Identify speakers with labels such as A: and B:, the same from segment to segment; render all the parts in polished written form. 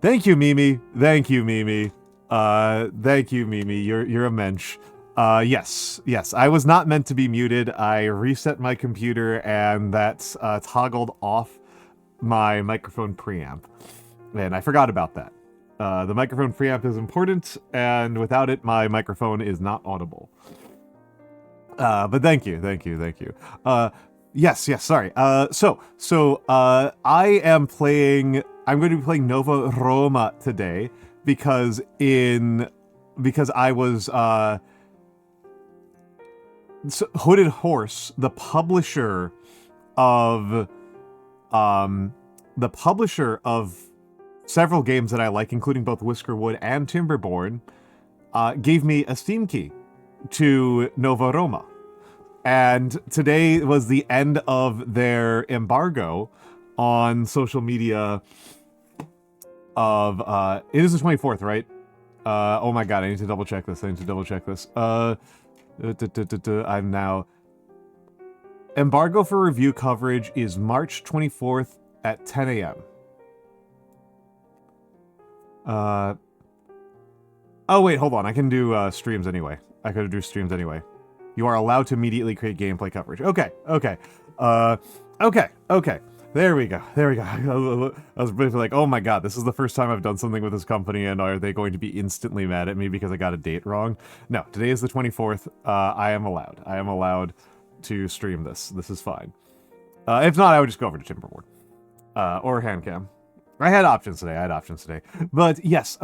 A: Thank you, Mimi. Thank you, Mimi. Thank you, Mimi. You're a mensch. Yes. I was not meant to be muted. I reset my computer and that's toggled off my microphone preamp. And I forgot about that. The microphone preamp is important, and without it, my microphone is not audible. But thank you. Yes, sorry. I'm going to be playing Nova Roma today because I was, Hooded Horse, the publisher of several games that I like, including both Whiskerwood and Timberborn, gave me a Steam key to Nova Roma. And today was the end of their embargo on social media of, it is the 24th, right? Oh my god, I need to double check this. I'm now... Embargo for review coverage is March 24th at 10 a.m. Oh wait, hold on. I can do streams anyway. You are allowed to immediately create gameplay coverage. Okay. There we go. I was briefly like, oh my god, this is the first time I've done something with this company, and are they going to be instantly mad at me because I got a date wrong? No, today is the 24th. I am allowed to stream this. This is fine. If not, I would just go over to Timberborn. Or Handcam. I had options today. But yes,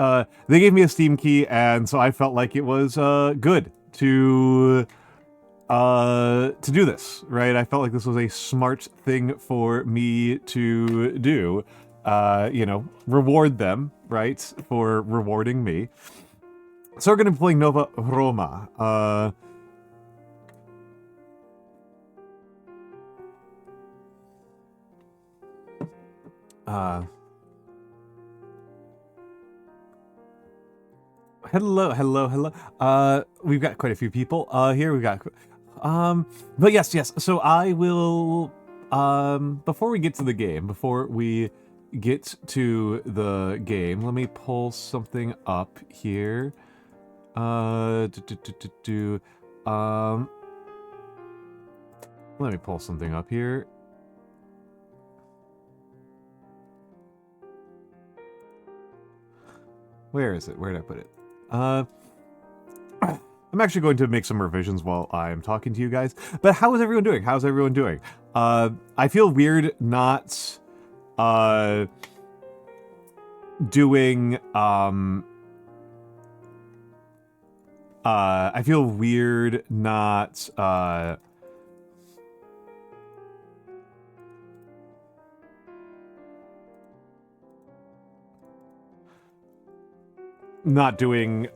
A: they gave me a Steam key, and so I felt like it was good to do this, right? I felt like this was a smart thing for me to do. Reward them, right, for rewarding me. So we're going to be playing Nova Roma. Hello. We've got quite a few people here. But yes. So I will, before we get to the game, let me pull something up here. Let me pull something up here. Where is it? Where did I put it? I'm actually going to make some revisions while I'm talking to you guys. But how is everyone doing? I feel weird not doing I feel weird not doing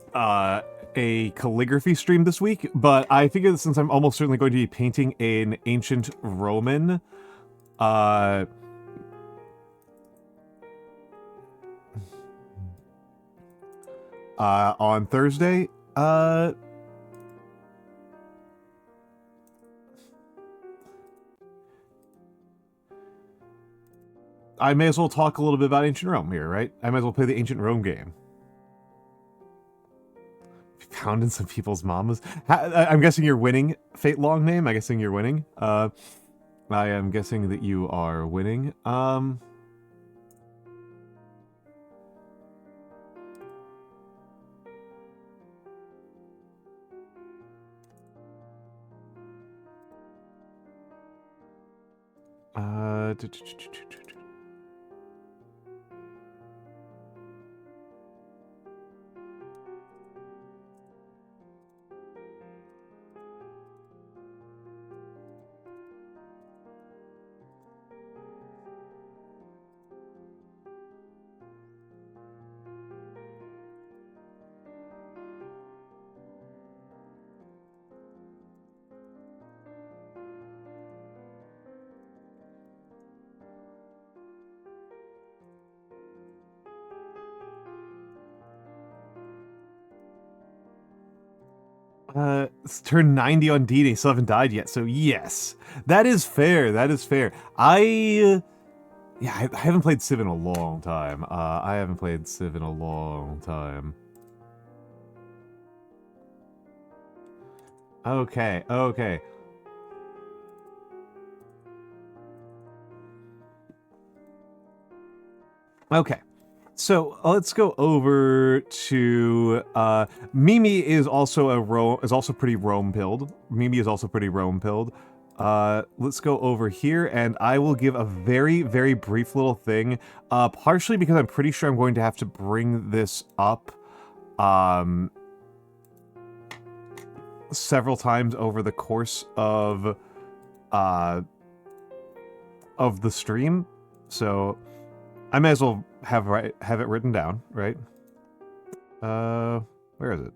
A: a calligraphy stream this week, but I figured since I'm almost certainly going to be painting an ancient Roman on Thursday, I may as well talk a little bit about ancient Rome here, right? I might as well play the ancient Rome game. Pounding some people's mamas. I'm guessing you're winning, Fate Long Name. I'm guessing you're winning. I am guessing that you are winning. It's turned 90 on D-Day, still haven't died yet, so yes. That is fair. Yeah, I haven't played Civ in a long time. I haven't played Civ in a long time. Okay, okay. Okay. So let's go over to Mimi is also pretty Rome pilled. Mimi is also pretty Rome pilled. Let's go over here, and I will give a very, very brief little thing. Partially because I'm pretty sure I'm going to have to bring this up several times over the course of the stream. So I may as well have it written down, right? Where is it?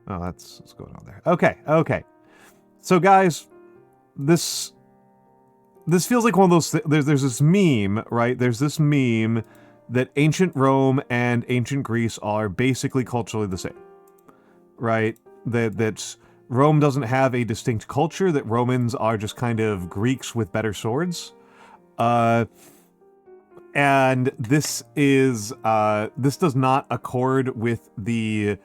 A: Oh, that's what's going on there. Okay, okay. So guys, this feels like one of those. There's this meme, right? There's this meme that ancient Rome and ancient Greece are basically culturally the same, right? That Rome doesn't have a distinct culture. That Romans are just kind of Greeks with better swords. And this is this does not accord with the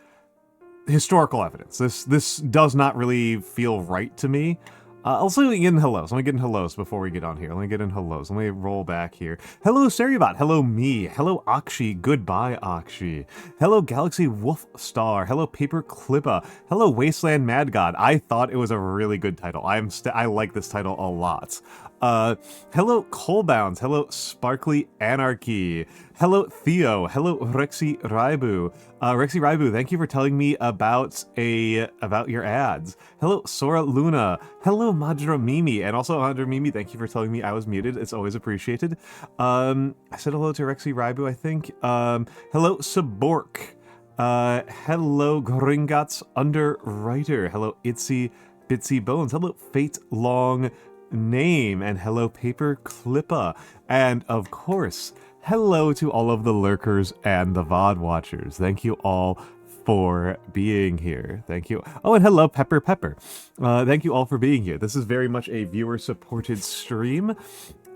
A: historical evidence. This does not really feel right to me. Also, let me get in hellos. Let me get in hellos before we get on here. Let me get in hellos. Let me roll back here. Hello, Seriebot. Hello, me. Hello, Akshi. Goodbye, Akshi. Hello, Galaxy Wolf Star. Hello, Paper Clippa. Hello, Wasteland Mad God. I thought it was a really good title. I like this title a lot. Hello, Colebounds. Hello, Sparkly Anarchy. Hello, Theo. Hello, Rexy Raibu. Rexy Raibu, thank you for telling me about your ads. Hello, Sora Luna. Hello, Madra Mimi. And also, Madra Mimi, thank you for telling me I was muted. It's always appreciated. I said hello to Rexy Raibu, I think. Hello, Sabork. Hello, Gringotts Underwriter. Hello, Itsy Bitsy Bones. Hello, Fate Long Name. And hello, Paper Clippa. And of course, hello to all of the lurkers and the VOD watchers. Thank you all for being here. Thank you. Oh, and hello, Pepper Pepper. Thank you all for being here. This is very much a viewer-supported stream.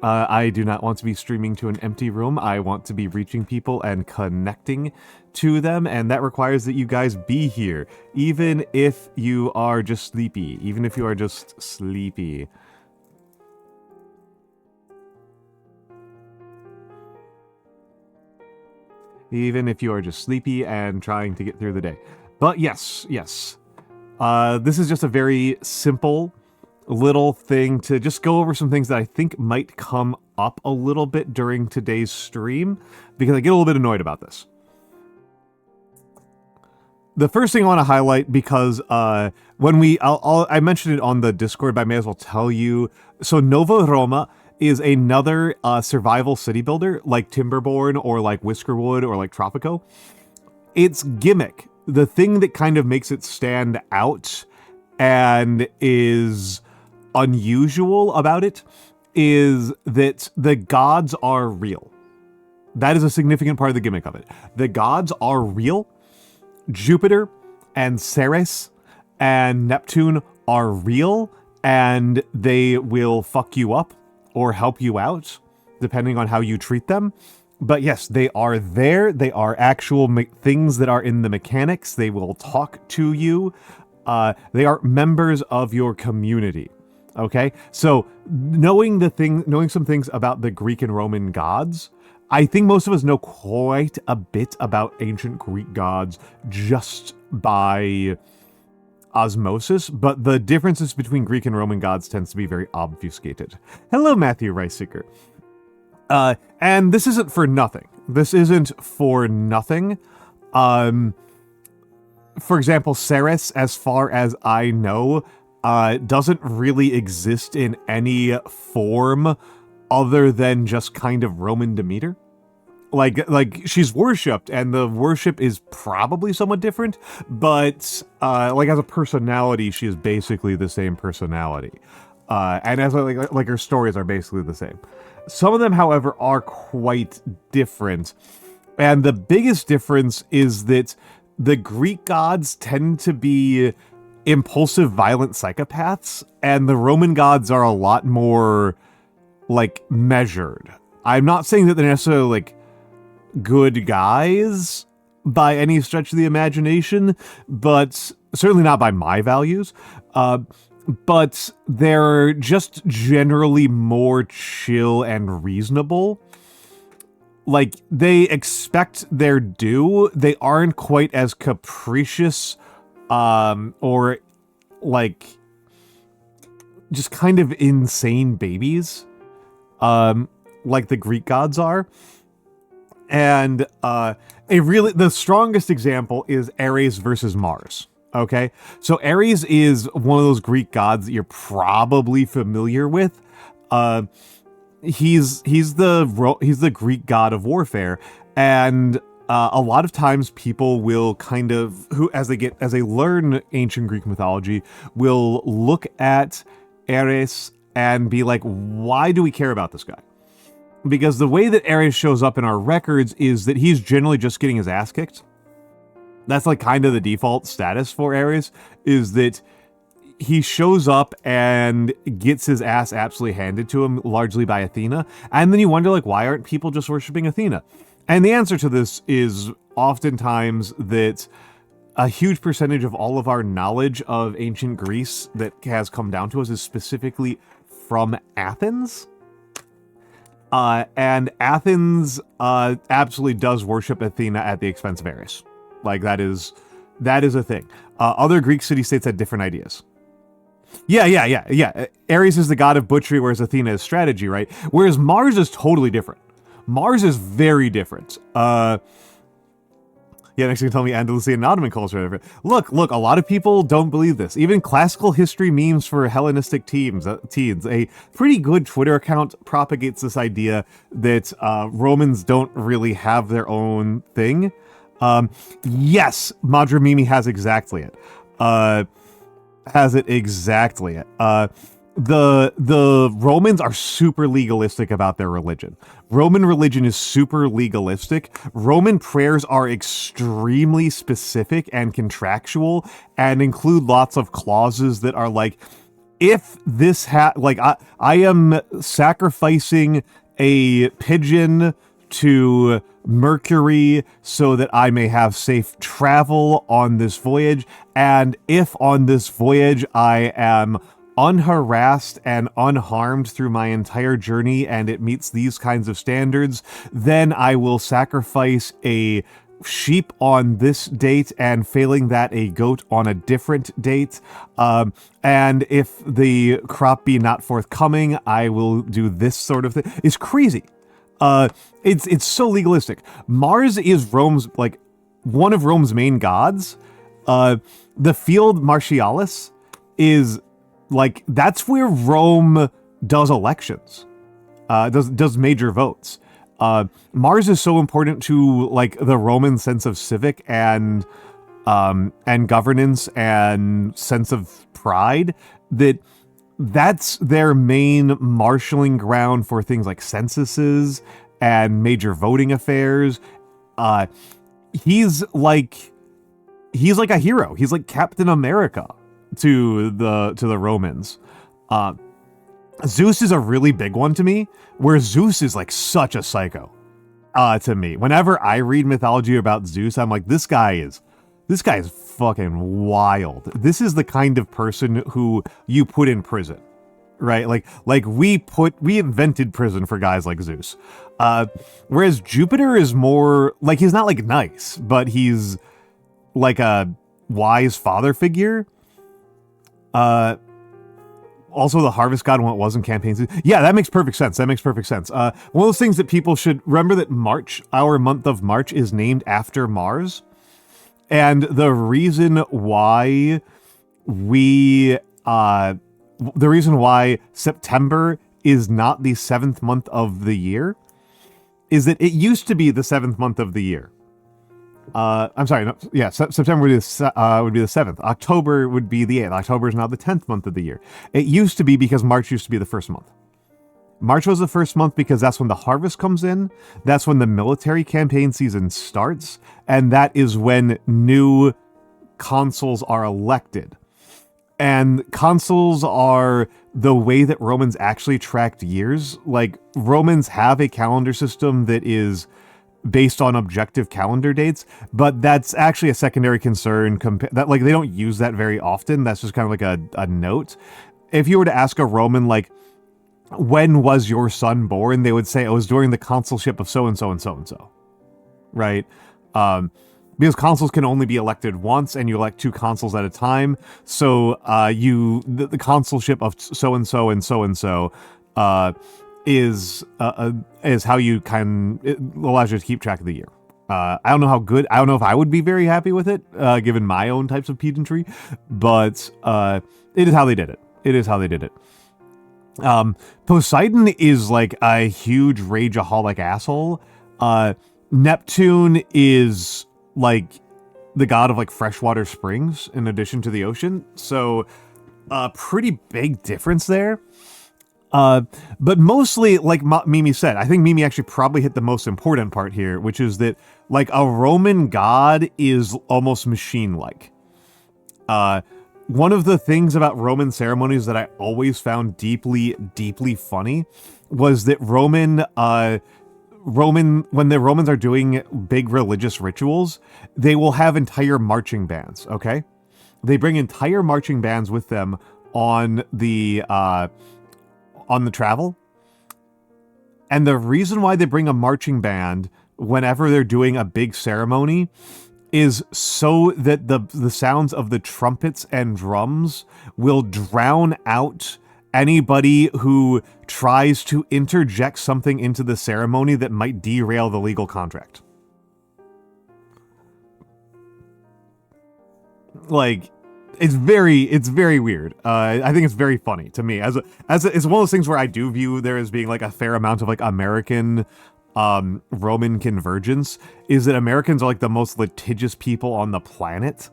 A: I do not want to be streaming to an empty room. I want to be reaching people and connecting to them, and that requires that you guys be here, even if you are just sleepy. Even if you are just sleepy. Even if you are just sleepy and trying to get through the day. But yes. This is just a very simple little thing to just go over some things that I think might come up a little bit during today's stream, because I get a little bit annoyed about this. The first thing I want to highlight, because when I mentioned it on the Discord, but I may as well tell you. So Nova Roma is another survival city builder, like Timberborn or like Whiskerwood or like Tropico. Its gimmick, the thing that kind of makes it stand out and is unusual about it, is that the gods are real. That is a significant part of the gimmick of it. The gods are real. Jupiter and Ceres and Neptune are real, and they will fuck you up or help you out, depending on how you treat them. But yes, they are there. They are actual things that are in the mechanics. They will talk to you. They are members of your community. Okay? So knowing some things about the Greek and Roman gods, I think most of us know quite a bit about ancient Greek gods just by osmosis, but the differences between Greek and Roman gods tends to be very obfuscated. Hello, Matthew Reisiker. And this isn't for nothing. This isn't for nothing. For example, Ceres, as far as I know, doesn't really exist in any form other than just kind of Roman Demeter. Like she's worshipped, and the worship is probably somewhat different, but like as a personality, she is basically the same personality, and as like her stories are basically the same. Some of them, however, are quite different, and the biggest difference is that the Greek gods tend to be impulsive, violent psychopaths, and the Roman gods are a lot more like, measured. I'm not saying that they're necessarily, like, good guys by any stretch of the imagination, but certainly not by my values. But they're just generally more chill and reasonable. Like, they expect their due. They aren't quite as capricious, or, like, just kind of insane babies, like the Greek gods are. And the strongest example is Ares versus Mars. Okay, so Ares is one of those Greek gods that you're probably familiar with. He's the Greek god of warfare, and a lot of times people will kind of, as they learn ancient Greek mythology, will look at Ares and be like, why do we care about this guy? Because the way that Ares shows up in our records is that he's generally just getting his ass kicked. That's like kind of the default status for Ares, is that he shows up and gets his ass absolutely handed to him, largely by Athena. And then you wonder, like, why aren't people just worshiping Athena? And the answer to this is oftentimes that a huge percentage of all of our knowledge of ancient Greece that has come down to us is specifically from Athens. And Athens absolutely does worship Athena at the expense of Ares. Like, that is a thing. Other Greek city-states had different ideas. Yeah. Ares is the god of butchery, whereas Athena is strategy, right? Whereas Mars is totally different. Mars is very different. Next you can tell me Andalusian and Ottoman culture are different. Look, a lot of people don't believe this. Even classical history memes for Hellenistic teens, a pretty good Twitter account propagates this idea that Romans don't really have their own thing. Yes, Madramimi has exactly it. The Romans are super legalistic about their religion. Roman religion is super legalistic. Roman prayers are extremely specific and contractual and include lots of clauses that are like, if this I am sacrificing a pigeon to Mercury so that I may have safe travel on this voyage, and if on this voyage I am unharassed and unharmed through my entire journey and it meets these kinds of standards, then I will sacrifice a sheep on this date, and failing that, a goat on a different date. And if the crop be not forthcoming, I will do this sort of thing. It's crazy. It's so legalistic. Mars is Rome's, like, one of Rome's main gods. The field Martialis is, like, that's where Rome does elections, does major votes. Mars is so important to, like, the Roman sense of civic and governance and sense of pride, that's their main marshalling ground for things like censuses and major voting affairs. He's like a hero. He's like Captain America to the Romans. Zeus is a really big one to me, where Zeus is like such a psycho to me. Whenever I read mythology about Zeus, I'm like, this guy is fucking wild. This is the kind of person who you put in prison, right? Like we invented prison for guys like Zeus. Whereas Jupiter is more like, he's not like nice, but he's like a wise father figure. Also the harvest god when it wasn't campaign season. Yeah, that makes perfect sense. One of those things that people should remember, that March, our month of March, is named after Mars. And the reason why September is not the 7th month of the year is that it used to be the 7th month of the year. September would be the 7th. October would be the 8th. October is now the 10th month of the year. It used to be because March used to be the first month. March was the first month because that's when the harvest comes in, that's when the military campaign season starts, and that is when new consuls are elected. And consuls are the way that Romans actually tracked years. Like, Romans have a calendar system that is based on objective calendar dates, but that's actually a secondary concern. That, like, they don't use that very often. That's just kind of like a note. If you were to ask a Roman, like, when was your son born? They would say it was during the consulship of so-and-so and so-and-so, right? Because consuls can only be elected once, and you elect 2 consuls at a time. So the consulship of so-and-so and so-and-so is how you it allows you to keep track of the year. I don't know if I would be very happy with it, given my own types of pedantry, but it is how they did it. It is how they did it. Poseidon is like a huge rageaholic asshole. Neptune is like the god of like freshwater springs in addition to the ocean. So pretty big difference there. But mostly, like Mimi said, I think Mimi actually probably hit the most important part here, which is that like a Roman god is almost machine-like. One of the things about Roman ceremonies that I always found deeply, deeply funny was that when the Romans are doing big religious rituals, they will have entire marching bands, okay? They bring entire marching bands with them on the travel. And the reason why they bring a marching band whenever they're doing a big ceremony is so that the sounds of the trumpets and drums will drown out anybody who tries to interject something into the ceremony that might derail the legal contract. Like, it's very weird. I think it's very funny to me. It's one of those things where I do view there as being like a fair amount of like American Roman convergence, is that Americans are like the most litigious people on the planet.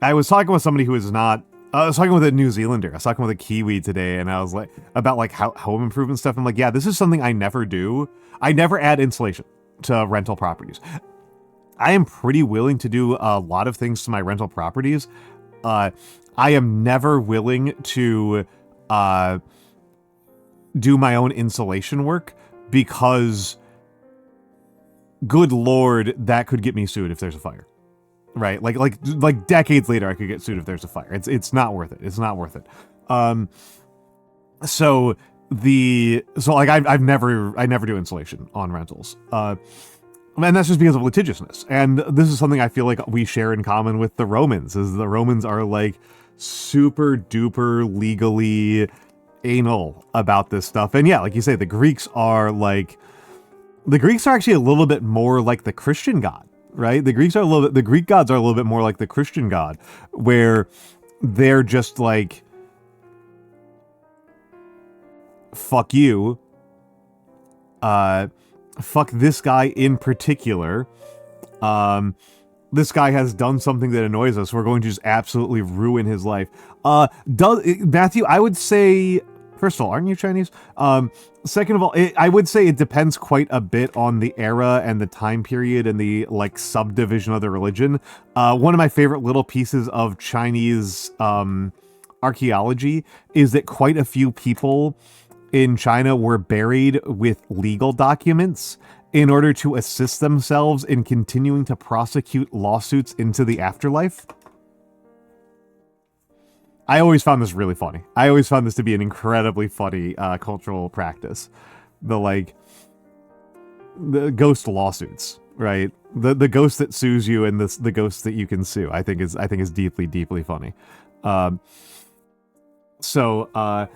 A: I was talking with somebody who is not. I was talking with a New Zealander. I was talking with a Kiwi today, and I was like, about like home improvement stuff. I'm like, yeah, this is something I never do. I never add insulation to rental properties. I am pretty willing to do a lot of things to my rental properties. I am never willing to do my own insulation work because, good Lord, that could get me sued if there's a fire. Right, like decades later, I could get sued if there's a fire. It's not worth it. It's not worth it. So I never do insulation on rentals. And that's just because of litigiousness. And this is something I feel like we share in common with the Romans, is the Romans are like super duper legally anal about this stuff. And yeah, like you say, the Greeks are actually a little bit more like the Christian God. Right? The Greek gods are a little bit more like the Christian God, where they're just like, fuck you, fuck this guy in particular, this guy has done something that annoys us, we're going to just absolutely ruin his life. Matthew, I would say, first of all, aren't you Chinese? Second of all, I would say it depends quite a bit on the era and the time period and the like subdivision of the religion. One of my favorite little pieces of Chinese archaeology is that quite a few people in China were buried with legal documents in order to assist themselves in continuing to prosecute lawsuits into the afterlife. I always found this really funny. I always found this to be an incredibly funny cultural practice. The ghost lawsuits, right? The ghost that sues you and the ghost that you can sue. I think is deeply, deeply funny. Yeah. I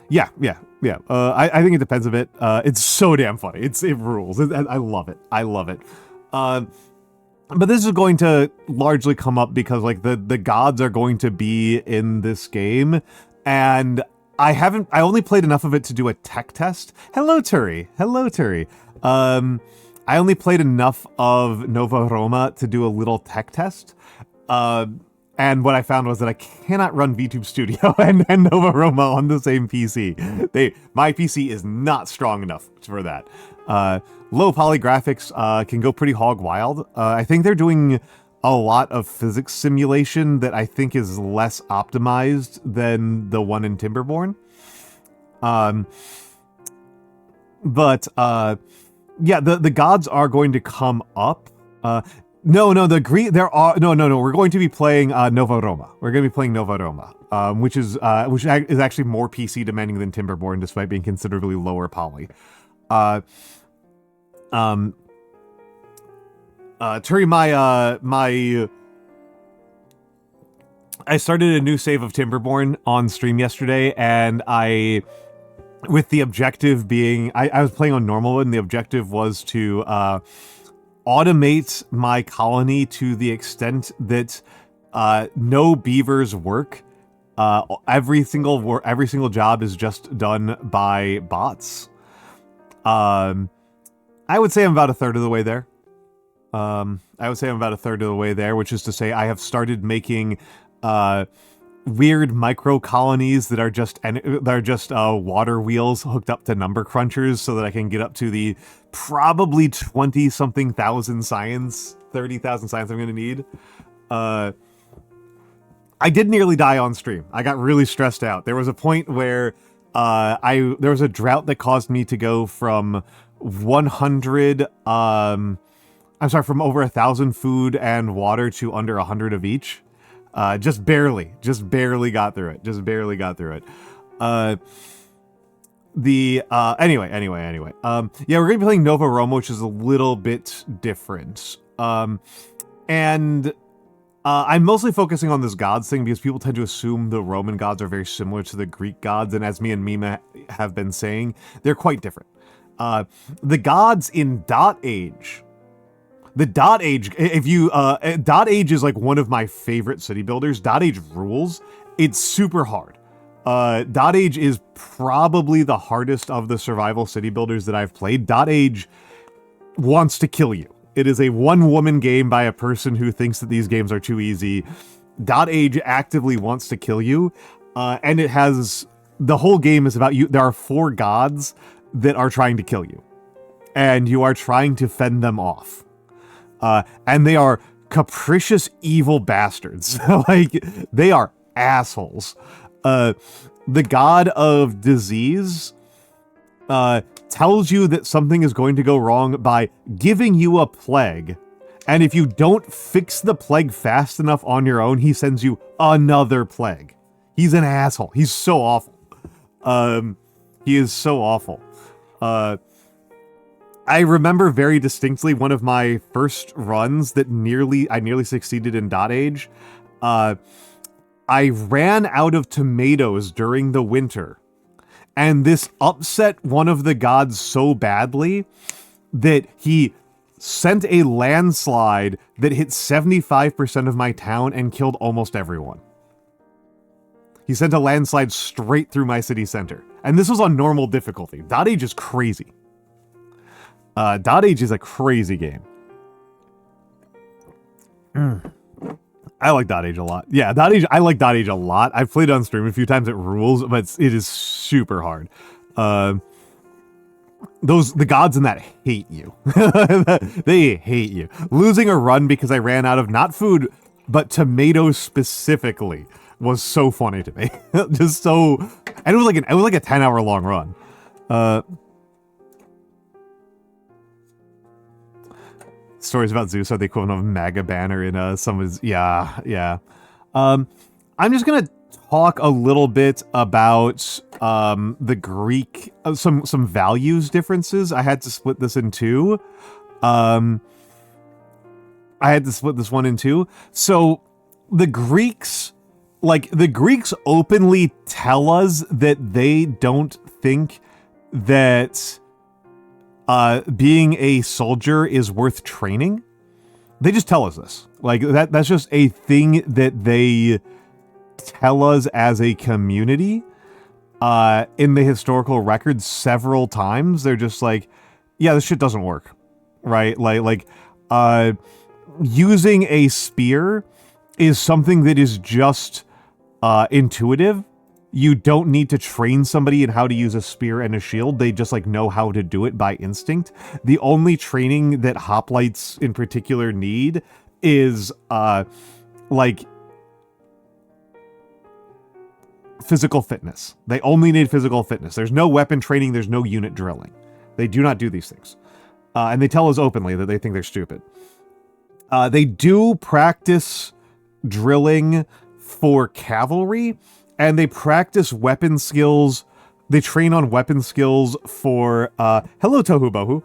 A: think it depends a bit. It's so damn funny. It rules. I love it. I love it. But this is going to largely come up because like the gods are going to be in this game, and I only played enough of it to do a tech test. Hello, Turi. I only played enough of Nova Roma to do a little tech test. And what I found was that I cannot run VTube Studio and Nova Roma on the same PC. My PC is not strong enough for that. Low poly graphics can go pretty hog wild. I think they're doing a lot of physics simulation that I think is less optimized than the one in Timberborn. Yeah, the gods are going to come up. No, we're going to be playing Nova Roma. We're going to be playing Nova Roma, which is actually more PC demanding than Timberborn, despite being considerably lower poly. Turi, I started a new save of Timberborn on stream yesterday, and with the objective being, I was playing on normal, and the objective was to automate my colony to the extent that no beavers work. Every single job is just done by bots. I would say I'm about a third of the way there. Which is to say I have started making weird micro colonies that are just water wheels hooked up to number crunchers, so that I can get up to the probably 20-something thousand science, 30,000 science I'm going to need. I did nearly die on stream. I got really stressed out. There was a point where there was a drought that caused me to go from 100 from over 1,000 food and water to under 100 of each. Just barely got through it. Anyway. Yeah, we're gonna be playing Nova Roma, which is a little bit different. And I'm mostly focusing on this gods thing because people tend to assume the Roman gods are very similar to the Greek gods, and as me and Mima have been saying, they're quite different. The gods in Dot Age. The Dot Age, Dot Age is like one of my favorite city builders. Dot Age rules. It's super hard. Dot Age is probably the hardest of the survival city builders that I've played. Dot Age wants to kill you. It is a one-woman game by a person who thinks that these games are too easy. Dot Age actively wants to kill you, and it has... The whole game is about you. There are 4 gods that are trying to kill you, and you are trying to fend them off. And they are capricious, evil bastards. Like, they are assholes. The god of disease tells you that something is going to go wrong by giving you a plague. And if you don't fix the plague fast enough on your own, he sends you another plague. He's an asshole. He's so awful. He is so awful. I remember very distinctly one of my first runs that I nearly succeeded in Dot Age. I ran out of tomatoes during the winter, and this upset one of the gods so badly that he sent a landslide that hit 75% of my town and killed almost everyone. He sent a landslide straight through my city center. And this was on normal difficulty. Dot Age is crazy. Dot Age is a crazy game. I like Dot Age a lot. Yeah, I like Dot Age a lot. I've played on stream a few times. It rules, but it is super hard. The gods in that hate you. They hate you. Losing a run because I ran out of not food, but tomatoes specifically was so funny to me. Just so, and it was like a 10-hour long run. Stories about Zeus are the equivalent of MAGA banner in some of his... Yeah. I'm just gonna talk a little bit about the Greek... some values differences. I had to split this in two. So, the Greeks openly tell us that they don't think that being a soldier is worth training. They just tell us this. Like, that's just a thing that they tell us as a community. In the historical records several times, they're just like, yeah, this shit doesn't work. Right? Using a spear is something that is just intuitive. You don't need to train somebody in how to use a spear and a shield. They just know how to do it by instinct. The only training that hoplites in particular need is like physical fitness. They only need physical fitness. There's no weapon training. There's no unit drilling. They do not do these things. And they tell us openly that they think they're stupid. They do practice drilling for cavalry, and they practice weapon skills. They train on weapon skills for, hello, Tohu Bohu.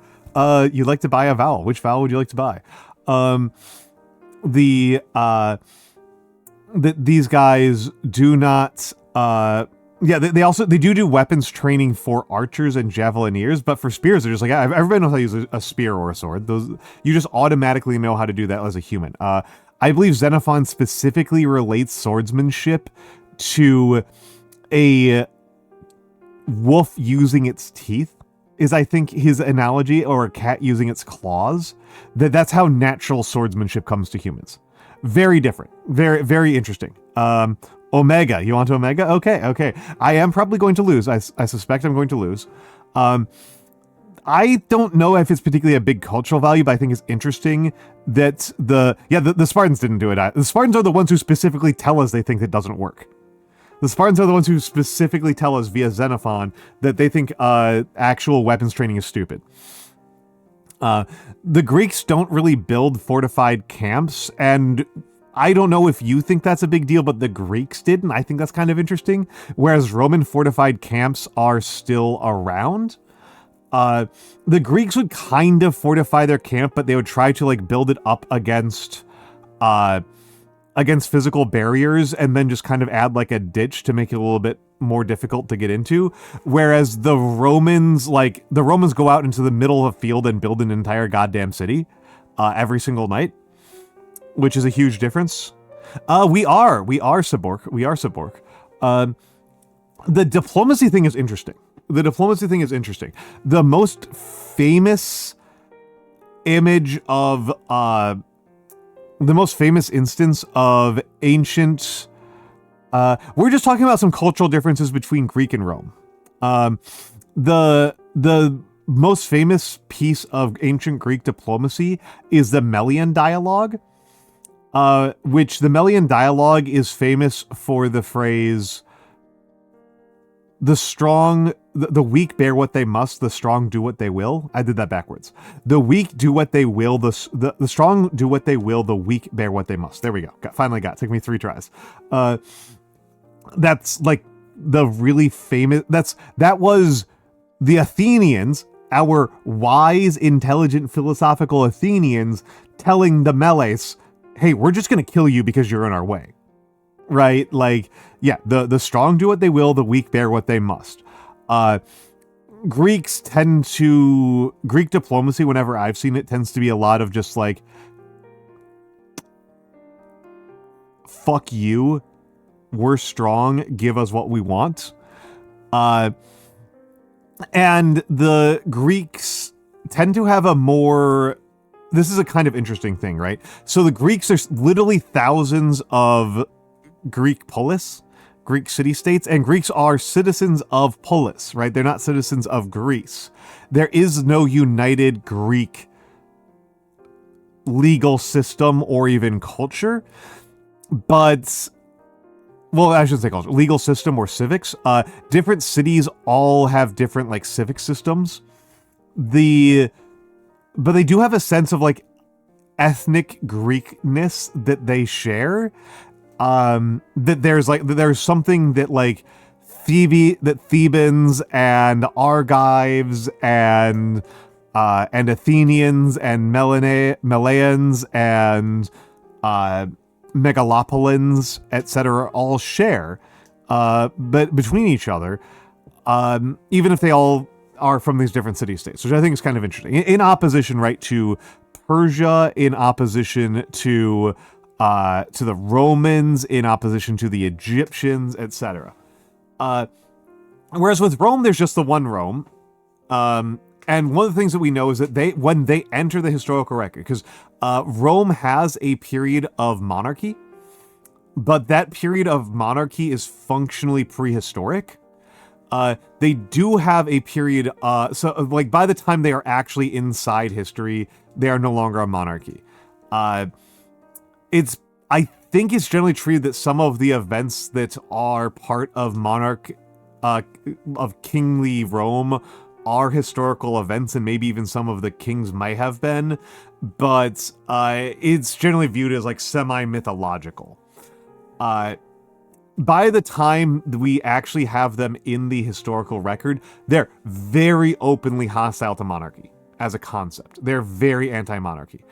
A: You'd like to buy a vowel. Which vowel would you like to buy? These guys do not, they do weapons training for archers and javelineers, but for spears, they're just like, everybody knows how to use a spear or a sword. You just automatically know how to do that as a human. I believe Xenophon specifically relates swordsmanship to a wolf using its teeth, is I think his analogy, or a cat using its claws. That's how natural swordsmanship comes to humans. Very different. Very, very interesting. Omega. You want to Omega? Okay. I am probably going to lose. I suspect I'm going to lose. I don't know if it's particularly a big cultural value, but I think it's interesting that the Spartans didn't do it. The Spartans are the ones who specifically tell us they think it doesn't work. The Spartans are the ones who specifically tell us via Xenophon that they think actual weapons training is stupid. The Greeks don't really build fortified camps, and I don't know if you think that's a big deal, but the Greeks did, and I think that's kind of interesting. Whereas Roman fortified camps are still around. The Greeks would kind of fortify their camp, but they would try to like build it up against physical barriers, and then just kind of add like a ditch to make it a little bit more difficult to get into. Whereas the Romans go out into the middle of a field and build an entire goddamn city every single night, which is a huge difference. We are Sabork. We are Sabork. The diplomacy thing is interesting. The most famous image of the most famous instance of ancient, we're just talking about some cultural differences between Greek and Rome. The most famous piece of ancient Greek diplomacy is the Melian dialogue, which the Melian dialogue is famous for the phrase, the weak bear what they must, the strong do what they will. I did that backwards. The weak do what they will, the strong do what they will, the weak bear what they must. There we go. Finally got. Took me 3 tries. That's like the really famous, that was the Athenians, our wise, intelligent, philosophical Athenians, telling the Meles, hey, we're just going to kill you because you're in our way. Right? Like, yeah, the strong do what they will, the weak bear what they must. Greek diplomacy, whenever I've seen it, tends to be a lot of just like, fuck you, we're strong, give us what we want. And the Greeks tend to have this is a kind of interesting thing, right? So the Greeks are literally thousands of Greek polis, Greek city-states, and Greeks are citizens of polis, right? They're not citizens of Greece. There is no united Greek legal system or even culture, but, well, I shouldn't say culture, legal system or civics. Different cities all have different, like, civic systems. But they do have a sense of, like, ethnic Greekness that they share. That there's something that like Thebans and Argives and Athenians and Melians and Megalopolins, etc. all share, but between each other, even if they all are from these different city-states, which I think is kind of interesting. In opposition, right, to Persia, in opposition to the Romans, in opposition to the Egyptians, etc. Whereas with Rome, there's just the one Rome. And one of the things that we know is that when they enter the historical record, because Rome has a period of monarchy, but that period of monarchy is functionally prehistoric. They do have a period, so like by the time they are actually inside history, they are no longer a monarchy. I think it's generally true that some of the events that are part of of kingly Rome are historical events, and maybe even some of the kings might have been, but it's generally viewed as like semi-mythological. By the time we actually have them in the historical record, they're very openly hostile to monarchy as a concept. They're very anti-monarchy.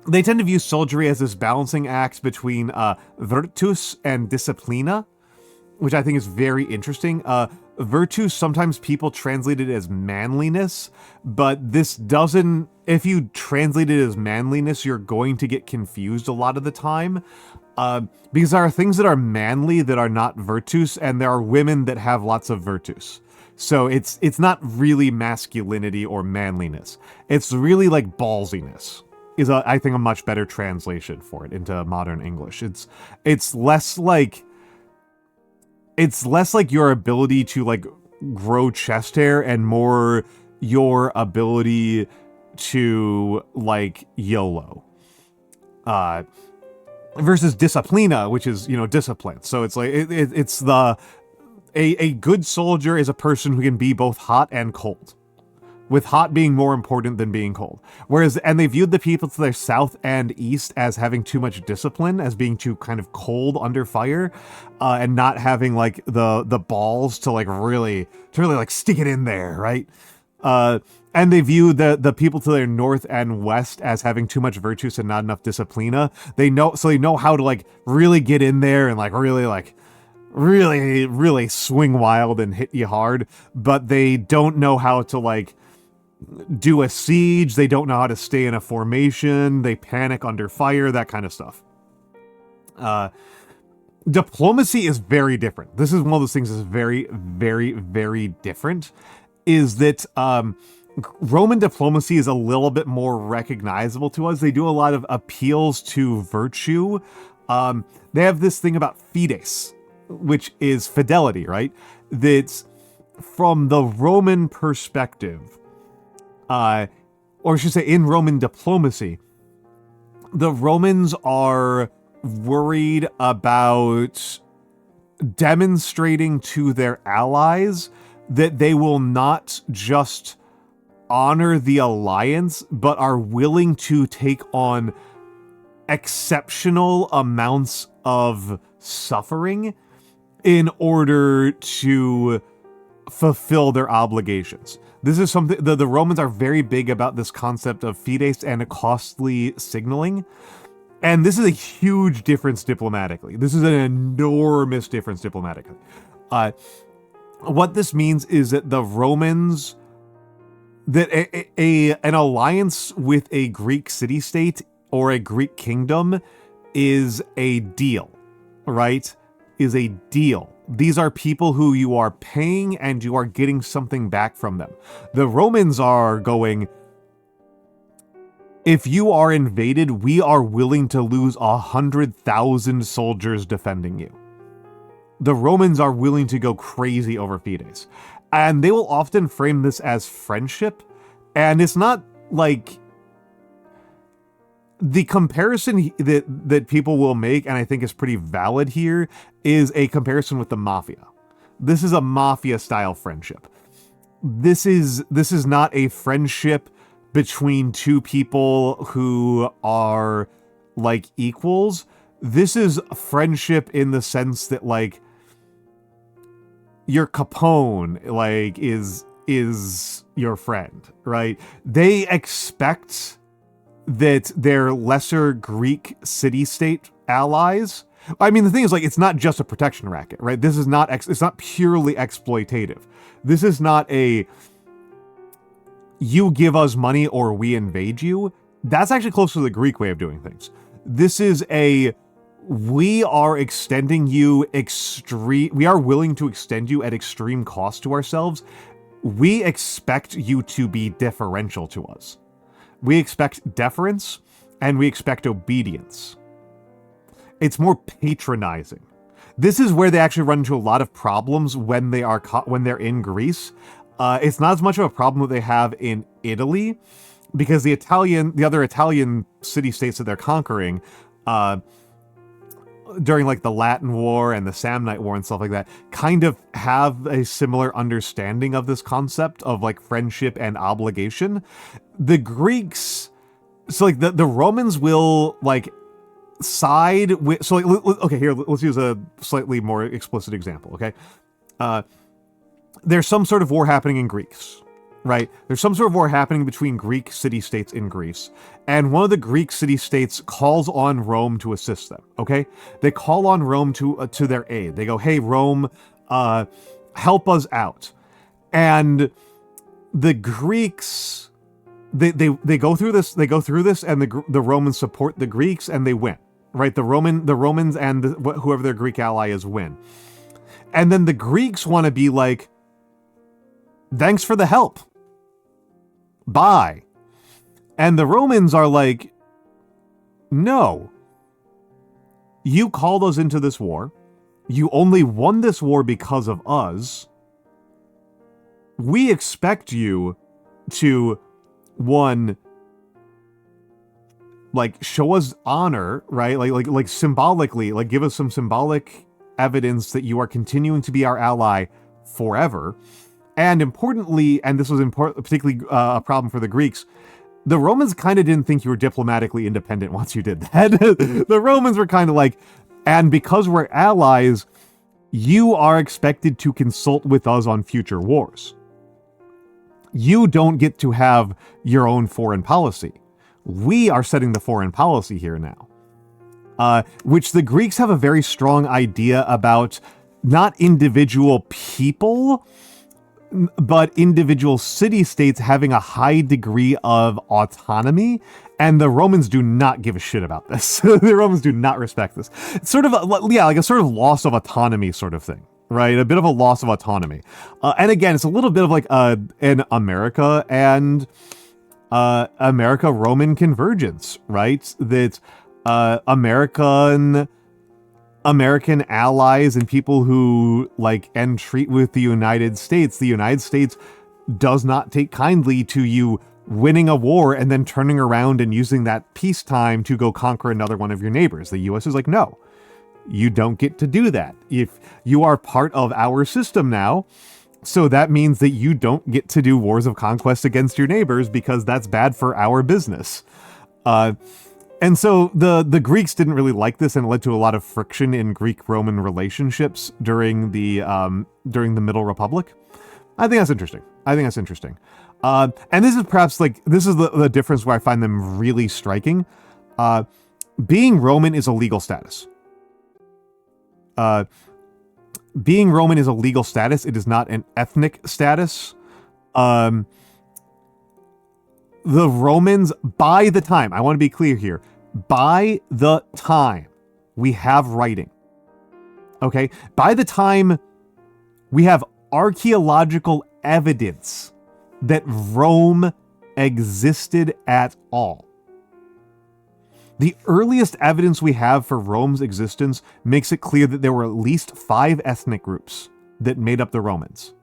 A: They tend to view soldiery as this balancing act between virtus and disciplina, which I think is very interesting. Virtus, sometimes people translate it as manliness, but this doesn't... If you translate it as manliness, you're going to get confused a lot of the time. Because there are things that are manly that are not virtus, and there are women that have lots of virtus. So it's not really masculinity or manliness. It's really like ballsiness is, I think, a much better translation for it into modern English. It's less like your ability to like grow chest hair and more your ability to like YOLO. Versus disciplina, which is, discipline. So it's like it's a good soldier is a person who can be both hot and cold, with hot being more important than being cold. And they viewed the people to their south and east as having too much discipline, as being too kind of cold under fire, and not having like the balls to like really like stick it in there, right? And they view the people to their north and west as having too much virtus and not enough disciplina. They know how to like really get in there and like really swing wild and hit you hard, but they don't know how to like do a siege. They don't know how to stay in a formation. They panic under fire, that kind of stuff. Diplomacy is very different. This is one of those things that's very, very, very different, is that Roman diplomacy is a little bit more recognizable to us. They do a lot of appeals to virtue. They have this thing about fides, which is fidelity, right? That's from the Roman perspective, or I should say in Roman diplomacy, the Romans are worried about demonstrating to their allies that they will not just honor the alliance, but are willing to take on exceptional amounts of suffering in order to fulfill their obligations. This is something the Romans are very big about, this concept of fides and a costly signaling. And this is a huge difference diplomatically. This is an enormous difference diplomatically. What this means is that the Romans, that an alliance with a Greek city-state or a Greek kingdom is a deal, right? Is a deal. These are people who you are paying and you are getting something back from them. The Romans are going, if you are invaded, we are willing to lose 100,000 soldiers defending you. The Romans are willing to go crazy over fides. And they will often frame this as friendship. And it's not like... The comparison that people will make, and I think is pretty valid here, is a comparison with the mafia. This is a mafia-style friendship. This is not a friendship between two people who are, like, equals. This is a friendship in the sense that, like, your Capone, like, is your friend, right? They expect that their lesser Greek city-state allies... I mean, the thing is, like, it's not just a protection racket, right? This is not... it's not purely exploitative. This is not a... you give us money or we invade you. That's actually close to the Greek way of doing things. This is a... we are extending you extreme... we are willing to extend you at extreme cost to ourselves. We expect you to be deferential to us. We expect deference, and we expect obedience. It's more patronizing. This is where they actually run into a lot of problems when they're in Greece. It's not as much of a problem that they have in Italy, because the other Italian city-states that they're conquering, during like the Latin War and the Samnite War and stuff like that, kind of have a similar understanding of this concept of like friendship and obligation. The Greeks, so like the Romans will like side with, so like, okay, here, let's use a slightly more explicit example, okay? There's some sort of war happening in Greece, right? There's some sort of war happening between Greek city-states in Greece, and one of the Greek city-states calls on Rome to assist them, okay? They call on Rome to their aid. They go, hey, Rome, help us out. And the Greeks, they go through this, and the Romans support the Greeks, and they win, right? The Romans and whoever their Greek ally is win. And then the Greeks want to be like, thanks for the help. Bye. And the Romans are like, no. You called us into this war. You only won this war because of us. We expect you to, one, like, show us honor, right? Like symbolically, like, give us some symbolic evidence that you are continuing to be our ally forever. And importantly, and this was particularly a problem for the Greeks, the Romans kind of didn't think you were diplomatically independent once you did that. The Romans were kind of like, and because we're allies, you are expected to consult with us on future wars. You don't get to have your own foreign policy. We are setting the foreign policy here now. Which the Greeks have a very strong idea about, not individual people, but individual city-states having a high degree of autonomy, and the Romans do not give a shit about this. The Romans do not respect this. It's sort of, like a sort of loss of autonomy sort of thing, right? A bit of a loss of autonomy. And again, it's a little bit of like an America and America-Roman convergence, right? That American allies and people who like entreat with the United States does not take kindly to you winning a war and then turning around and using that peacetime to go conquer another one of your neighbors. The US is like, no, you don't get to do that. If you are part of our system now, so that means that you don't get to do wars of conquest against your neighbors because that's bad for our business. And so the Greeks didn't really like this, and it led to a lot of friction in Greek-Roman relationships during the Middle Republic. I think that's interesting. And this is perhaps like, this is the difference where I find them really striking. Being Roman is a legal status. Being Roman is a legal status. It is not an ethnic status. The Romans, by the time, I want to be clear here, by the time we have writing, okay, by the time we have archaeological evidence that Rome existed at all, the earliest evidence we have for Rome's existence makes it clear that there were at least 5 ethnic groups that made up the Romans.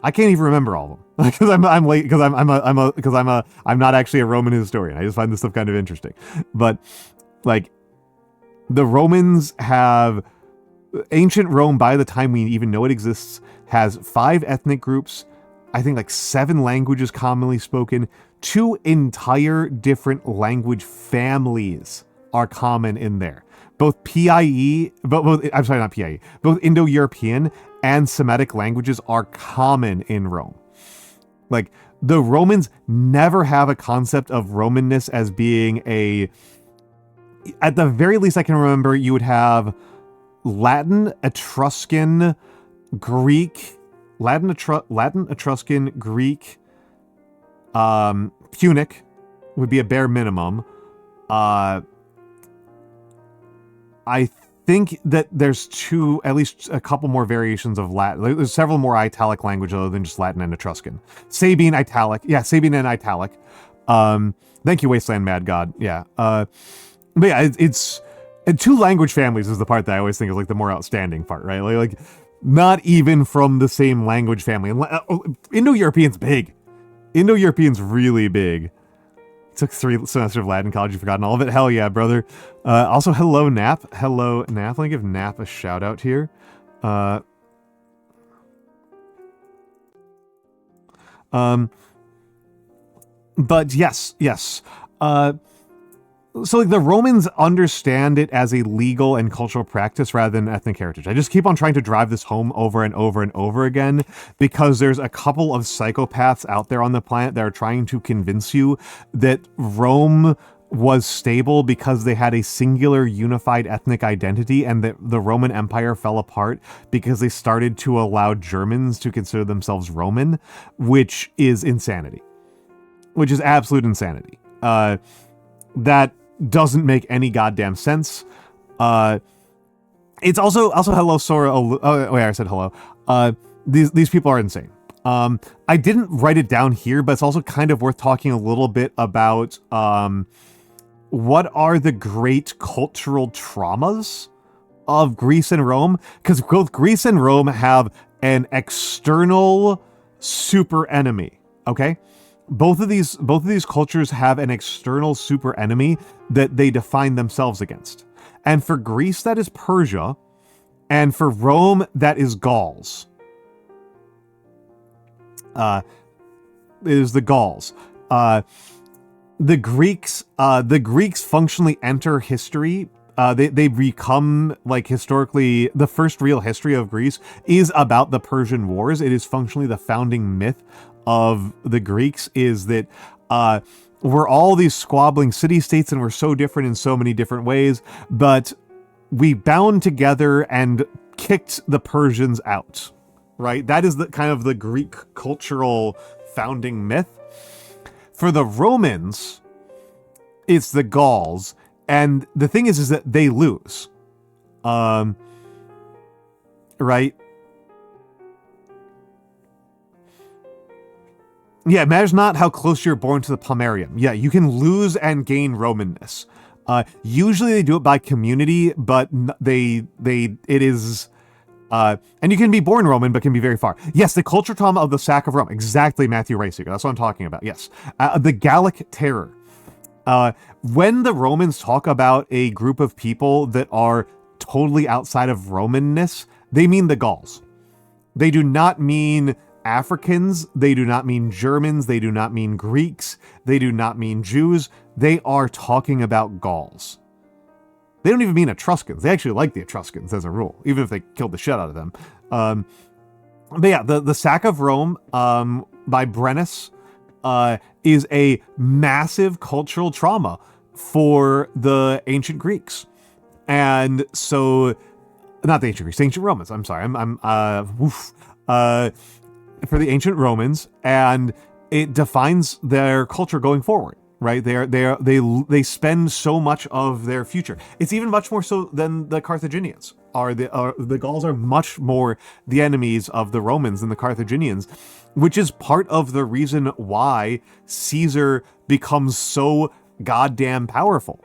A: I can't even remember all of them because I'm late because I'm not actually a Roman historian. I just find this stuff kind of interesting. But like, the Romans have, ancient Rome, by the time we even know it exists, has 5 ethnic groups. I think like 7 languages commonly spoken. 2 entire different language families are common in there. Both both Indo-European and Semitic languages are common in Rome. Like, the Romans never have a concept of Romanness as being at the very least I can remember, you would have Latin, Etruscan, Greek, Etruscan, Greek, Punic would be a bare minimum. I think that there's at least a couple more variations of Latin. There's several more Italic languages other than just Latin and Etruscan. Sabine, Italic. Yeah, Sabine and Italic. Thank you, Wasteland Mad God. Yeah. But yeah, it's 2 language families is the part that I always think is like the more outstanding part, right? Like Not even from the same language family. Indo-European's big. Indo-European's really big. Took 3 semesters of Latin college, you've forgotten all of it. Hell yeah, brother. Also, hello, Nap. Hello, Nap. Let me give Nap a shout out here. But yes. So like the Romans understand it as a legal and cultural practice rather than ethnic heritage. I just keep on trying to drive this home over and over and over again because there's a couple of psychopaths out there on the planet that are trying to convince you that Rome was stable because they had a singular unified ethnic identity, and that the Roman Empire fell apart because they started to allow Germans to consider themselves Roman, which is insanity. Which is absolute insanity. That doesn't make any goddamn sense. It's also hello Sora. Oh wait, I said hello. These people are insane. I didn't write it down here, but it's also kind of worth talking a little bit about what are the great cultural traumas of Greece and Rome, because both Greece and Rome have an external super enemy. Okay. Both of these cultures have an external super enemy that they define themselves against. And for Greece, that is Persia. And for Rome, that is Gauls. It is the Gauls. The Greeks functionally enter history. They become, like, historically, the first real history of Greece is about the Persian Wars. It is functionally the founding myth of the Greeks, is that we're all these squabbling city-states and we're so different in so many different ways, but we bound together and kicked the Persians out, right? That is the kind of the Greek cultural founding myth. For the Romans, it's the Gauls, and the thing is that they lose. Right? Yeah, imagine not how close you're born to the Pomerium. Yeah, you can lose and gain Romanness. Usually they do it by community, but it is... and you can be born Roman, but can be very far. Yes, the culture trauma of the sack of Rome. Exactly, Matthew Reisiger. That's what I'm talking about. Yes. The Gallic Terror. When the Romans talk about a group of people that are totally outside of Romanness, they mean the Gauls. They do not mean Africans. They do not mean Germans. They do not mean Greeks. They do not mean Jews. They are talking about Gauls. They don't even mean Etruscans. They actually like the Etruscans as a rule, even if they killed the shit out of them. But yeah, the sack of Rome by Brennus is a massive cultural trauma for the ancient Greeks. And so, not the ancient Greeks, the ancient Romans. I'm sorry. For the ancient Romans, and it defines their culture going forward. Right, they spend so much of their future. It's even much more so than the Carthaginians are. The Gauls are much more the enemies of the Romans than the Carthaginians, which is part of the reason why Caesar becomes so goddamn powerful.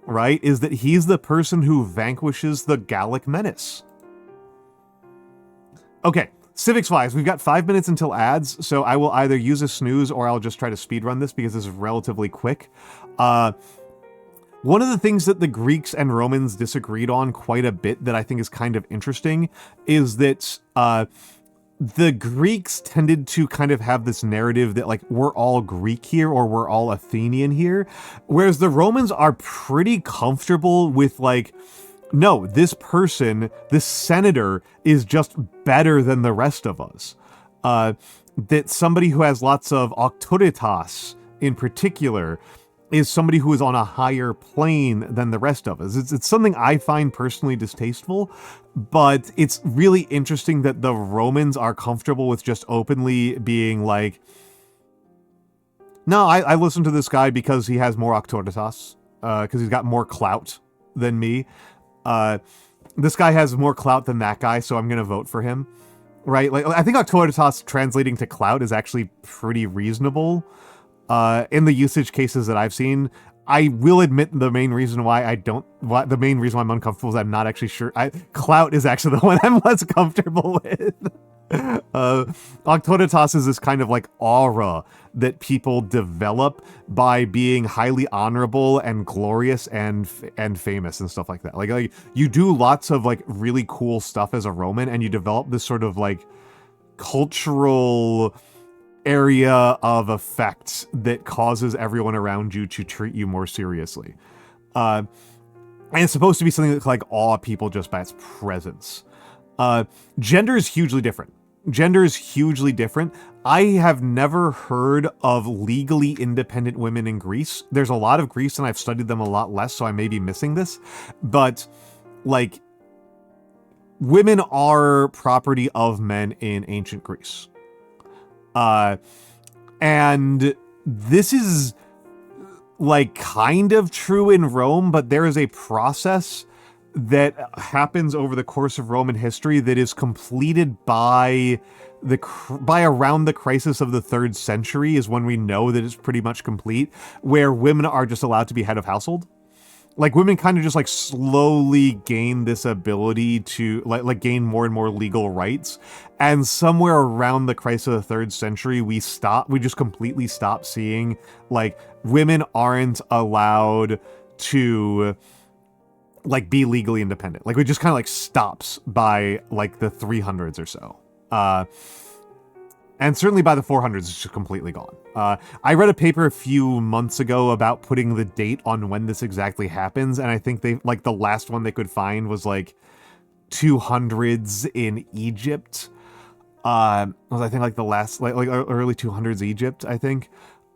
A: Right, is that he's the person who vanquishes the Gallic menace. Okay. Civics-wise, we've got 5 minutes until ads, so I will either use a snooze or I'll just try to speedrun this because this is relatively quick. One of the things that the Greeks and Romans disagreed on quite a bit that I think is kind of interesting is that the Greeks tended to kind of have this narrative that, like, we're all Greek here or we're all Athenian here, whereas the Romans are pretty comfortable with, like, no, this person, this senator, is just better than the rest of us. That somebody who has lots of auctoritas, in particular, is somebody who is on a higher plane than the rest of us. It's something I find personally distasteful, but it's really interesting that the Romans are comfortable with just openly being like, no, I listen to this guy because he has more auctoritas, because he's got more clout than me. This guy has more clout than that guy, so I'm gonna vote for him. Right? Like, I think auctoritas translating to clout is actually pretty reasonable. In the usage cases that I've seen, I will admit the main reason why the main reason why I'm uncomfortable is I'm not actually sure. Clout is actually the one I'm less comfortable with. Auctoritas is this kind of like aura that people develop by being highly honorable and glorious and famous and stuff like that. Like you do lots of like really cool stuff as a Roman, and you develop this sort of like cultural area of effect that causes everyone around you to treat you more seriously. And it's supposed to be something that like awe people just by its presence. Gender is hugely different. I have never heard of legally independent women in Greece. There's a lot of Greece, and I've studied them a lot less, so I may be missing this. But, like, women are property of men in ancient Greece. And this is, like, kind of true in Rome, but there is a process that happens over the course of Roman history that is completed by around the crisis of the 3rd century is when we know that it's pretty much complete, where women are just allowed to be head of household. Like, women kind of just like slowly gain this ability to like gain more and more legal rights. And somewhere around the crisis of the 3rd century, we just completely stop seeing like women aren't allowed to like be legally independent. Like, it just kind of like stops by like the 300s or so. And certainly by the 400s, it's just completely gone. I read a paper a few months ago about putting the date on when this exactly happens, and I think they like the last one they could find was like 200s in Egypt. Was I think like the last like early 200s Egypt, I think.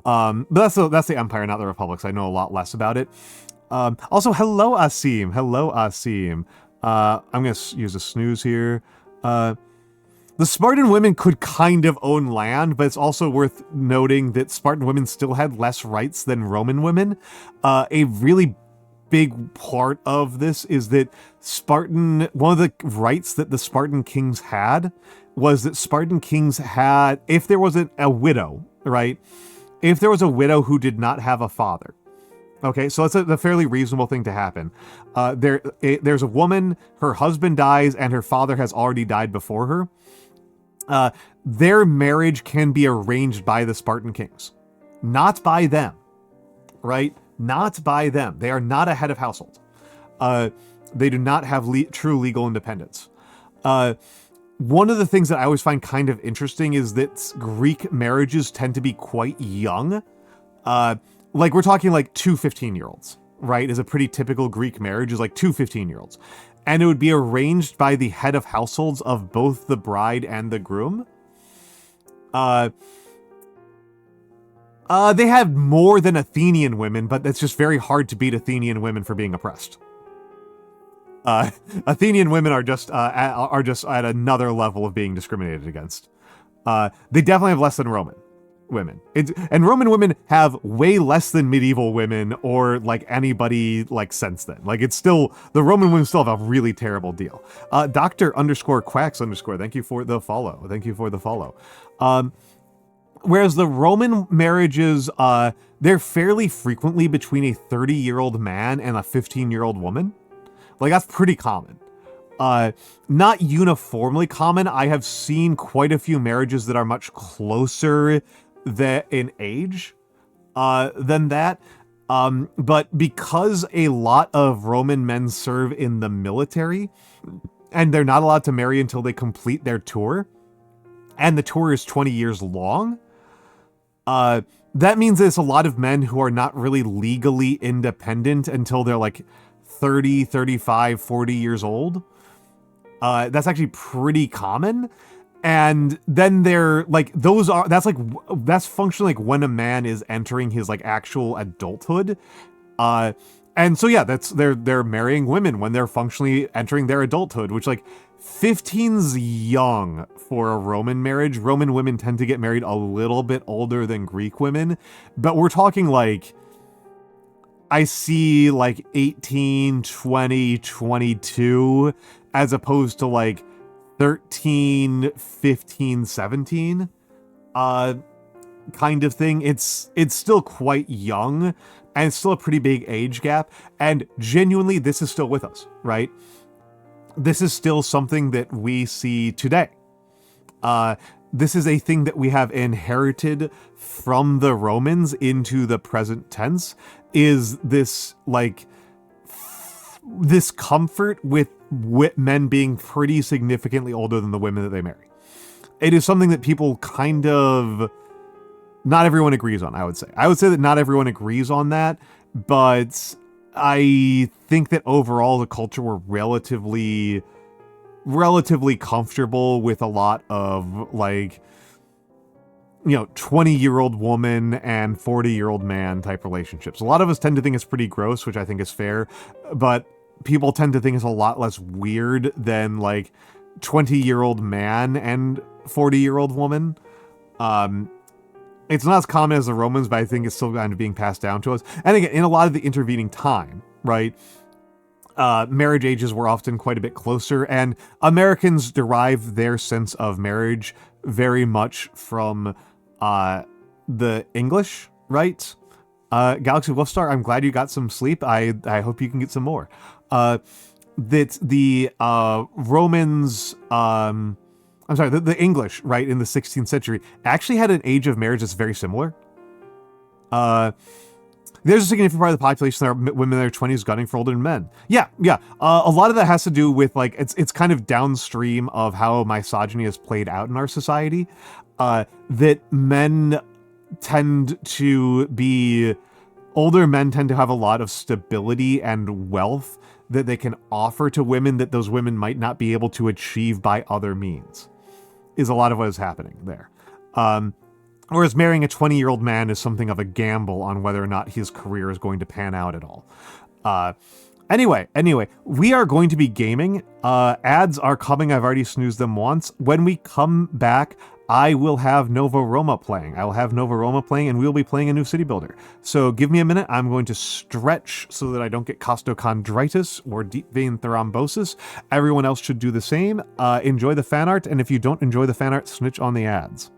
A: But that's the Empire, not the Republic, so I know a lot less about it. Also, hello Asim. I'm gonna use a snooze here. The Spartan women could kind of own land, but it's also worth noting that Spartan women still had less rights than Roman women. A really big part of this is that one of the rights that the Spartan kings had was that Spartan kings had, if there was a widow, right? If there was a widow who did not have a father. Okay, so that's a fairly reasonable thing to happen. There's a woman, her husband dies, and her father has already died before her. Their marriage can be arranged by the Spartan kings. Not by them, right? Not by them. They are not a head of household. They do not have true legal independence. One of the things that I always find kind of interesting is that Greek marriages tend to be quite young. Like, we're talking like 2 15-year-olds, right? Is a pretty typical Greek marriage, is like 2 15-year-olds. And it would be arranged by the head of households of both the bride and the groom. They have more than Athenian women, but it's just very hard to beat Athenian women for being oppressed. Athenian women are just at another level of being discriminated against. They definitely have less than Roman women. And Roman women have way less than medieval women or like anybody like since then. Like, it's still, the Roman women still have a really terrible deal. Dr_Quacks_, thank you for the follow. Whereas the Roman marriages, they're fairly frequently between a 30-year-old man and a 15-year-old woman. Like, that's pretty common. Not uniformly common. I have seen quite a few marriages that are much closer in age than that. But because a lot of Roman men serve in the military, and they're not allowed to marry until they complete their tour, and the tour is 20 years long, that means there's a lot of men who are not really legally independent until they're like 30, 35, 40 years old. That's actually pretty common. And then they're like, that's functionally like when a man is entering his like actual adulthood. And so yeah, they're marrying women when they're functionally entering their adulthood, which like 15's young for a Roman marriage. Roman women tend to get married a little bit older than Greek women, but we're talking like, I see like 18, 20, 22, as opposed to like 13, 15, 17, kind of thing. It's still quite young. and it's still a pretty big age gap. And genuinely, this is still with us, right? This is still something that we see today. This is a thing that we have inherited from the Romans into the present tense, is this, like, this comfort with men being pretty significantly older than the women that they marry. It is something that people kind of, not everyone agrees on, I would say. I would say that not everyone agrees on that, but I think that overall the culture were relatively comfortable with a lot of, like, 20-year-old woman and 40-year-old man type relationships. A lot of us tend to think it's pretty gross, which I think is fair, but people tend to think it's a lot less weird than, like, 20-year-old man and 40-year-old woman. It's not as common as the Romans, but I think it's still kind of being passed down to us. And again, in a lot of the intervening time, right, marriage ages were often quite a bit closer, and Americans derive their sense of marriage very much from the English, right? Galaxy Wolfstar, I'm glad you got some sleep. I hope you can get some more. That the Romans, I'm sorry, the English, right, in the 16th century actually had an age of marriage that's very similar. There's a significant part of the population that are women in their 20s gunning for older men. Yeah. A lot of that has to do with, like, it's kind of downstream of how misogyny is played out in our society. That older men tend to have a lot of stability and wealth that they can offer to women that those women might not be able to achieve by other means, is a lot of what is happening there. Whereas marrying a 20-year-old man is something of a gamble on whether or not his career is going to pan out at all. Anyway, we are going to be gaming. Ads are coming. I've already snoozed them once. When we come back, I will have Nova Roma playing. And we'll be playing a new city builder. So give me a minute. I'm going to stretch so that I don't get costochondritis or deep vein thrombosis. Everyone else should do the same. Enjoy the fan art, and if you don't enjoy the fan art, snitch on the ads.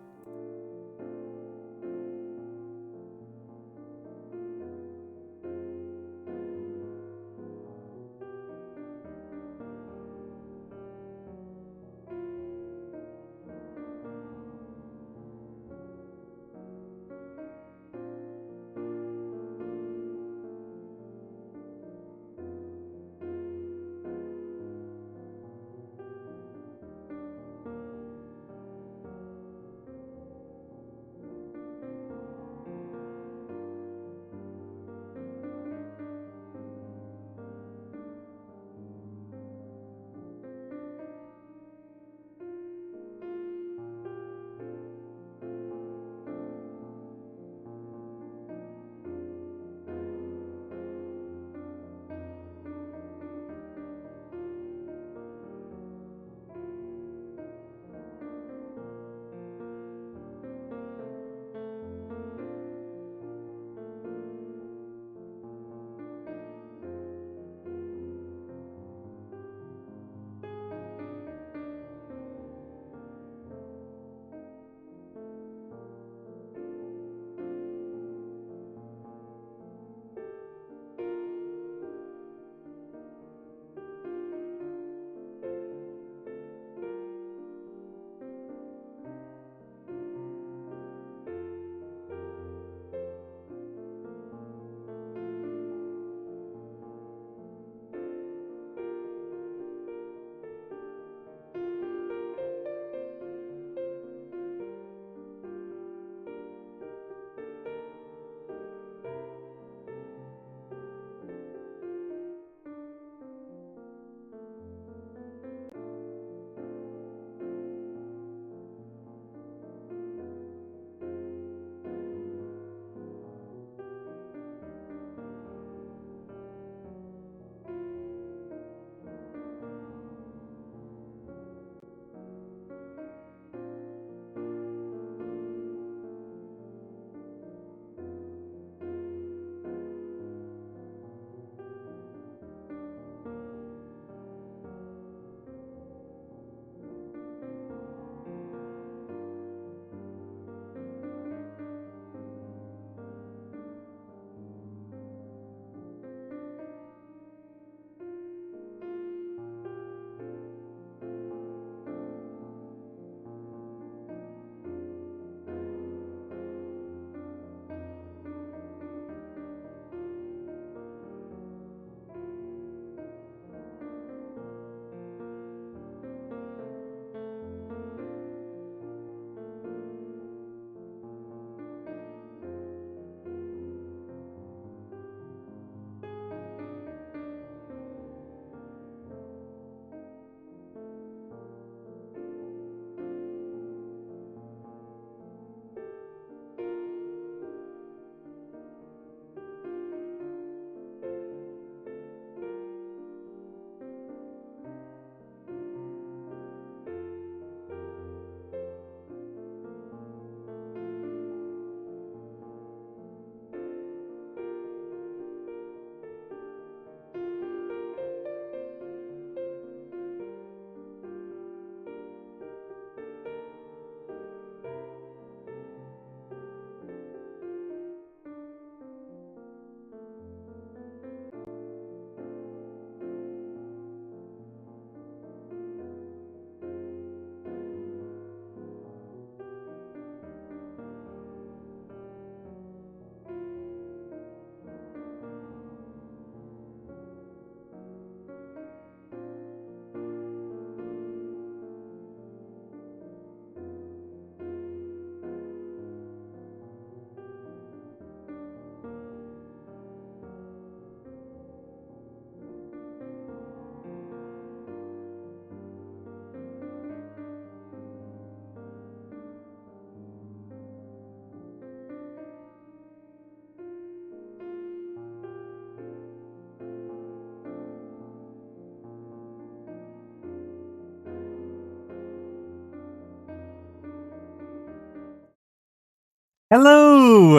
A: Hello,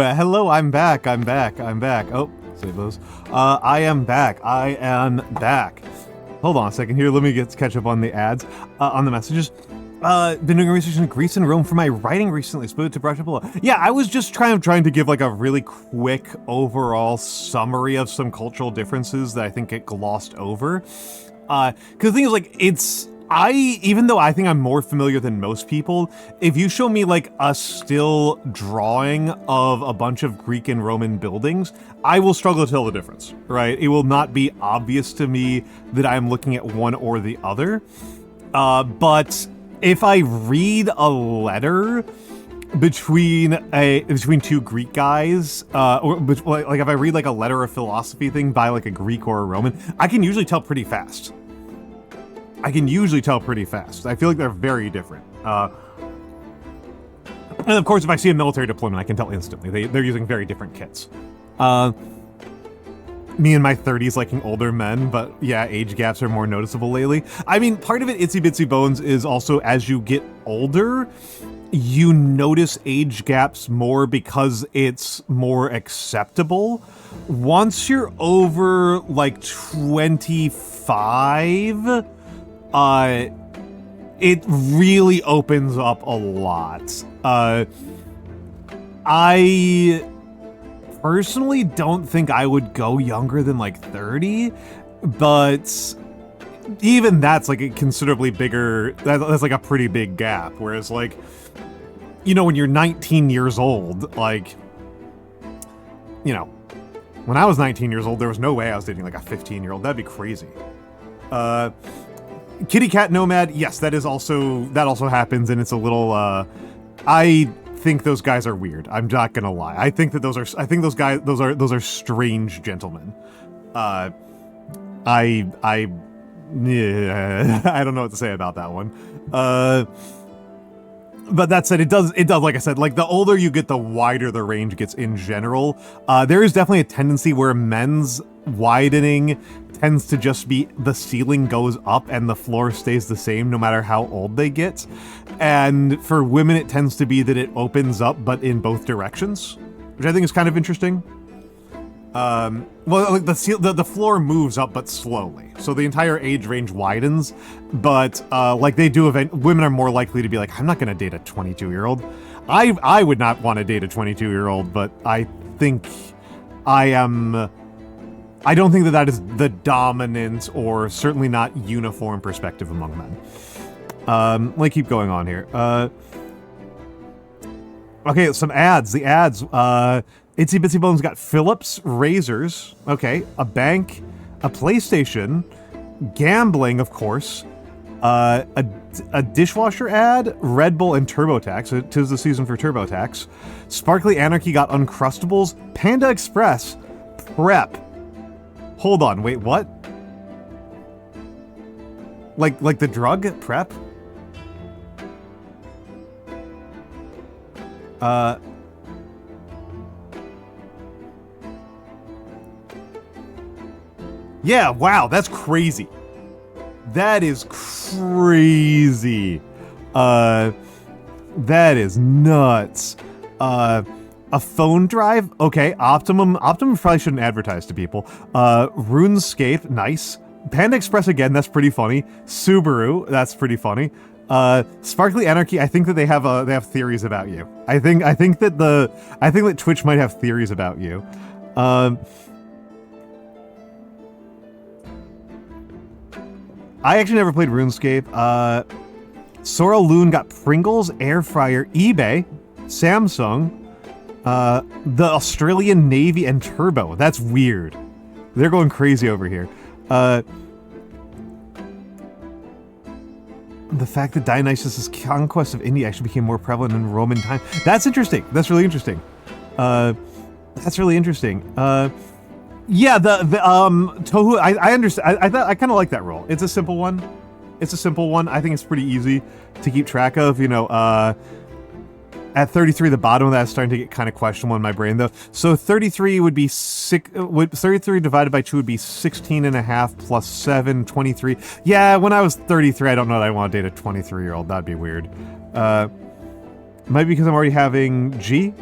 A: I'm back. Oh, save those. I am back. Hold on a second here. Let me catch up on the ads, on the messages. Been doing research in Greece and Rome for my writing recently. Spoke to brush up a lot. Yeah, I was just trying to give like a really quick overall summary of some cultural differences that I think get glossed over. Because the thing is, like, even though I think I'm more familiar than most people, if you show me like a still drawing of a bunch of Greek and Roman buildings, I will struggle to tell the difference, right? It will not be obvious to me that I'm looking at one or the other. But if I read a letter between two Greek guys, or like if I read like a letter of philosophy thing by like a Greek or a Roman, I can usually tell pretty fast. I feel like they're very different. And of course, if I see a military deployment, I can tell instantly. They're using very different kits. Me in my 30s liking older men, but yeah, age gaps are more noticeable lately. I mean, part of it, Itsy Bitsy Bones, is also as you get older, you notice age gaps more because it's more acceptable. Once you're over like 25, it really opens up a lot. I personally don't think I would go younger than like 30, but even that's like a considerably bigger, that's like a pretty big gap. Whereas like, you know, when you're 19 years old, like, you know, when I was 19 years old, there was no way I was dating like a 15-year-old. That'd be crazy. Kitty Cat Nomad, yes, that also happens, and it's a little, I think those guys are weird. I'm not gonna lie. I think those are strange gentlemen. I don't know what to say about that one. But that said, it does, like I said, like the older you get, the wider the range gets in general. There is definitely a tendency where men's widening tends to just be the ceiling goes up and the floor stays the same no matter how old they get. And for women, it tends to be that it opens up, but in both directions, which I think is kind of interesting. Well, like the floor moves up, but slowly. So the entire age range widens, but like they do women are more likely to be like, I'm not going to date a 22-year-old. I would not want to date a 22-year-old, but I think I don't think that is the dominant or certainly not uniform perspective among men. Let me keep going on here. Okay, some ads. The ads. Itsy Bitsy Bones got Philips, razors, okay, a bank, a PlayStation, gambling, of course, a dishwasher ad, Red Bull, and TurboTax. 'Tis the season for TurboTax. Sparkly Anarchy got Uncrustables, Panda Express, Prep. Hold on, wait, what? Like the drug, Prep? Yeah, wow, that's crazy. That is crazy. That is nuts. A phone drive? Okay, Optimum probably shouldn't advertise to people. RuneScape, nice. Panda Express again, that's pretty funny. Subaru, that's pretty funny. Sparkly Anarchy, I think that they have theories about you. I think that Twitch might have theories about you. I actually never played RuneScape. Sora Loon got Pringles, Air Fryer, eBay, Samsung, the Australian Navy, and Turbo. That's weird. They're going crazy over here. The fact that Dionysus' conquest of India actually became more prevalent in Roman time. That's interesting. That's really interesting. Yeah, the Tohu, I understand. I kind of like that rule. It's a simple one. I think it's pretty easy to keep track of. You know, at 33, the bottom of that is starting to get kind of questionable in my brain, though. So 33 would be 33 divided by 2 would be 16 and a half plus 7, 23. Yeah, when I was 33, I don't know that I want to date a 23-year-old. That'd be weird. Might be because I'm already having G.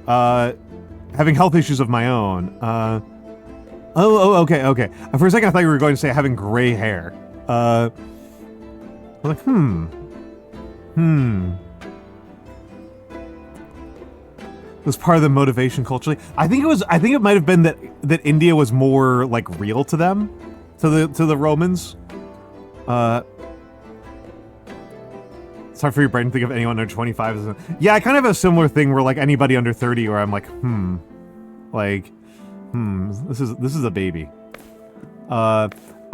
A: Having health issues of my own. Okay. For a second I thought you were going to say having gray hair. I'm like, It was part of the motivation culturally. I think it might have been that India was more like real to them, to the Romans. It's hard for your brain to think of anyone under 25 as yeah, I kind of have a similar thing where like anybody under 30 where I'm like, this is a baby. I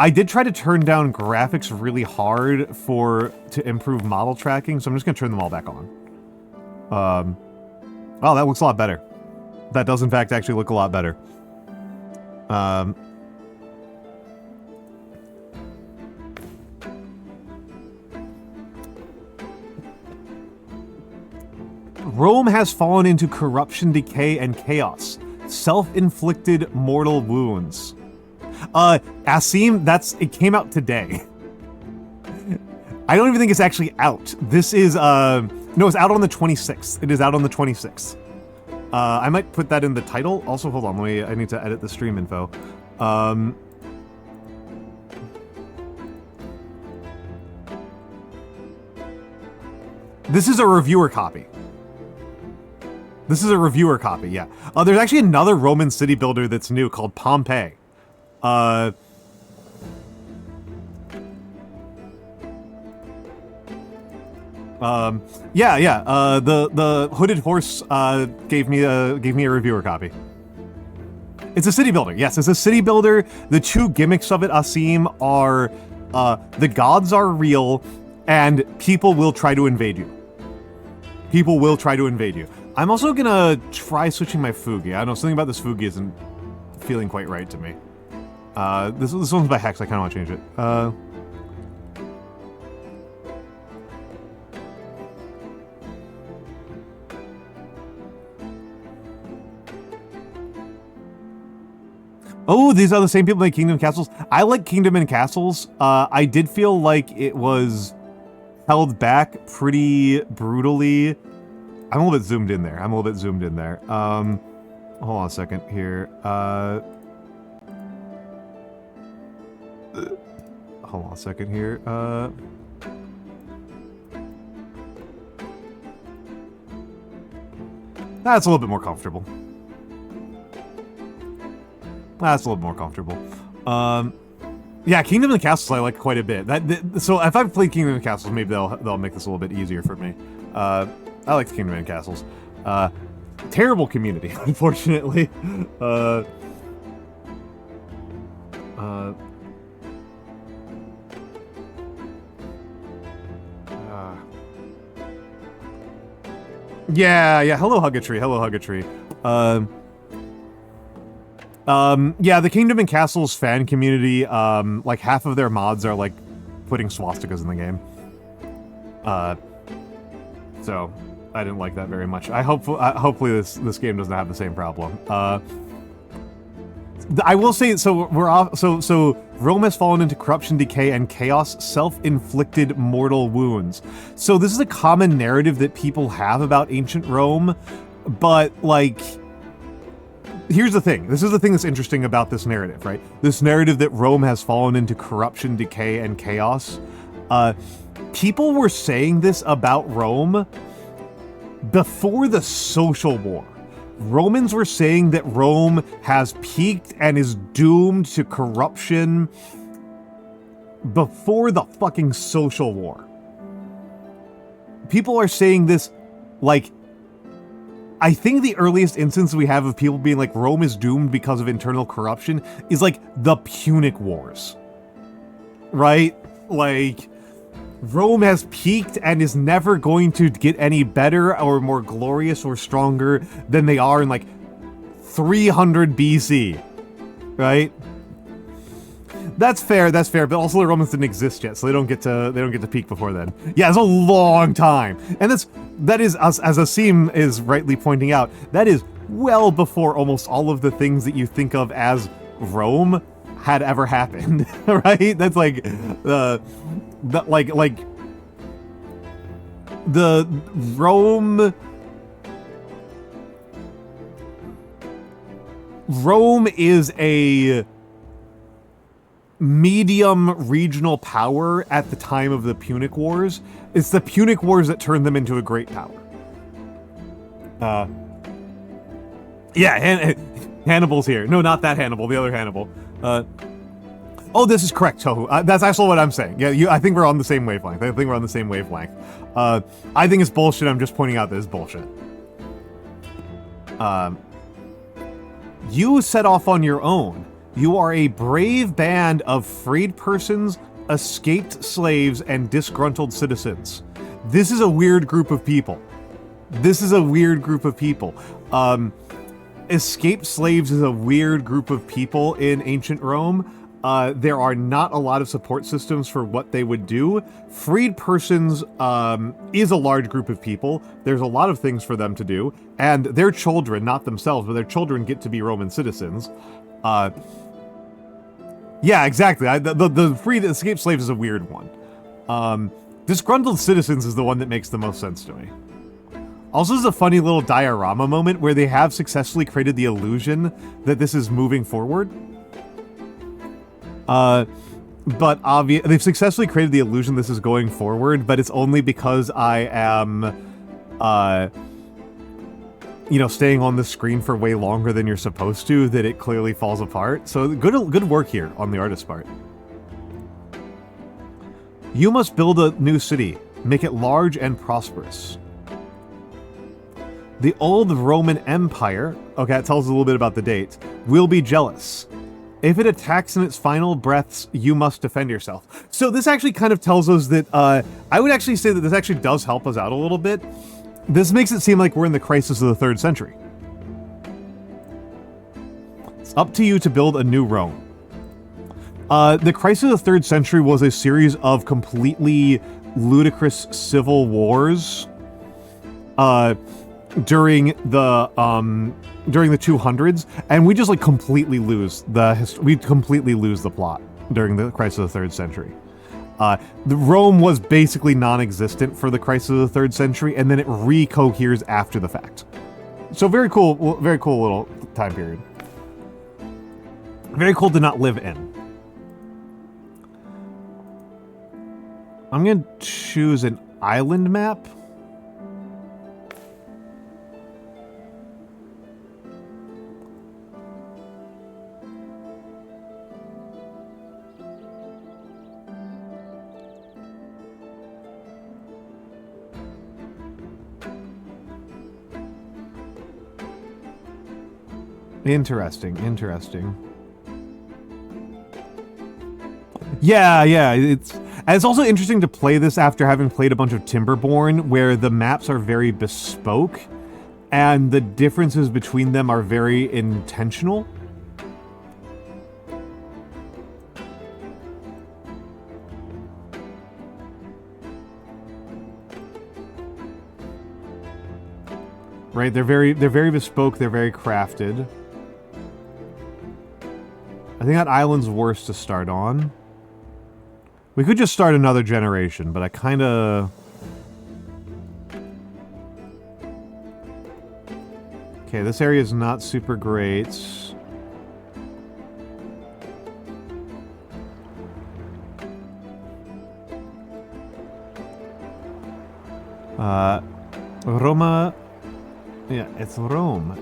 A: did try to turn down graphics really hard to improve model tracking, so I'm just gonna turn them all back on. Oh, that looks a lot better. That does, in fact, actually look a lot better. Rome has fallen into corruption, decay, and chaos. Self-inflicted mortal wounds. Asim, it came out today. I don't even think it's actually out. This is, no, it's out on the 26th. It is out on the 26th. I might put that in the title. Also, hold on, I need to edit the stream info. This is a reviewer copy. This is a reviewer copy, yeah. There's actually another Roman city builder that's new called Pompeii. The Hooded Horse gave me a reviewer copy. It's a city builder. Yes, it's a city builder. The two gimmicks of it, Asim, are the gods are real and people will try to invade you. People will try to invade you. I'm also gonna try switching my Fugi. I don't know, something about this Fugi isn't feeling quite right to me. This one's by Hex, I kinda wanna change it. Oh, these are the same people make Kingdom and Castles. I like Kingdom and Castles. I did feel like it was held back pretty brutally. I'm a little bit zoomed in there. Hold on a second here. Hold on a second here. That's a little bit more comfortable. Yeah, Kingdom and Castles I like quite a bit. So if I've played Kingdom and Castles, maybe they'll make this a little bit easier for me. I like Kingdom and Castles. Terrible community, unfortunately. Yeah, hello Huggatree. Yeah, the Kingdom and Castles fan community, like half of their mods are like putting swastikas in the game. So I didn't like that very much. Hopefully this game doesn't have the same problem. I will say, so we're off. So Rome has fallen into corruption, decay, and chaos, self-inflicted mortal wounds. So this is a common narrative that people have about ancient Rome, but like, here's the thing. This is the thing that's interesting about this narrative, right? This narrative that Rome has fallen into corruption, decay, and chaos. People were saying this about Rome before the social war. Romans were saying that Rome has peaked and is doomed to corruption before the fucking social war. People are saying this, like, I think the earliest instance we have of people being like, Rome is doomed because of internal corruption is like the Punic Wars. Right? Like, Rome has peaked and is never going to get any better or more glorious or stronger than they are in like 300 BC, right? That's fair, but also the Romans didn't exist yet, so they don't get to peak before then. Yeah, it's a long time. And that is, as Asim is rightly pointing out, that is well before almost all of the things that you think of as Rome had ever happened, right? That's like the Rome. Rome is a medium regional power at the time of the Punic Wars. It's the Punic Wars that turned them into a great power. Yeah, Hannibal's here. No, not that Hannibal, the other Hannibal. Oh, this is correct, Tohu. That's actually what I'm saying. Yeah, I think we're on the same wavelength. I think it's bullshit. I'm just pointing out that it's bullshit. You set off on your own. You are a brave band of freed persons, escaped slaves, and disgruntled citizens. This is a weird group of people. Escaped slaves is a weird group of people in ancient Rome. There are not a lot of support systems for what they would do. Freed persons is a large group of people. There's a lot of things for them to do. And their children, not themselves, but their children get to be Roman citizens. Yeah, exactly. The freed escaped slaves is a weird one. Disgruntled citizens is the one that makes the most sense to me. Also, there's a funny little diorama moment where they have successfully created the illusion that this is moving forward. But they've successfully created the illusion this is going forward, but it's only because I am, staying on the screen for way longer than you're supposed to, that it clearly falls apart. So good work here on the artist's part. You must build a new city, make it large and prosperous. The old Roman Empire, okay, that tells us a little bit about the date, will be jealous. If it attacks in its final breaths, you must defend yourself. So this actually kind of tells us that, I would actually say that this actually does help us out a little bit. This makes it seem like we're in the crisis of the 3rd century. It's up to you to build a new Rome. The crisis of the 3rd century was a series of completely ludicrous civil wars, during the 200s, and we just like completely lose the plot during the crisis of the 3rd century. The Rome was basically non-existent for the crisis of the 3rd century, and then it recoheres after the fact. So very cool little time period. Very cool to not live in. I'm gonna choose an island map. Interesting. Yeah, it's also interesting to play this after having played a bunch of Timberborn, where the maps are very bespoke, and the differences between them are very intentional. Right, they're very bespoke, they're very crafted. I think that island's worse to start on. We could just start another generation, but I kinda... Okay, this area is not super great. Roma... Yeah, it's Rome.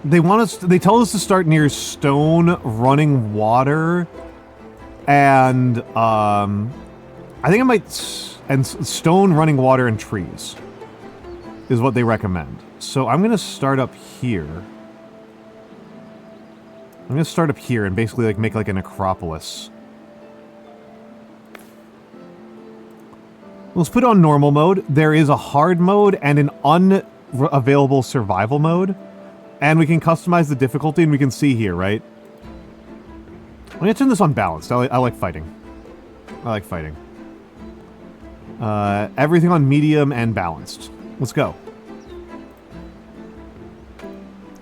A: They tell us to start near stone, running water, and, I think I might, and stone, running water, and trees is what they recommend. So I'm gonna start up here. I'm gonna start up here and basically like make like an acropolis. Let's put it on normal mode. There is a hard mode and an unavailable survival mode. And we can customize the difficulty, and we can see here, right? I'm gonna turn this on balanced. I like fighting. Everything on medium and balanced. Let's go.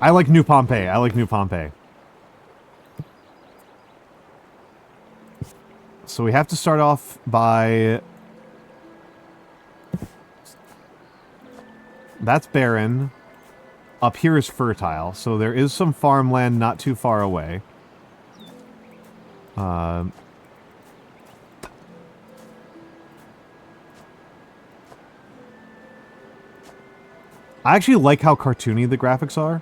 A: I like New Pompeii. So we have to start off by... That's barren. Up here is fertile, so there is some farmland not too far away. I actually like how cartoony the graphics are.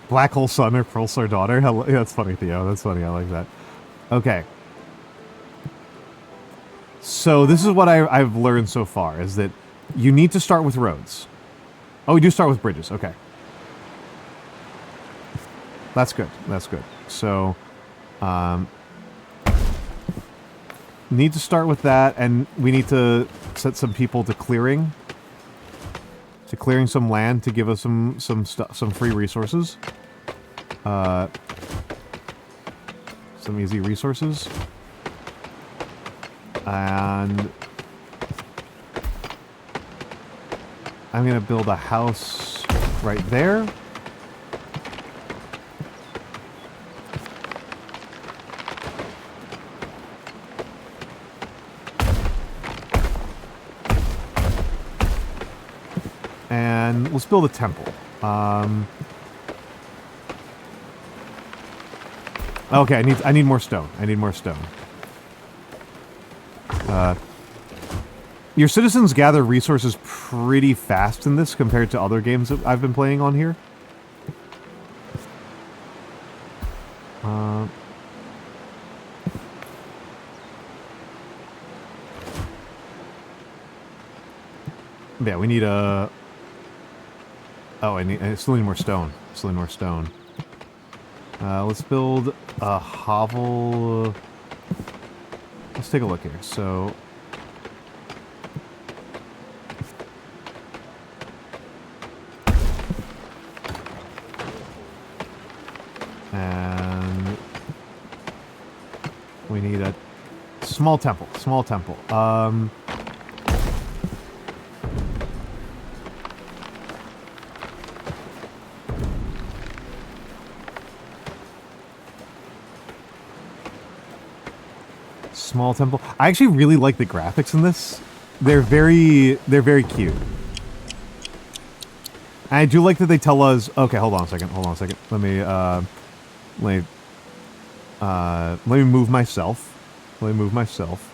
A: Black hole son or pulsar daughter. Yeah, that's funny, Theo. That's funny. I like that. Okay. So this is what I've learned so far, is that you need to start with roads. Oh, we do start with bridges. Okay. That's good. That's good. So, need to start with that, and we need to set some people to clearing. To clearing some land to give us some free resources. Some easy resources. And I'm gonna build a house right there. And let's build a temple. Okay, I need more stone. I need more stone. Your citizens gather resources pretty fast in this compared to other games that I've been playing on here. Yeah, we need a... Oh, I still need more stone. Still need more stone. Let's build a hovel. Let's take a look here. So... And... we need a small temple. Small temple. Small temple. I actually really like the graphics in this. They're very cute. And I do like that they tell us. Okay, hold on a second. Hold on a second. Let me move myself. Let me move myself.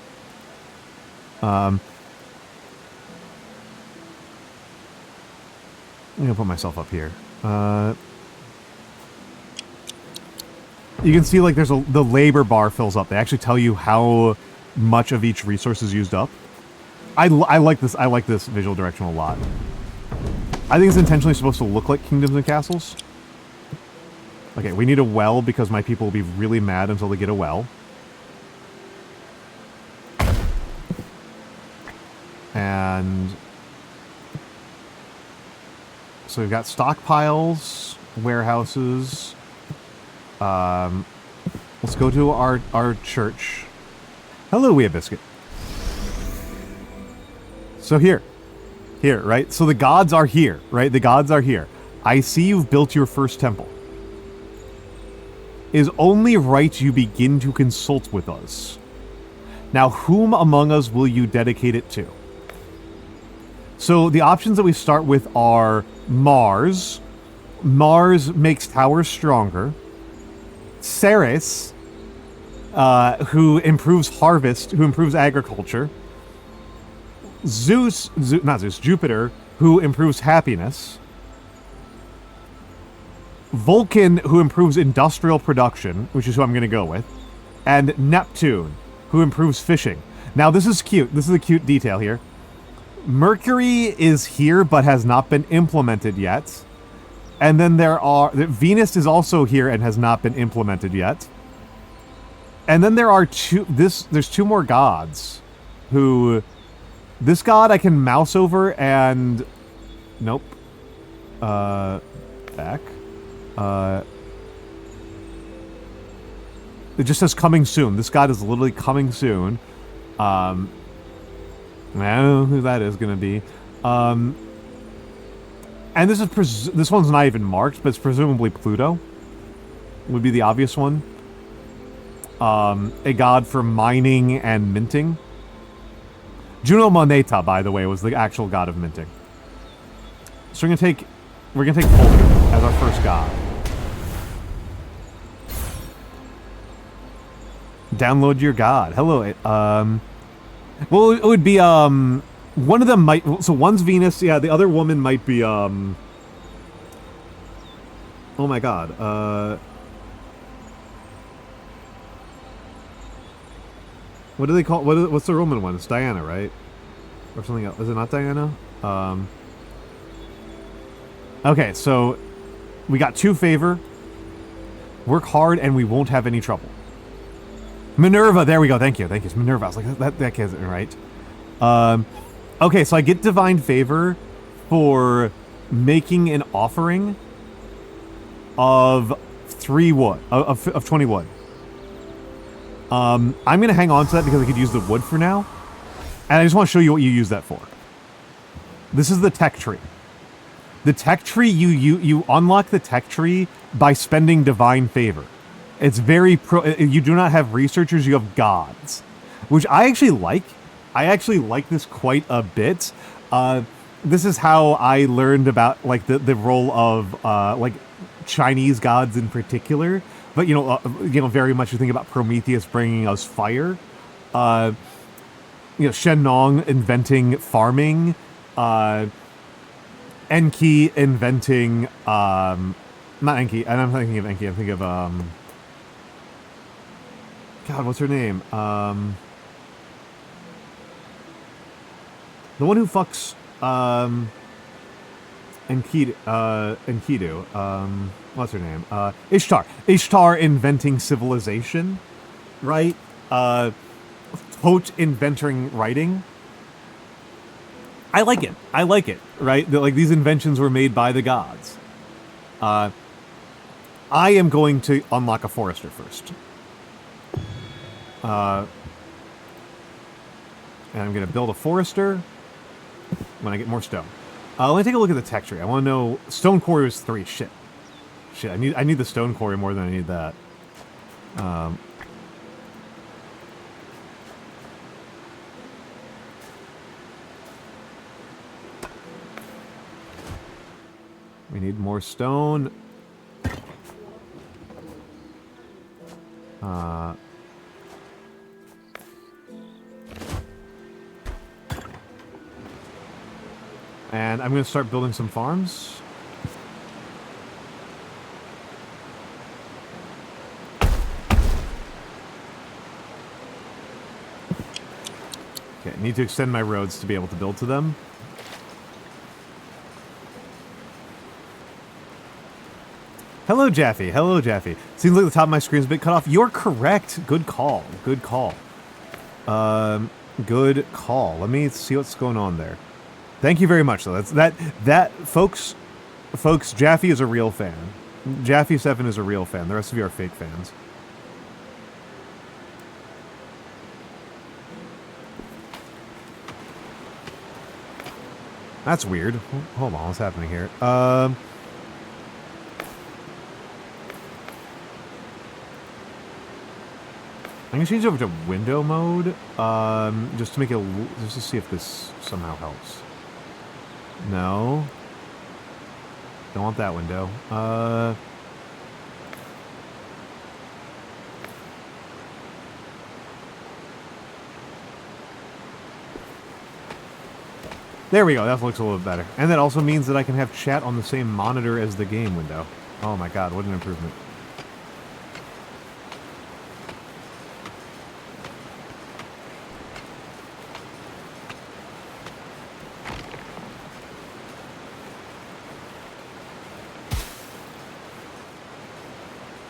A: I'm gonna put myself up here. You can see, like, the labor bar fills up. They actually tell you how much of each resource is used up. I like this. I like this visual direction a lot. I think it's intentionally supposed to look like kingdoms and castles. Okay, we need a well because my people will be really mad until they get a well. And so we've got stockpiles, warehouses. Let's go to our church. Hello, we have biscuit. So here, right? So the gods are here, right? The gods are here. I see you've built your first temple. It is only right you begin to consult with us. Now, whom among us will you dedicate it to? So the options that we start with are Mars. Mars makes towers stronger. Ceres, who improves harvest, who improves agriculture. Jupiter, who improves happiness. Vulcan, who improves industrial production, which is who I'm going to go with. And Neptune, who improves fishing. Now, this is cute. This is a cute detail here. Mercury is here, but has not been implemented yet. And then Venus is also here and has not been implemented yet. And then there are there's two more gods who, this god I can mouse over and, nope. Back. It just says coming soon. This god is literally coming soon. I don't know who that is going to be. And this is this one's not even marked, but it's presumably Pluto. Would be the obvious one. A god for mining and minting. Juno Moneta, by the way, was the actual god of minting. So we're gonna take Polter as our first god. Download your god. Hello. Well, it would be one of them might. So one's Venus. Yeah, the other woman might be oh my god. What do they call? What's the Roman one? It's Diana, right? Or something else? Is it not Diana? Okay, so we got 2 favor. Work hard, and we won't have any trouble. Minerva, there we go. Thank you. It's Minerva. I was like, that isn't right. Okay, so I get divine favor for making an offering of 3 wood of 20 wood. I'm gonna hang on to that because I could use the wood for now, and I just want to show you what you use that for. This is the tech tree. The tech tree, you unlock the tech tree by spending divine favor. It's very you do not have researchers, you have gods, which I actually like. I actually like this quite a bit. This is how I learned about like the role of like Chinese gods in particular. But you know, very much you think about Prometheus bringing us fire. Shen Nong inventing farming. Enki inventing not Enki, and I'm thinking of Enki. I'm thinking of God, what's her name? The one who fucks Enkidu. What's her name? Ishtar. Ishtar inventing civilization, right? Tot inventing writing. I like it, right? Like, these inventions were made by the gods. I am going to unlock a forester first. And I'm going to build a forester when I get more stone. Let me take a look at the tech tree. I want to know... Stone quarry was 3. Shit, I need the stone quarry more than I need that. We need more stone. And I'm going to start building some farms. Okay, I need to extend my roads to be able to build to them. Hello, Jaffe. Hello, Jaffe. Seems like the top of my screen is a bit cut off. You're correct. Good call. Good call. Good call. Let me see what's going on there. Thank you very much, though. That folks, Jaffe is a real fan. Jaffe7 is a real fan. The rest of you are fake fans. That's weird. Hold on, what's happening here? I'm gonna change over to window mode, just to make it, just to see if this somehow helps. No. Don't want that window. There we go, that looks a little bit better. And that also means that I can have chat on the same monitor as the game window. Oh my god, what an improvement.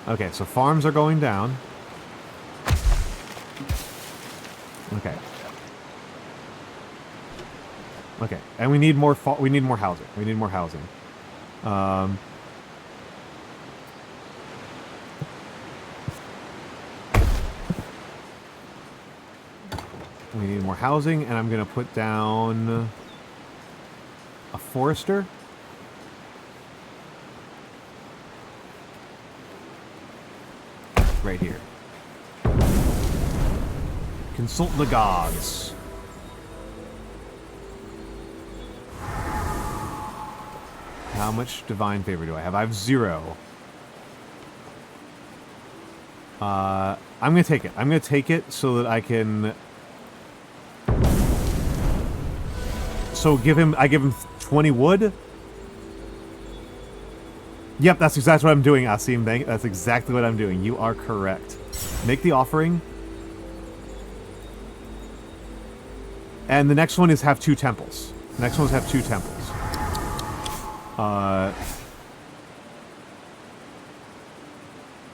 A: Okay, so farms are going down. Okay. Okay, and we need more housing. We need more housing. We need more housing, and I'm going to put down a forester. Right here. Consult the gods. How much divine favor do I have? I have 0. I'm going to take it. I'm going to take it so that I can... So I give him 20 wood? Yep, that's exactly what I'm doing, Asim. That's exactly what I'm doing. You are correct. Make the offering. And the next one is have 2 temples. The next one is have 2 temples.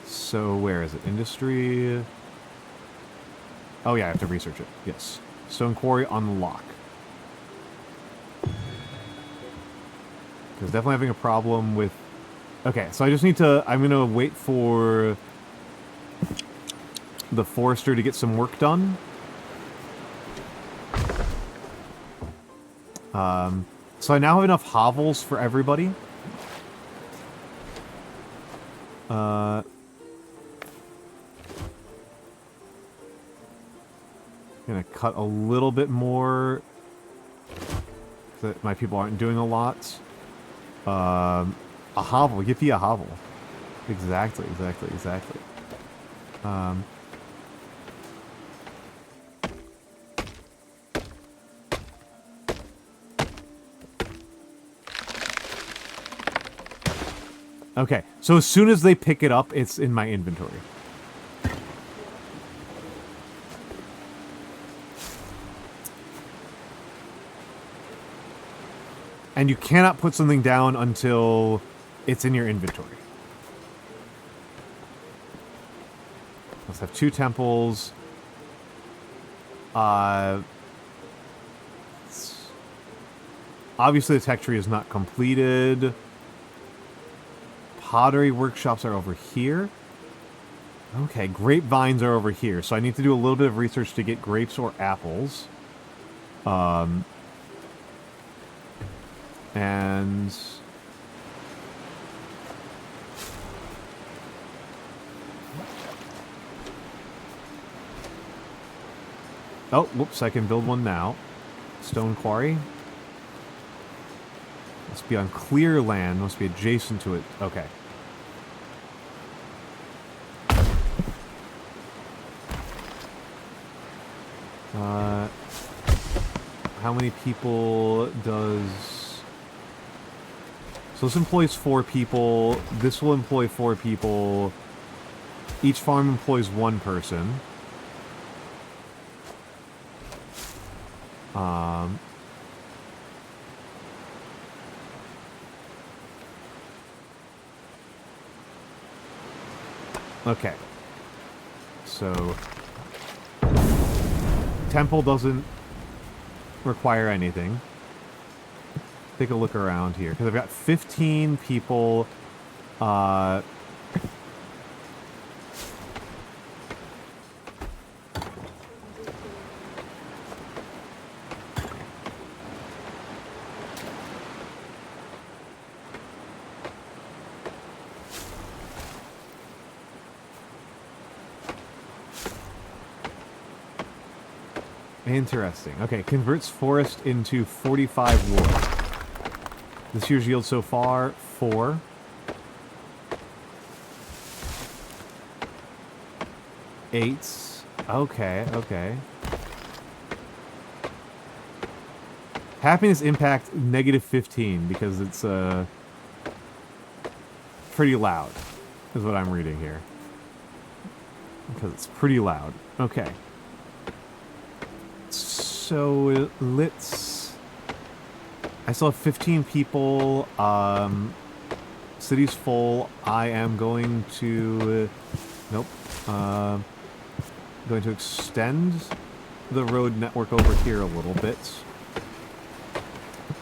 A: So where is it? Industry. Oh yeah, I have to research it. Yes. Stone quarry unlock. Because definitely having a problem with... Okay, so I just need to... I'm going to wait for the forester to get some work done. So I now have enough hovels for everybody. Gonna cut a little bit more. That my people aren't doing a lot. A hovel. Give me a hovel. Exactly. Okay, so as soon as they pick it up, it's in my inventory. And you cannot put something down until it's in your inventory. Let's have 2 temples. Obviously the tech tree is not completed. Pottery workshops are over here. Okay, grapevines are over here. So I need to do a little bit of research to get grapes or apples. And... Oh, whoops, I can build one now. Stone quarry. Must be on clear land. Must be adjacent to it. Okay. How many people does... So this employs 4 people. This will employ 4 people. Each farm employs 1 person. Okay. So... Temple doesn't require anything. Take a look around here. Because I've got 15 people... Interesting. Okay, converts forest into 45 wood. This year's yield so far, 4. Eights. Okay. Happiness impact -15 because it's pretty loud, is what I'm reading here. Because it's pretty loud. Okay. So let's... I still have 15 people. City's full. I am going to... Nope. Going to extend the road network over here a little bit.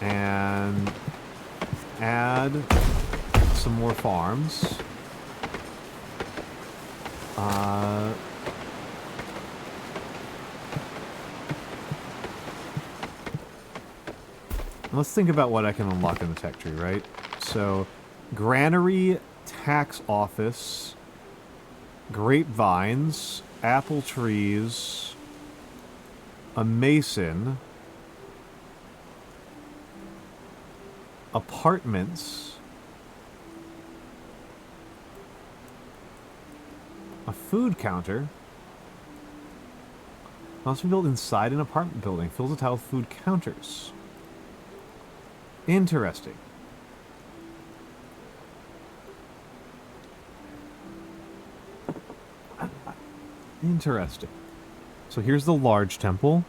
A: And add some more farms. Let's think about what I can unlock in the tech tree, right? So, granary, tax office, grapevines, apple trees, a mason, apartments, a food counter. Must be built inside an apartment building. Fills a tile with food counters. Interesting. Interesting. So here's the large temple.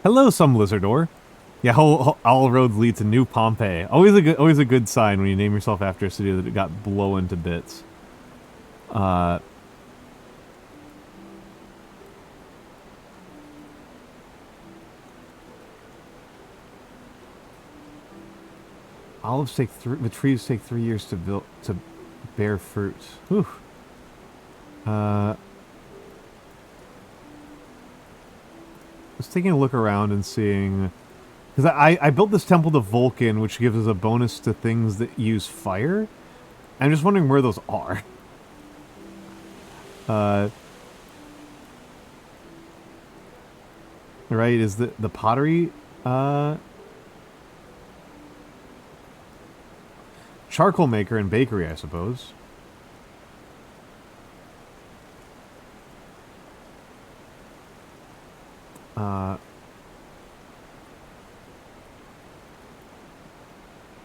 A: Hello, some lizardor. Yeah, all roads lead to New Pompeii. Always a good sign when you name yourself after a city that it got blown to bits. Olives take the trees take 3 years to bear fruit. Whew. Just taking a look around and seeing, because I built this temple to Vulcan, which gives us a bonus to things that use fire. I'm just wondering where those are. Right? Is the pottery? Charcoal maker and bakery, I suppose.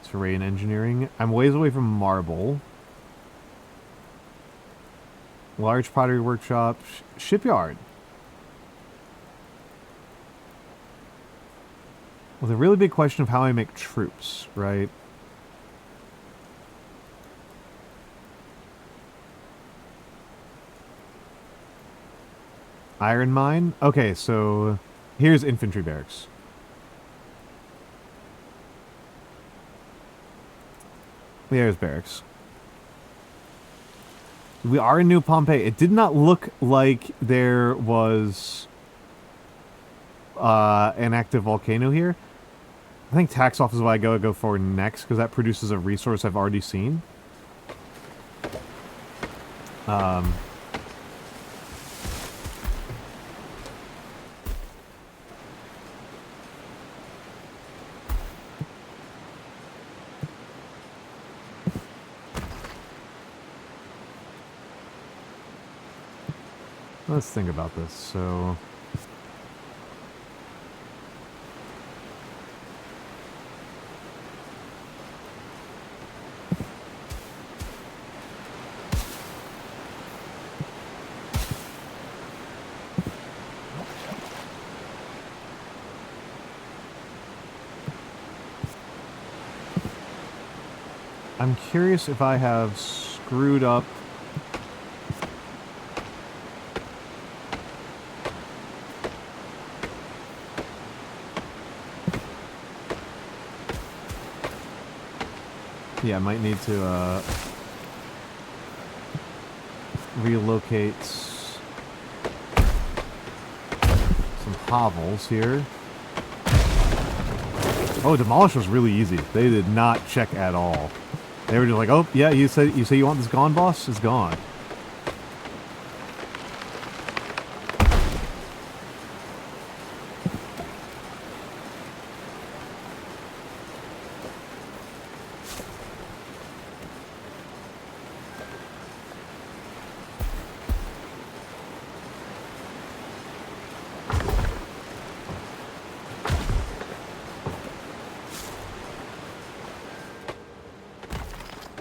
A: Terrain engineering. I'm ways away from marble. Large pottery workshop. Shipyard. Well, the really big question of how I make troops, right? Iron mine? Okay, so here's infantry barracks. There's barracks. We are in New Pompeii. It did not look like there was an active volcano here. I think tax office is what I go for next, because that produces a resource I've already seen. Let's think about this. So, I'm curious if I have screwed up yeah, I might need to relocate some hovels here. Oh, demolish was really easy. They did not check at all. They were just like, "Oh, yeah, you say you want this gone, boss? It's gone."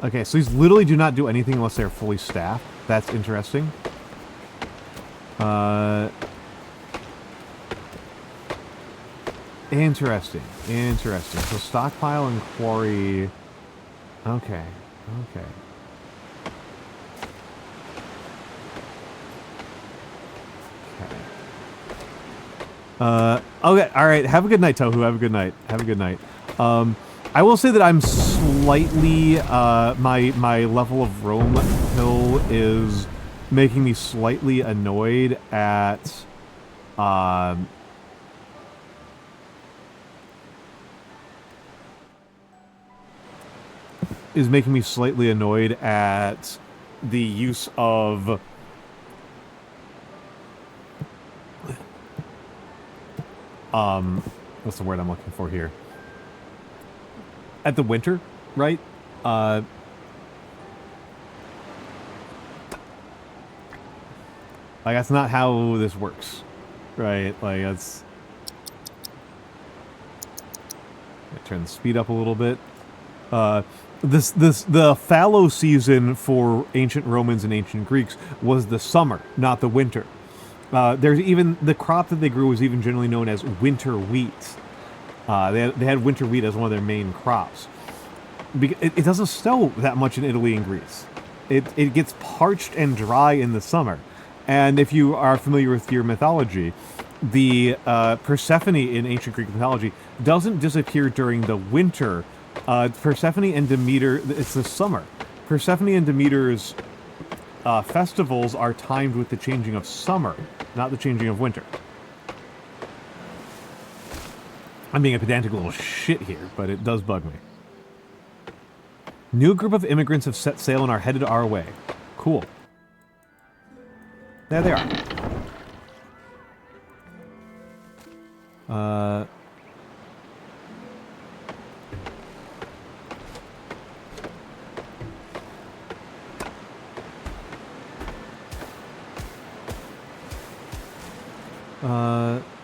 A: Okay, so these literally do not do anything unless they're fully staffed. That's interesting. Interesting. So stockpile and quarry. Okay. Okay, alright. Have a good night, Tohu. Have a good night. I will say that I'm slightly, my level of Rome Hill is making me slightly annoyed at, is making me slightly annoyed at the use of what's the word I'm looking for here? At the winter, right? Like, that's not how this works, right? Like, that's... Turn the speed up a little bit. The fallow season for ancient Romans and ancient Greeks was the summer, not the winter. There's even the crop that they grew was even generally known as winter wheat. They had winter wheat as one of their main crops. It doesn't snow that much in Italy and Greece. It gets parched and dry in the summer. And if you are familiar with your mythology, the Persephone in ancient Greek mythology doesn't disappear during the winter. Persephone and Demeter, it's the summer. Persephone and Demeter's festivals are timed with the changing of summer, not the changing of winter. I'm being a pedantic little shit here, but it does bug me. New group of immigrants have set sail and are headed our way. Cool. There they are.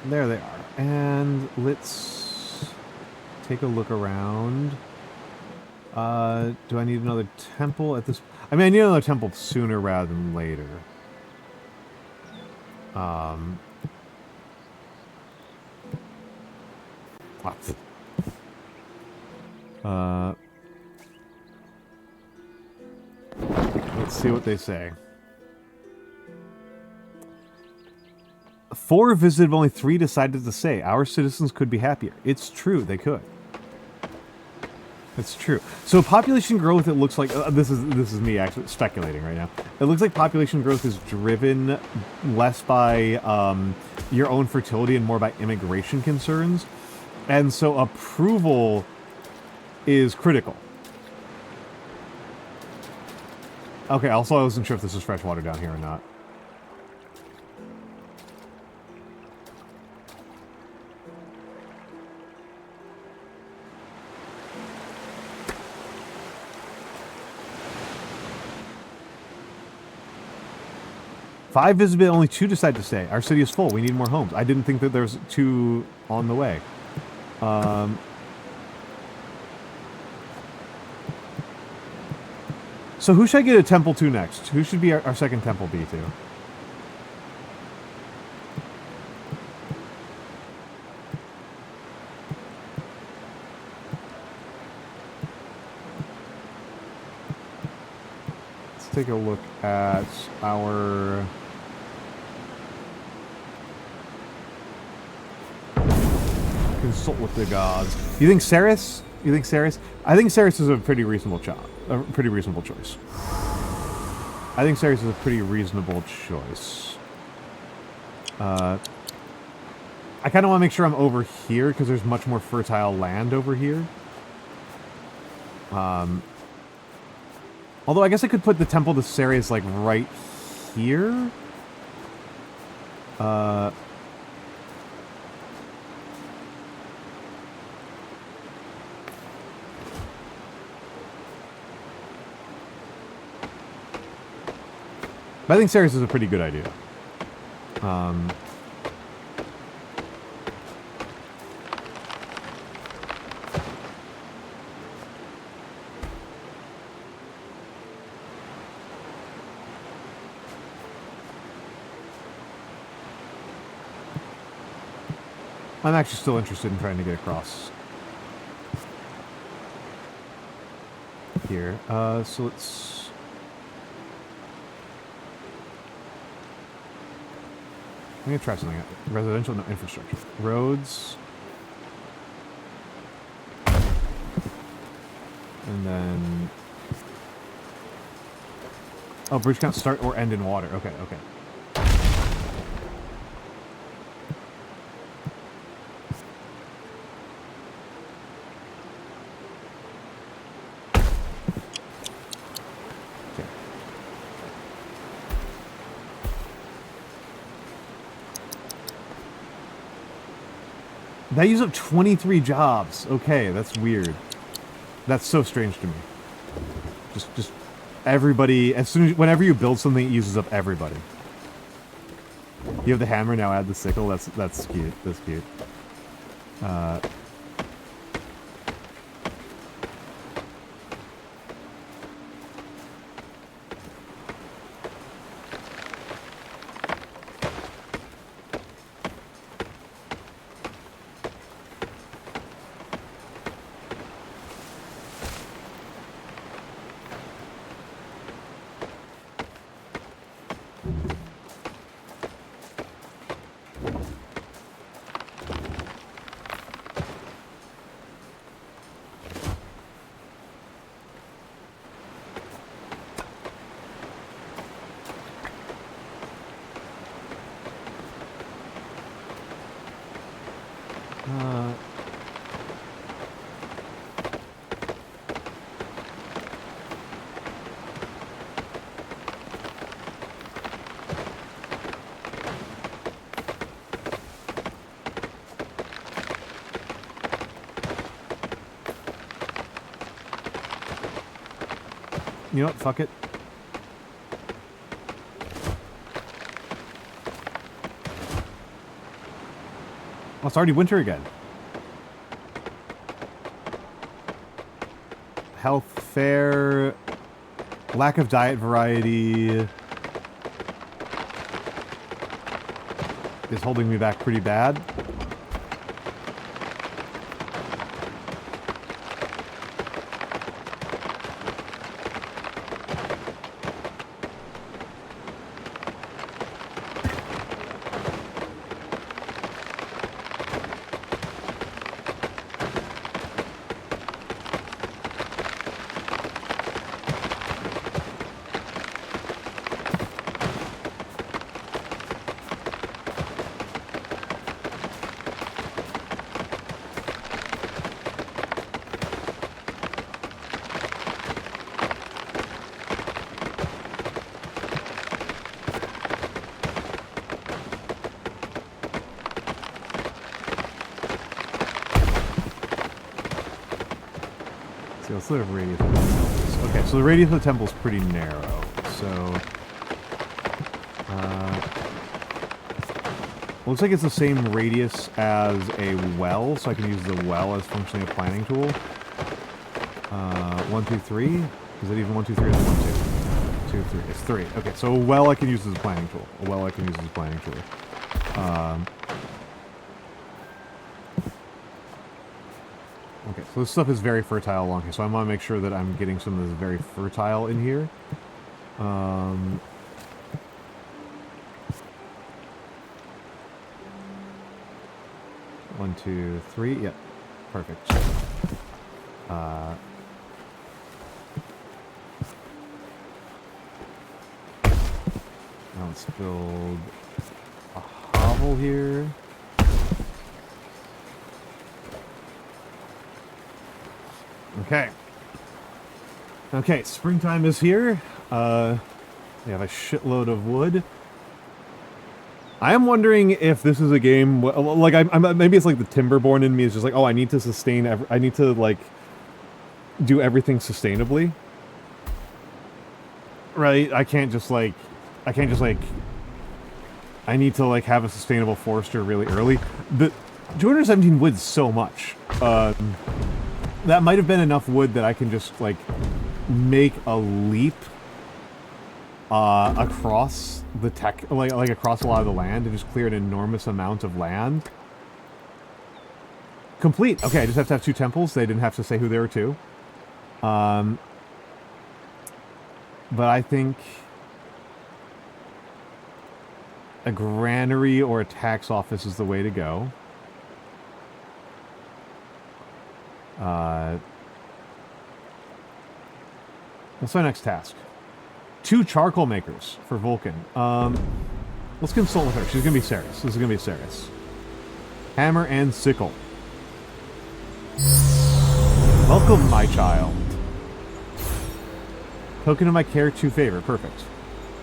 A: There they are. And let's take a look around. Do I need another temple at this... I mean, I need another temple sooner rather than later. What? Let's see what they say. 4 visited, only 3 decided to stay. Our citizens could be happier. It's true, they could. It's true. So population growth, it looks like... this is me actually speculating right now. It looks like population growth is driven less by your own fertility and more by immigration concerns. And so approval is critical. Okay, also I wasn't sure if this is fresh water down here or not. Five visited, only 2 decide to stay. Our city is full. We need more homes. I didn't think that there's 2 on the way. So who should I get a temple to next? Who should be our second temple be to? Let's take a look at our... Consult with the gods. You think Ceres? You think Ceres? I think Ceres is a pretty reasonable choice. I think Ceres is a pretty reasonable choice. I kind of want to make sure I'm over here because there's much more fertile land over here. Although I guess I could put the temple to Ceres like right here. But I think Ceres is a pretty good idea. I'm actually still interested in trying to get across here. So let's... I'm going to try something out. Residential, no, infrastructure. Roads. And then... Oh, bridge can't start or end in water. Okay, okay. That used up 23 jobs. Okay, that's weird. That's so strange to me. Just everybody, as soon as, whenever you build something, it uses up everybody. You have the hammer, now add the sickle. That's cute. That's cute. You know what? Fuck it. Oh, it's already winter again. Health, fair, lack of diet variety is holding me back pretty bad. Let's look at radius of the temples. Okay, so the radius of the temple is pretty narrow. So, looks like it's the same radius as a well, so I can use the well as functionally a planning tool. 1, 2, 3. Is it even 1, 2, 3 or is it 1, 2? 2, 3. It's 3. Okay, so a well I can use as a planning tool. A well I can use as a planning tool. Okay, so this stuff is very fertile along here, so I want to make sure that I'm getting some of this very fertile in here. 1, 2, 3. Yep, perfect. Now let's build a hovel here. Okay. Okay, springtime is here. We have a shitload of wood. I am wondering if this is a game, like, maybe it's like the timberborn in me is just like, oh, I need to sustain, I need to, like, do everything sustainably. Right? I can't just, like, I need to, like, have a sustainable forester really early. The 217 wood is so much. That might have been enough wood that I can just, like, make a leap across the like across a lot of the land and just clear an enormous amount of land. Complete. Okay, I just have to have 2 temples. They didn't have to say who they were to. But I think a granary or a tax office is the way to go. What's my next task? 2 charcoal makers for Vulcan. Let's consult with her. She's gonna be Ceres. This is gonna be Ceres. Hammer and sickle. Welcome, my child. Token of my care to favor. Perfect.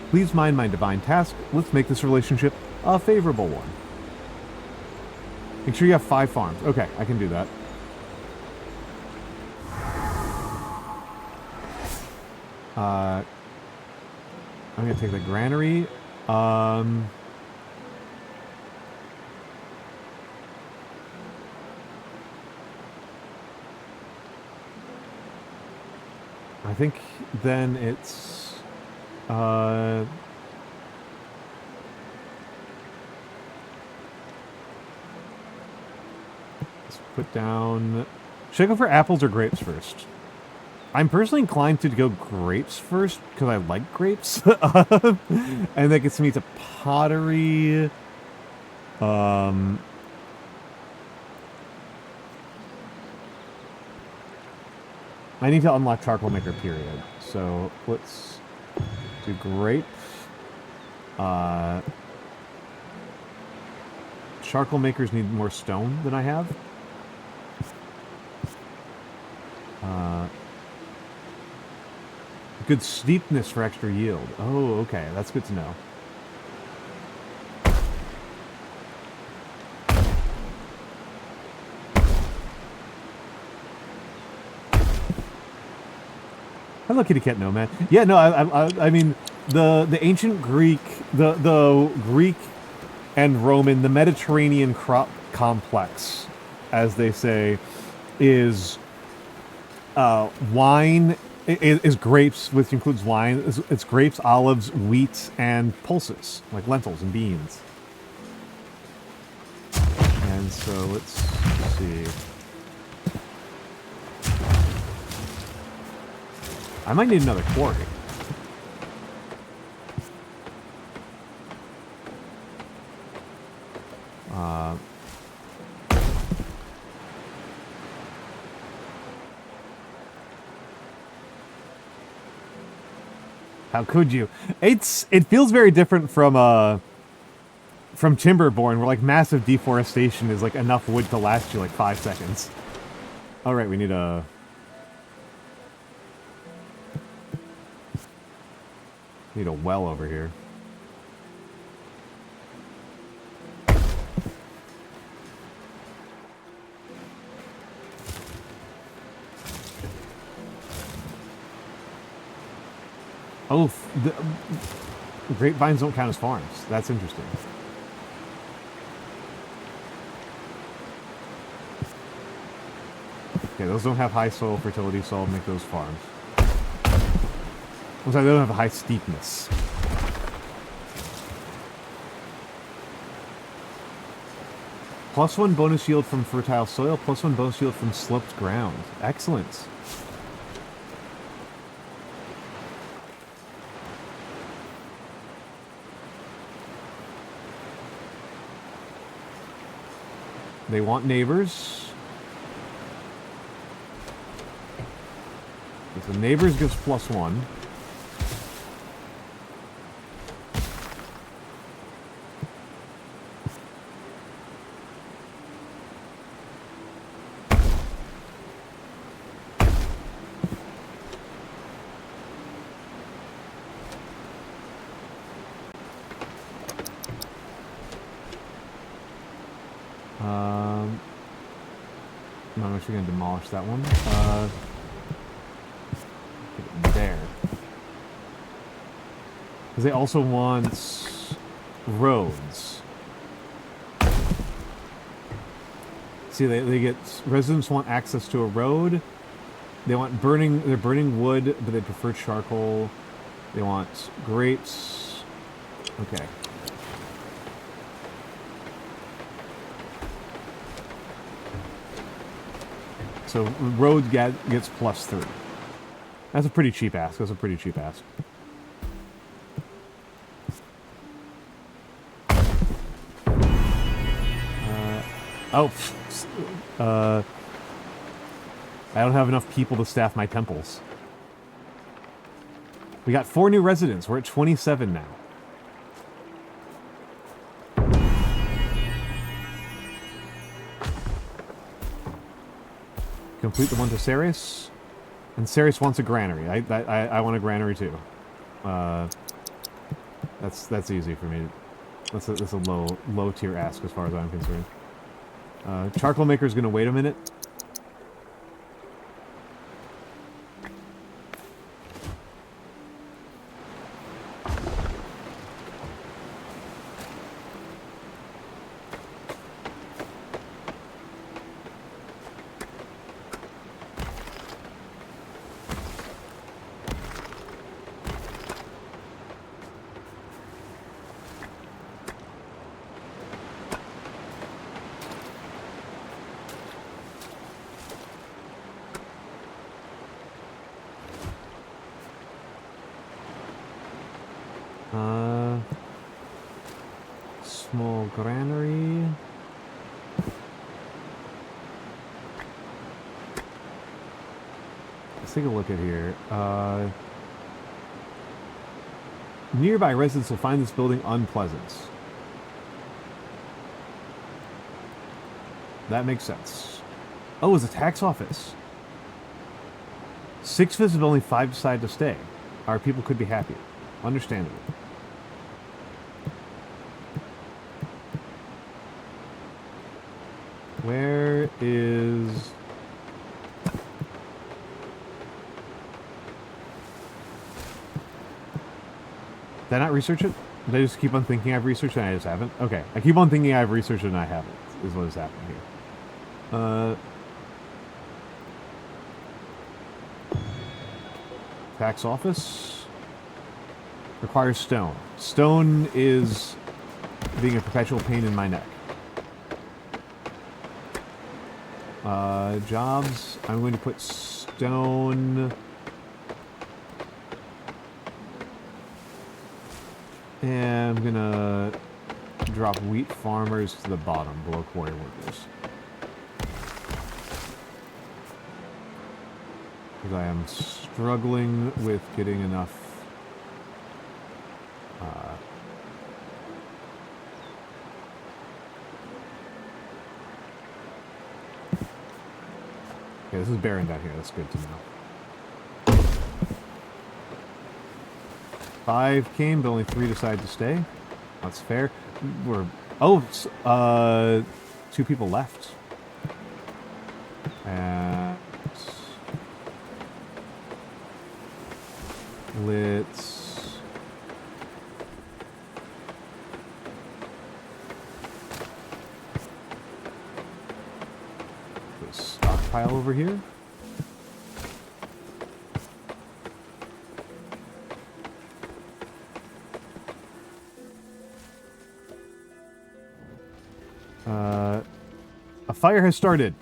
A: Please mind my divine task. Let's make this relationship a favorable one. Make sure you have 5 farms. Okay, I can do that. I'm gonna take the granary. I think then it's let's put down. Should I go for apples or grapes first? I'm personally inclined to go grapes first because I like grapes, and that gets me to pottery. I need to unlock charcoal maker. Period. So let's do grape. Charcoal makers need more stone than I have. Good steepness for extra yield. Oh, okay. That's good to know. Hello, Kitty Cat Nomad. Yeah, no, I mean, the ancient Greek, the Greek and Roman, the Mediterranean crop complex, as they say, is wine. Is grapes, which includes wine. It's grapes, olives, wheat, and pulses, like lentils and beans. And so let's see. I might need another quarry. How could you? It feels very different from timberborn, where like massive deforestation is like enough wood to last you like 5 seconds. All right, we need a well over here. Oh, the grapevines don't count as farms. That's interesting. Okay, those don't have high soil fertility, so I'll make those farms. I'm sorry, they don't have a high steepness. +1 bonus yield from fertile soil, +1 bonus yield from sloped ground. Excellent. They want neighbors. So neighbors gives +1. I'm actually going to demolish that one. There. Because they also want roads. See, they get residents want access to a road. They want they're burning wood, but they prefer charcoal. They want grapes. Okay. So road gets +3. That's a pretty cheap ask. That's a pretty cheap ask. I don't have enough people to staff my temples. We got 4 new residents. We're at 27 now. Complete the one to Ceres. And Ceres wants a granary. I want a granary too. That's easy for me. That's a low tier ask as far as I'm concerned. Charcoal maker's gonna wait a minute. Small granary. Let's take a look at here. Nearby residents will find this building unpleasant. That makes sense. Oh, it's a tax office. 6 visits, only 5 decide to stay. Our people could be happy. Understandable. Where is... Did I not research it? Did I just keep on thinking I've researched it and I just haven't? Okay. I keep on thinking I've researched it and I haven't, is what is happening here. Tax office. Requires stone. Stone is being a perpetual pain in my neck. Jobs. I'm going to put stone. And I'm gonna drop wheat farmers to the bottom, below quarry workers. Because I am struggling with getting enough. Okay, this is barren down here. That's good to know. 5 came, but only 3 decided to stay. That's fair. We're... Oh, 2 people left. And... Let's... put a stockpile over here. A fire has started.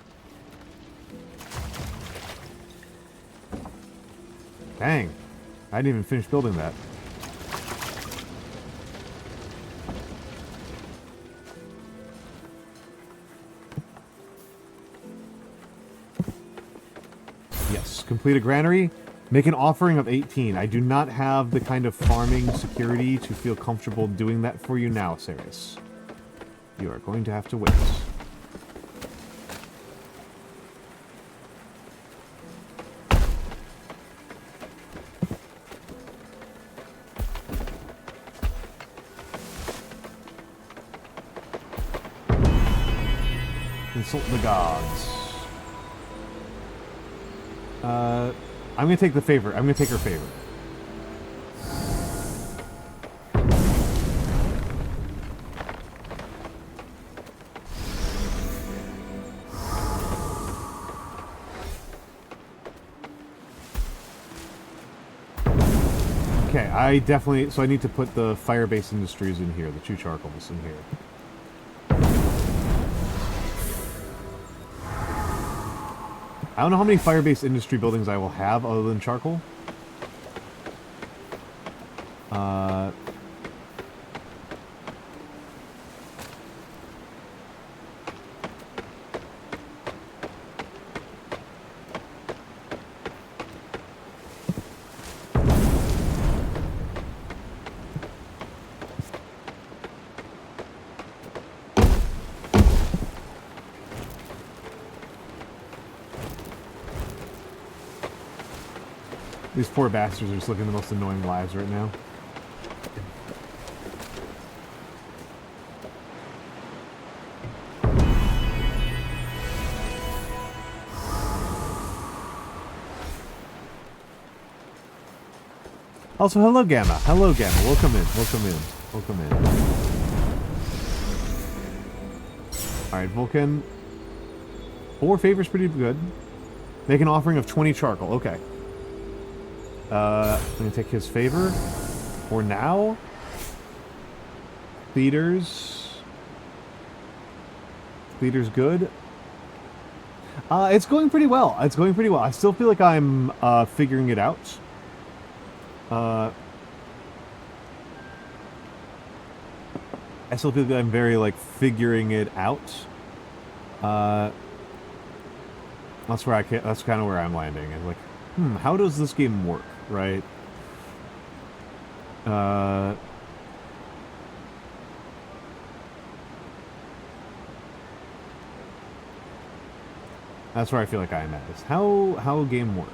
A: Dang. I didn't even finish building that. Yes. Complete a granary. Make an offering of 18. I do not have the kind of farming security to feel comfortable doing that for you now, Ceres. You are going to have to wait. Consult the gods. I'm gonna take the favor. I'm gonna take her favor. Okay, I definitely... So I need to put the fire-based industries in here, the 2 charcoals in here. I don't know how many fire-based industry buildings I will have other than charcoal. These poor bastards are just living the most annoying lives right now. Also, hello, Gamma. Hello, Gamma. Welcome in. Welcome in. Welcome in. Alright, Vulcan. 4 favors pretty good. Make an offering of 20 charcoal. Okay. I'm gonna take his favor. For now. Theaters. Theaters good. It's going pretty well. It's going pretty well. I still feel like I'm figuring it out. I still feel like I'm very, like, figuring it out. That's where that's kind of where I'm landing. I'm like, how does this game work, right? That's where I feel like I am at. Is how a game works.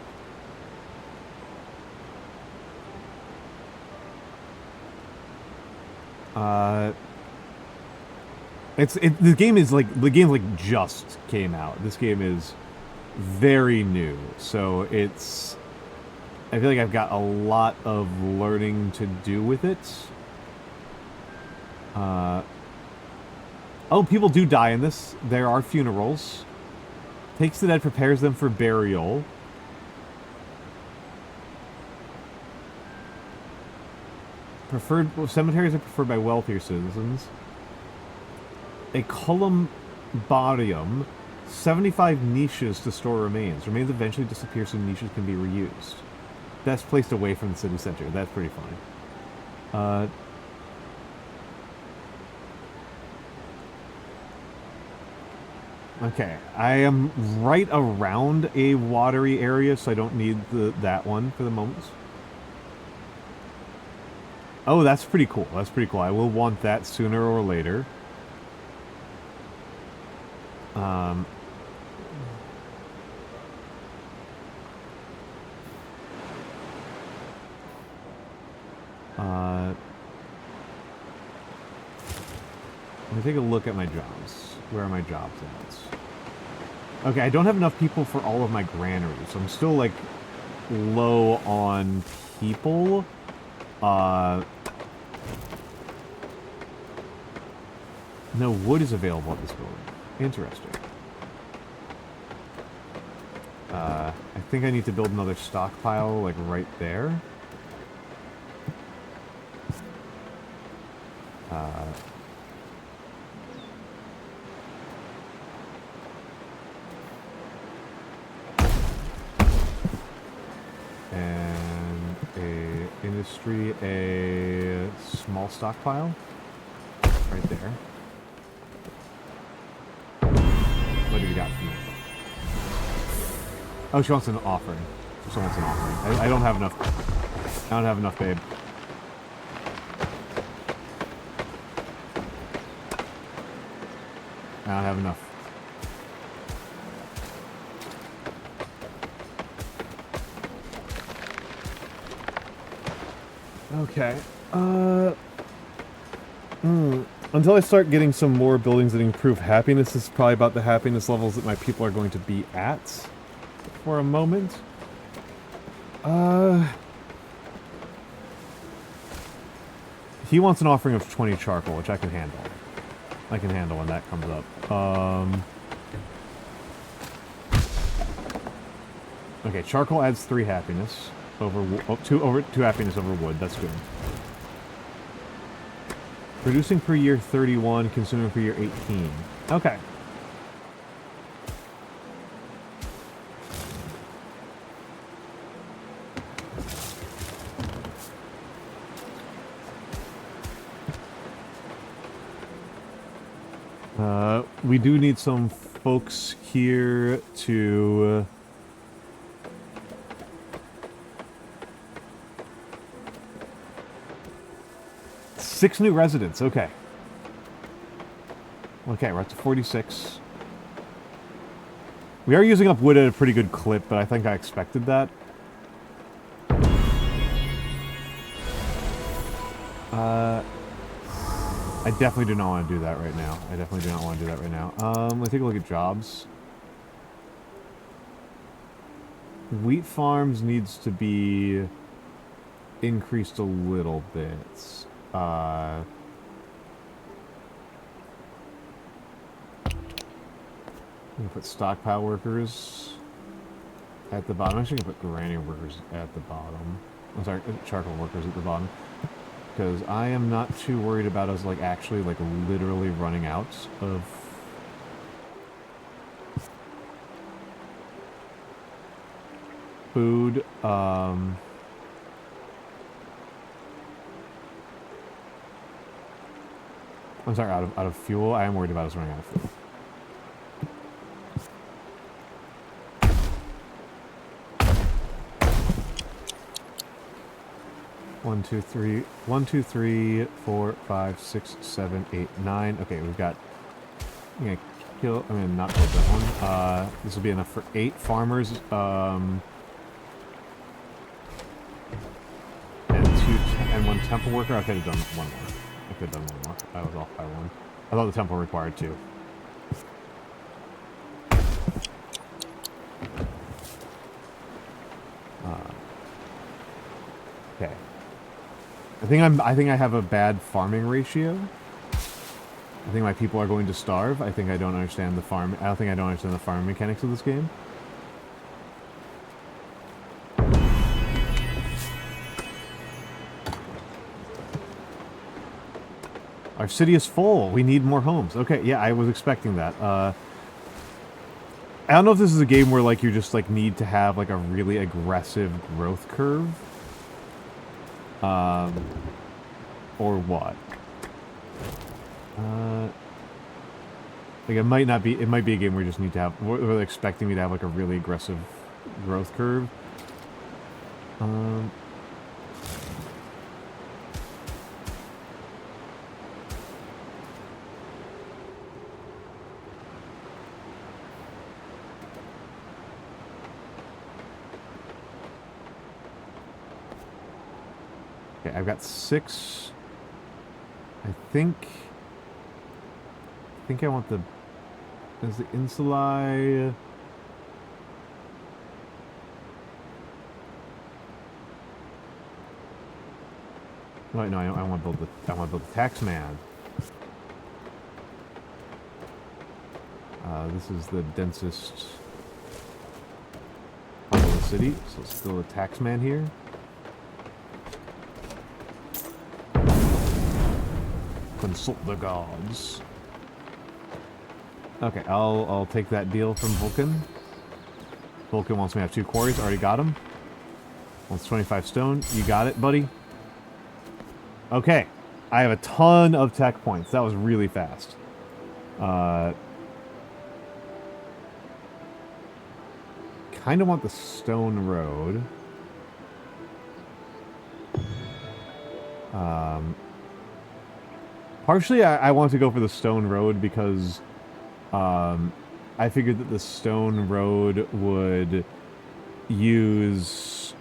A: The game is like just came out. This game is very new, so it's. I feel like I've got a lot of learning to do with it. Oh, people do die in this. There are funerals. Takes the dead, prepares them for burial. Cemeteries are preferred by wealthier citizens. A columbarium, 75 niches to store remains. Remains eventually disappear so niches can be reused. That's placed away from the city center. That's pretty funny. Okay, I am right around a watery area, so I don't need that one for the moment. Oh, that's pretty cool. That's pretty cool. I will want that sooner or later. Let me take a look at my jobs. Where are my jobs at? Okay, I don't have enough people for all of my granaries. So I'm still, like, low on people. No wood is available at this building. Interesting. I think I need to build another stockpile, like, right there. And a industry, a small stockpile right there. What do you got for me? Oh, she wants an offering. She wants an offering. I don't have enough. I don't have enough, babe. I don't have enough. Okay. Until I start getting some more buildings that improve happiness, this is probably about the happiness levels that my people are going to be at for a moment. He wants an offering of 20 charcoal, which I can handle. I can handle when that comes up. Okay, charcoal adds 3 happiness over 2 happiness over wood. That's good. Producing per year 31, consuming per year 18. Okay. We do need some folks here to... 6 new residents, okay. Okay, we're up to 46. We are using up wood at a pretty good clip, but I think I expected that. I definitely do not want to do that right now. I definitely do not want to do that right now. Let's take a look at jobs. Wheat farms needs to be increased a little bit. I'm gonna put stockpile workers at the bottom. I'm actually gonna put granny workers at the bottom. I'm sorry, charcoal workers at the bottom. Because I am not too worried about us, like, actually, like, literally running out of... food. I'm sorry, out of fuel. I am worried about us running out of fuel. One, two, three, 4, 5, 6, 7, 8, 9. Okay, we've got. I'm gonna kill. I'm gonna not kill that one. This will be enough for 8 farmers. And 1 temple worker. I could have done one more. I could have done one more. I was off by 1. I thought the temple required 2. Okay. I think I have a bad farming ratio. I think my people are going to starve. I think I don't understand the farm. I don't think I don't understand the farming mechanics of this game. Our city is full. We need more homes. Okay, yeah, I was expecting that. I don't know if this is a game where, like, you just, like, need to have, like, a really aggressive growth curve. Or what? Like, it might not be... It might be a game where you just need to have... We're expecting me to have, like, a really aggressive growth curve. Okay, I've got 6. I think I want the... Is the insuli... Wait, no, I want to build the tax man. This is the densest part of the city, so let's build a tax man here. Consult the gods. Okay, I'll take that deal from Vulcan. Vulcan wants me to have 2 quarries. Already got him. Wants 25 stone. You got it, buddy. Okay. I have a ton of tech points. That was really fast. Kind of want the stone road. Partially, I want to go for the stone road because I figured that the stone road would use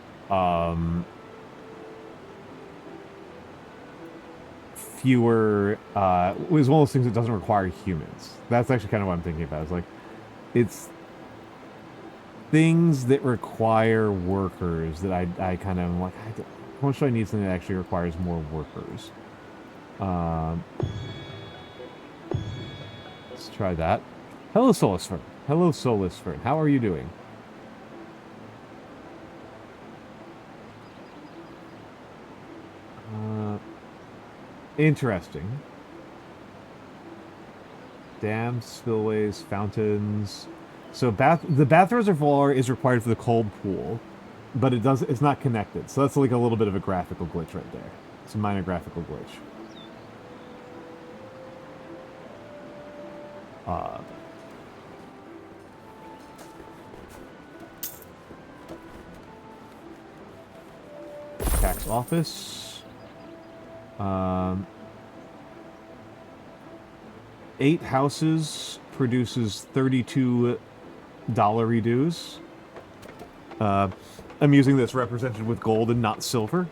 A: fewer... it was one of those things that doesn't require humans. That's actually kind of what I'm thinking about. It's like, it's things that require workers that I kind of am like, how much do I need something that actually requires more workers? Let's try that. Hello, Solisfern. Hello, Solisfern. How are you doing? Interesting. Dams, spillways, fountains. So the bath reservoir is required for the cold pool, but it's not connected. So that's like a little bit of a graphical glitch right there. It's a minor graphical glitch. Tax office. 8 houses produces 32 dollar dues. I'm using this represented with gold and not silver.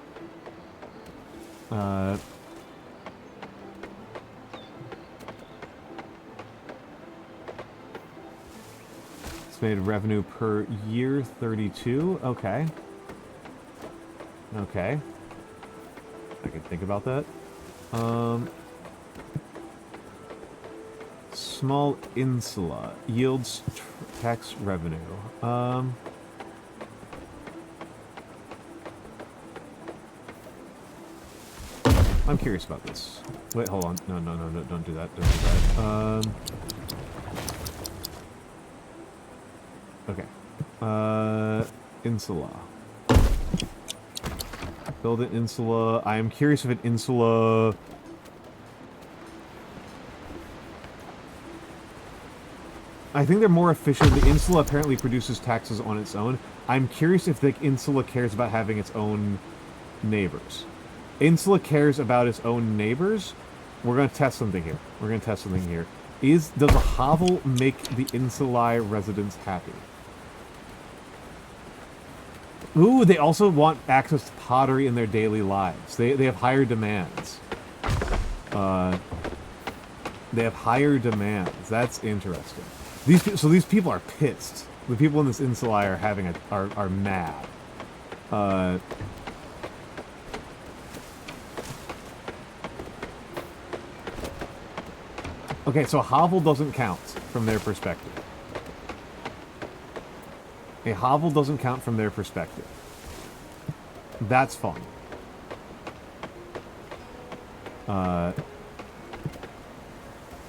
A: Estimated revenue per year, 32. Okay. Okay. I can think about that. Small insula yields tax revenue. I'm curious about this. Wait, hold on. No, don't do that. Don't do that. Okay. Insula. Build an insula. I am curious if an insula... I think they're more efficient. The insula apparently produces taxes on its own. I'm curious if the insula cares about having its own neighbors. Insula cares about its own neighbors? We're going to test something here. Does a hovel make the insulae residents happy? Ooh, they also want access to pottery in their daily lives. They have higher demands. They have higher demands. That's interesting. These people are pissed. The people in this insula are mad. Okay, so a hovel doesn't count from their perspective. A hovel doesn't count from their perspective. That's fun. A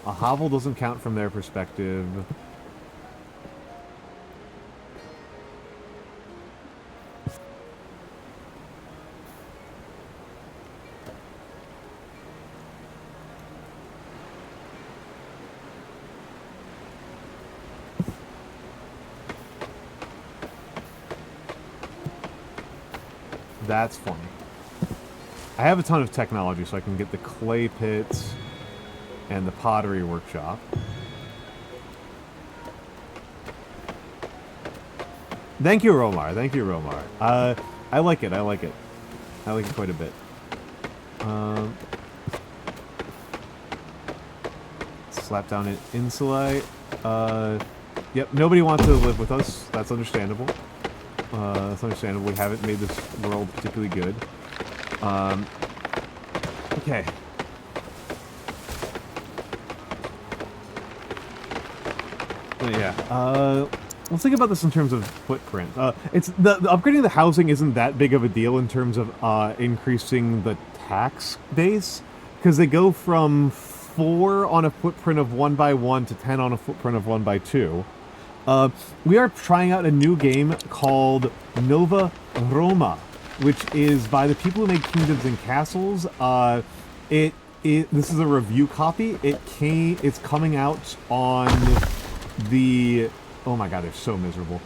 A: hovel doesn't count from their perspective. That's funny. I have a ton of technology, so I can get the clay pits and the pottery workshop. Thank you, Romar. Thank you, Romar. I like it. I like it quite a bit. Slap down an insulae. Yep, nobody wants to live with us. That's understandable. That's understandable. We haven't made this world particularly good. Okay. Yeah. Let's think about this in terms of footprint. It's the upgrading the housing isn't that big of a deal in terms of increasing the tax base, because they go from 4 on a footprint of 1 by 1 to 10 on a footprint of 1 by 2. We are trying out a new game called Nova Roma, which is by the people who made Kingdoms and Castles. This is a review copy. It's coming out on the... Oh my god, they're so miserable.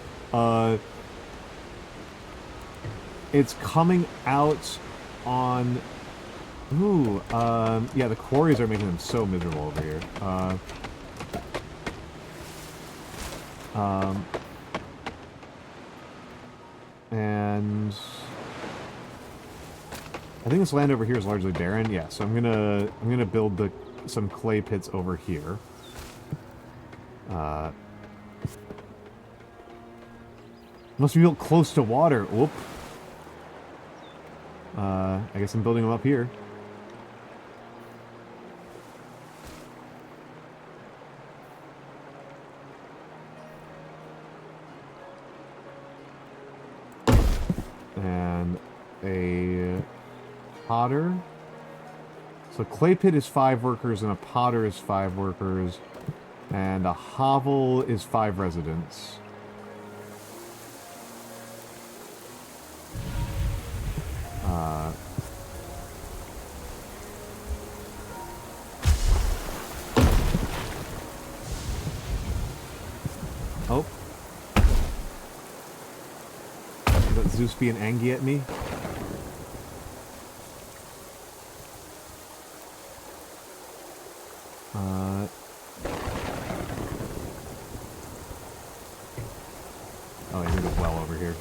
A: It's coming out on... Ooh, yeah, the quarries are making them so miserable over here. And I think this land over here is largely barren. Yeah, so I'm gonna build some clay pits over here. Must be built close to water. Whoop. I guess I'm building them up here. And a potter. So clay pit is 5 workers and a potter is 5 workers. And a hovel is 5 residents. Oh. Is that Zeus being angry at me? Oh, yeah, there's a well over here.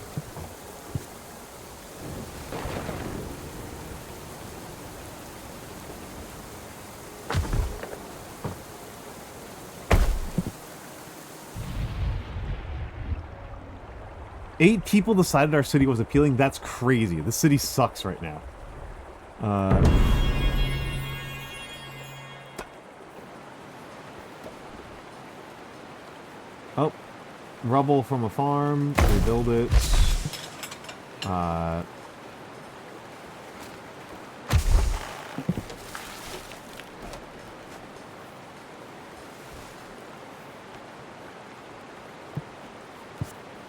A: Eight people decided our city was appealing? That's crazy. This city sucks right now. Oh, rubble from a farm. Rebuild it. I'm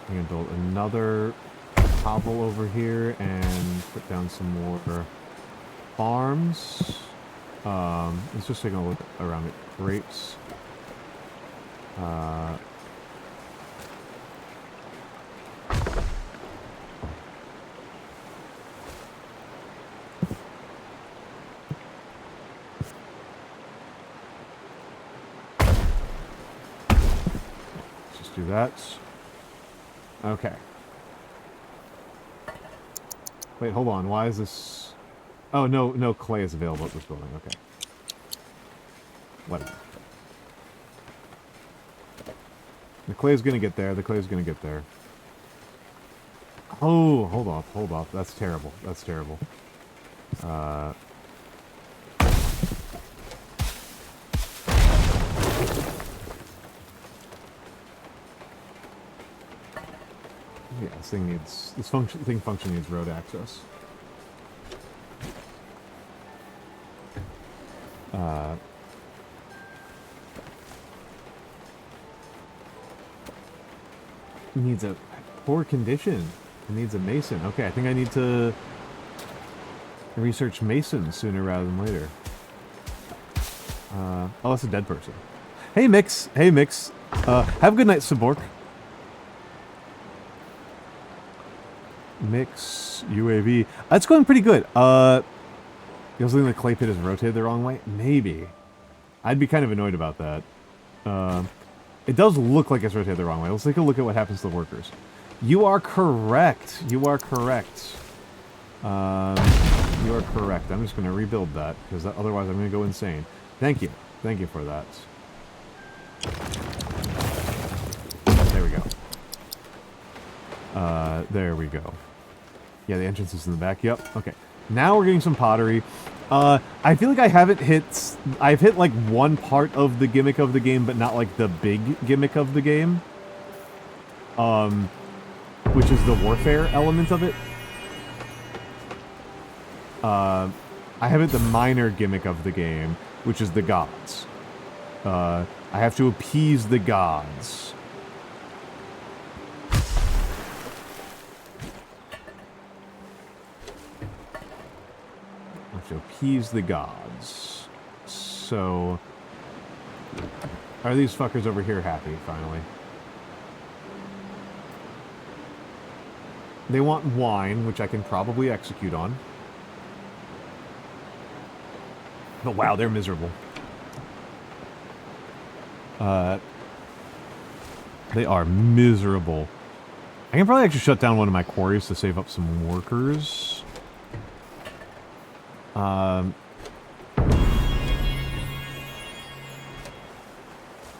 A: gonna build another hovel over here and put down some more farms. Let's just take a look around at grapes. Let's just do that. Okay. Wait, hold on. Why is this... Oh, no clay is available at this building. Okay. Whatever. The clay's gonna get there. The clay's gonna get there. Oh, hold off. That's terrible. That's terrible. Yeah, this thing needs... This function needs road access. It needs a poor condition. It needs a mason. Okay, I think I need to research masons sooner rather than later. Oh, that's a dead person. Hey, Mix. Hey, Mix. Have a good night, Sabork. Mix UAV. It's going pretty good. You also think the clay pit is rotated the wrong way? Maybe. I'd be kind of annoyed about that. It does look like it's rotated the wrong way. Let's take a look at what happens to the workers. You are correct. You are correct. You are correct. I'm just going to rebuild that, because otherwise I'm going to go insane. Thank you. Thank you for that. There we go. There we go. Yeah, the entrance is in the back. Yep. Okay. Now we're getting some pottery. I feel like I haven't hit... I've hit, like, one part of the gimmick of the game, but not, like, the big gimmick of the game. Which is the warfare element of it. I have hit the minor gimmick of the game, which is the gods. I have to appease the gods. To appease the gods. So, are these fuckers over here happy, finally? They want wine, which I can probably execute on. But wow, they're miserable. They are miserable. I can probably actually shut down one of my quarries to save up some workers.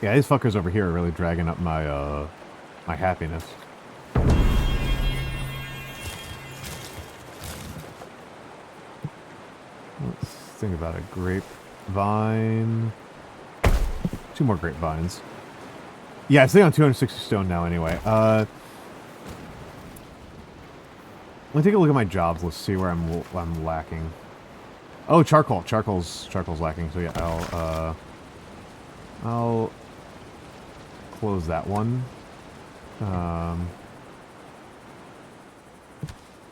A: Yeah, these fuckers over here are really dragging up my, my happiness. Let's think about a grapevine. 2 more grapevines. Yeah, I stay on 260 stone now anyway. Let me take a look at my jobs. Let's see where I'm lacking. Oh, charcoal. Charcoal's lacking. So yeah, I'll close that one.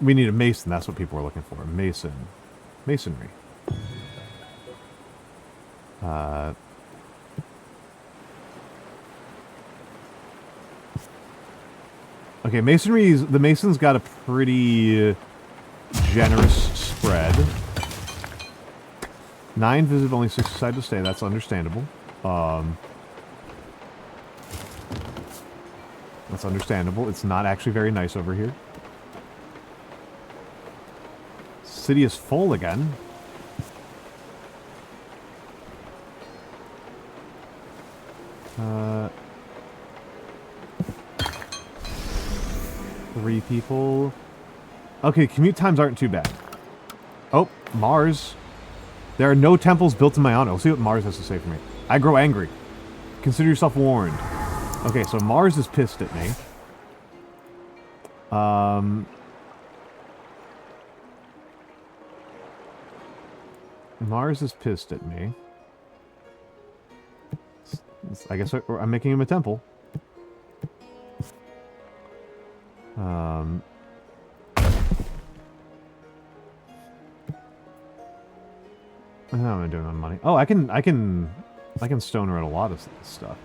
A: We need a mason. That's what people are looking for. Masonry. Okay, the mason's got a pretty generous spread. 9 visit, only 6 decide to stay. That's understandable. That's understandable. It's not actually very nice over here. City is full again. Three people. Okay, commute times aren't too bad. Oh, Mars. There are no temples built in my honor. Let's see what Mars has to say for me. I grow angry. Consider yourself warned. Okay, so Mars is pissed at me. Mars is pissed at me. I guess I'm making him a temple. How am I doing on money? Oh, I can stone around a lot of stuff.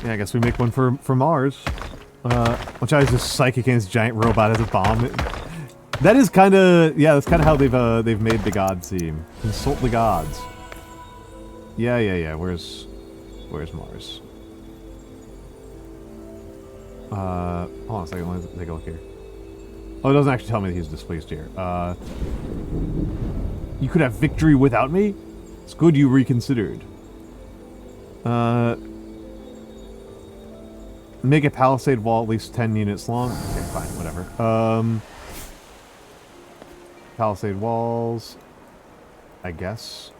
A: Yeah, I guess we make one for Mars. Which I was just psychic against giant robot as a bomb. That is kind of, yeah, that's kind of how they've made the gods seem. Consult the gods. Yeah. Where's Mars? Hold on a second. Let me take a look here. Oh, it doesn't actually tell me that he's displeased here. You could have victory without me? It's good you reconsidered. Make a palisade wall at least 10 units long. Okay, fine, whatever. Palisade walls, I guess.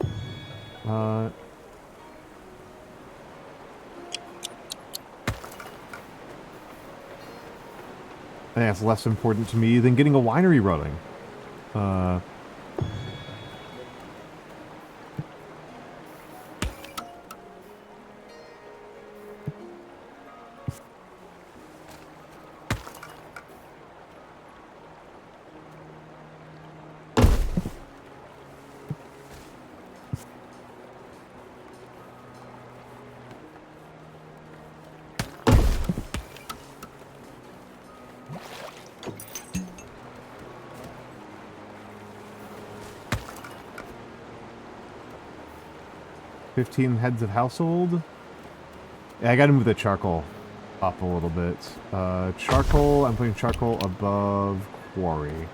A: I think that's less important to me than getting a winery running. 15 heads of household. Yeah, I gotta move the charcoal up a little bit. Charcoal, I'm putting charcoal above quarry.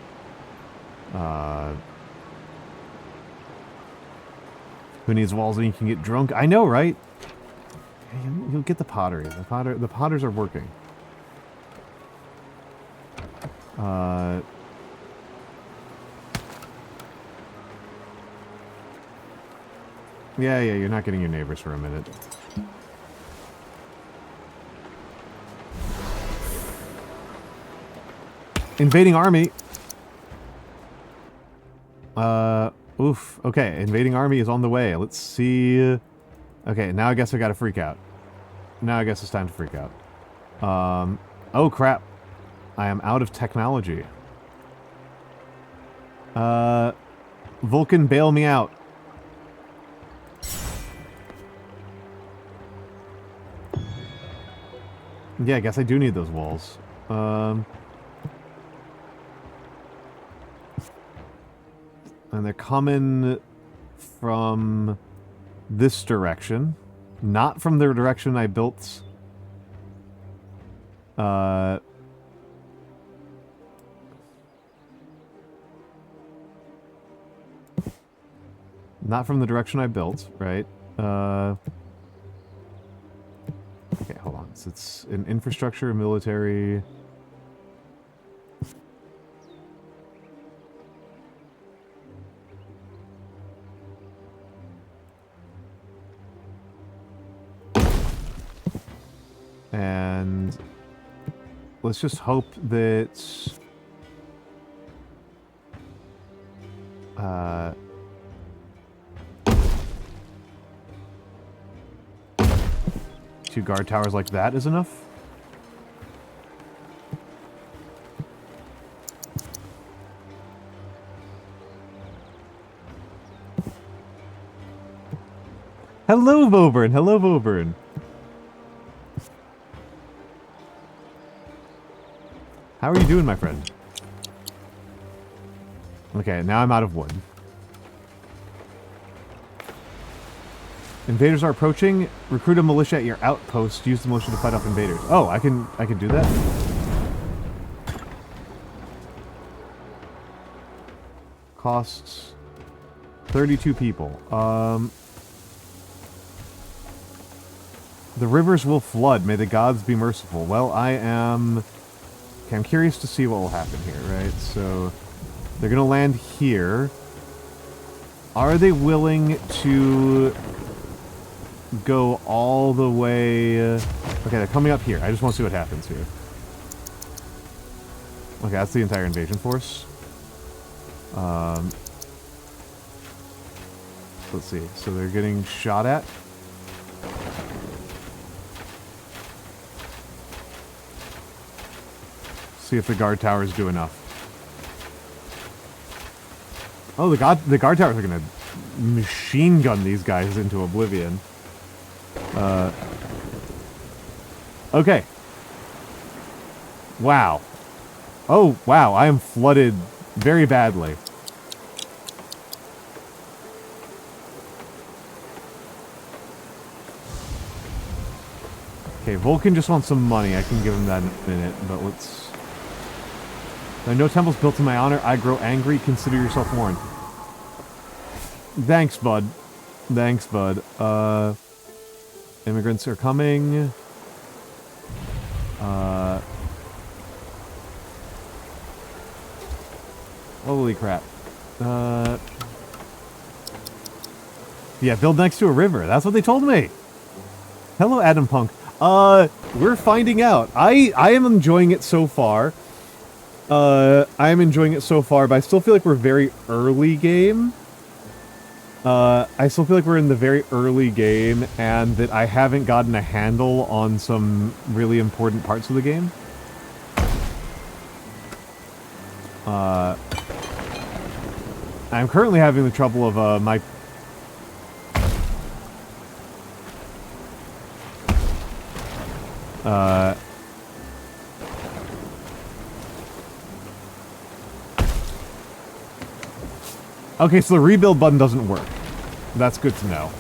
A: Who needs walls when you can get drunk? I know, right? You'll get the pottery. The potters are working. Yeah, you're not getting your neighbors for a minute. Invading army. Oof. Okay, invading army is on the way. Let's see. Okay, now I guess I gotta freak out. Now I guess it's time to freak out. Oh crap. I am out of technology. Vulcan, bail me out. Yeah, I guess I do need those walls. And they're coming from this direction. Not from the direction I built. Not from the direction I built, right? Okay, hold on. So it's an infrastructure, military. And let's just hope that two guard towers like that is enough. Hello, Voburn. Hello, Voburn. How are you doing, my friend? Okay, now I'm out of wood. Invaders are approaching. Recruit a militia at your outpost. Use the militia to fight off invaders. Oh, I can do that? Costs 32 people. The rivers will flood. May the gods be merciful. Well, I am... Okay, I'm curious to see what will happen here, right? So, they're going to land here. Are they willing to go all the way... Okay, they're coming up here. I just want to see what happens here. Okay, that's the entire invasion force. Let's see. So they're getting shot at. See if the guard towers do enough. Oh, the guard towers are gonna machine gun these guys into oblivion. Okay. Wow. Oh, wow, I am flooded very badly. Okay, Vulcan just wants some money. I can give him that in a minute, but let's... There are no temples built in my honor. I grow angry. Consider yourself warned. Thanks, bud. Thanks, bud. Immigrants are coming. Holy crap. Yeah, build next to a river. That's what they told me. Hello, Adam Punk. We're finding out. I am enjoying it so far. I am enjoying it so far, but I still feel like we're very early game. I still feel like we're in the very early game, and that I haven't gotten a handle on some really important parts of the game. I'm currently having the trouble of, my... Okay, so the rebuild button doesn't work. That's good to know.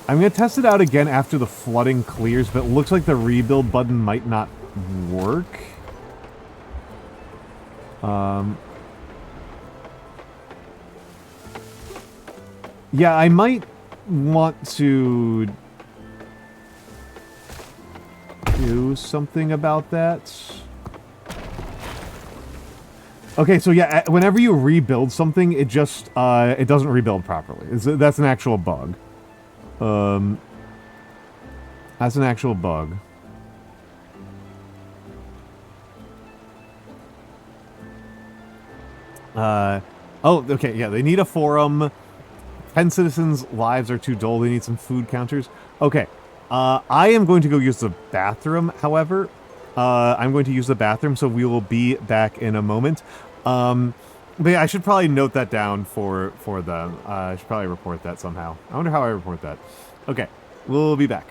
A: I'm going to test it out again after the flooding clears, but it looks like the rebuild button might not work. Yeah, I might want to do something about that. Okay, so yeah, whenever you rebuild something, it just, it doesn't rebuild properly. That's an actual bug. That's an actual bug. Oh, okay, yeah, they need a forum. 10 citizens' lives are too dull. They need some food counters. Okay, I am going to go use the bathroom, however. I'm going to use the bathroom, so we will be back in a moment. But yeah, I should probably note that down for them. I should probably report that somehow. I wonder how I report that. Okay, we'll be back.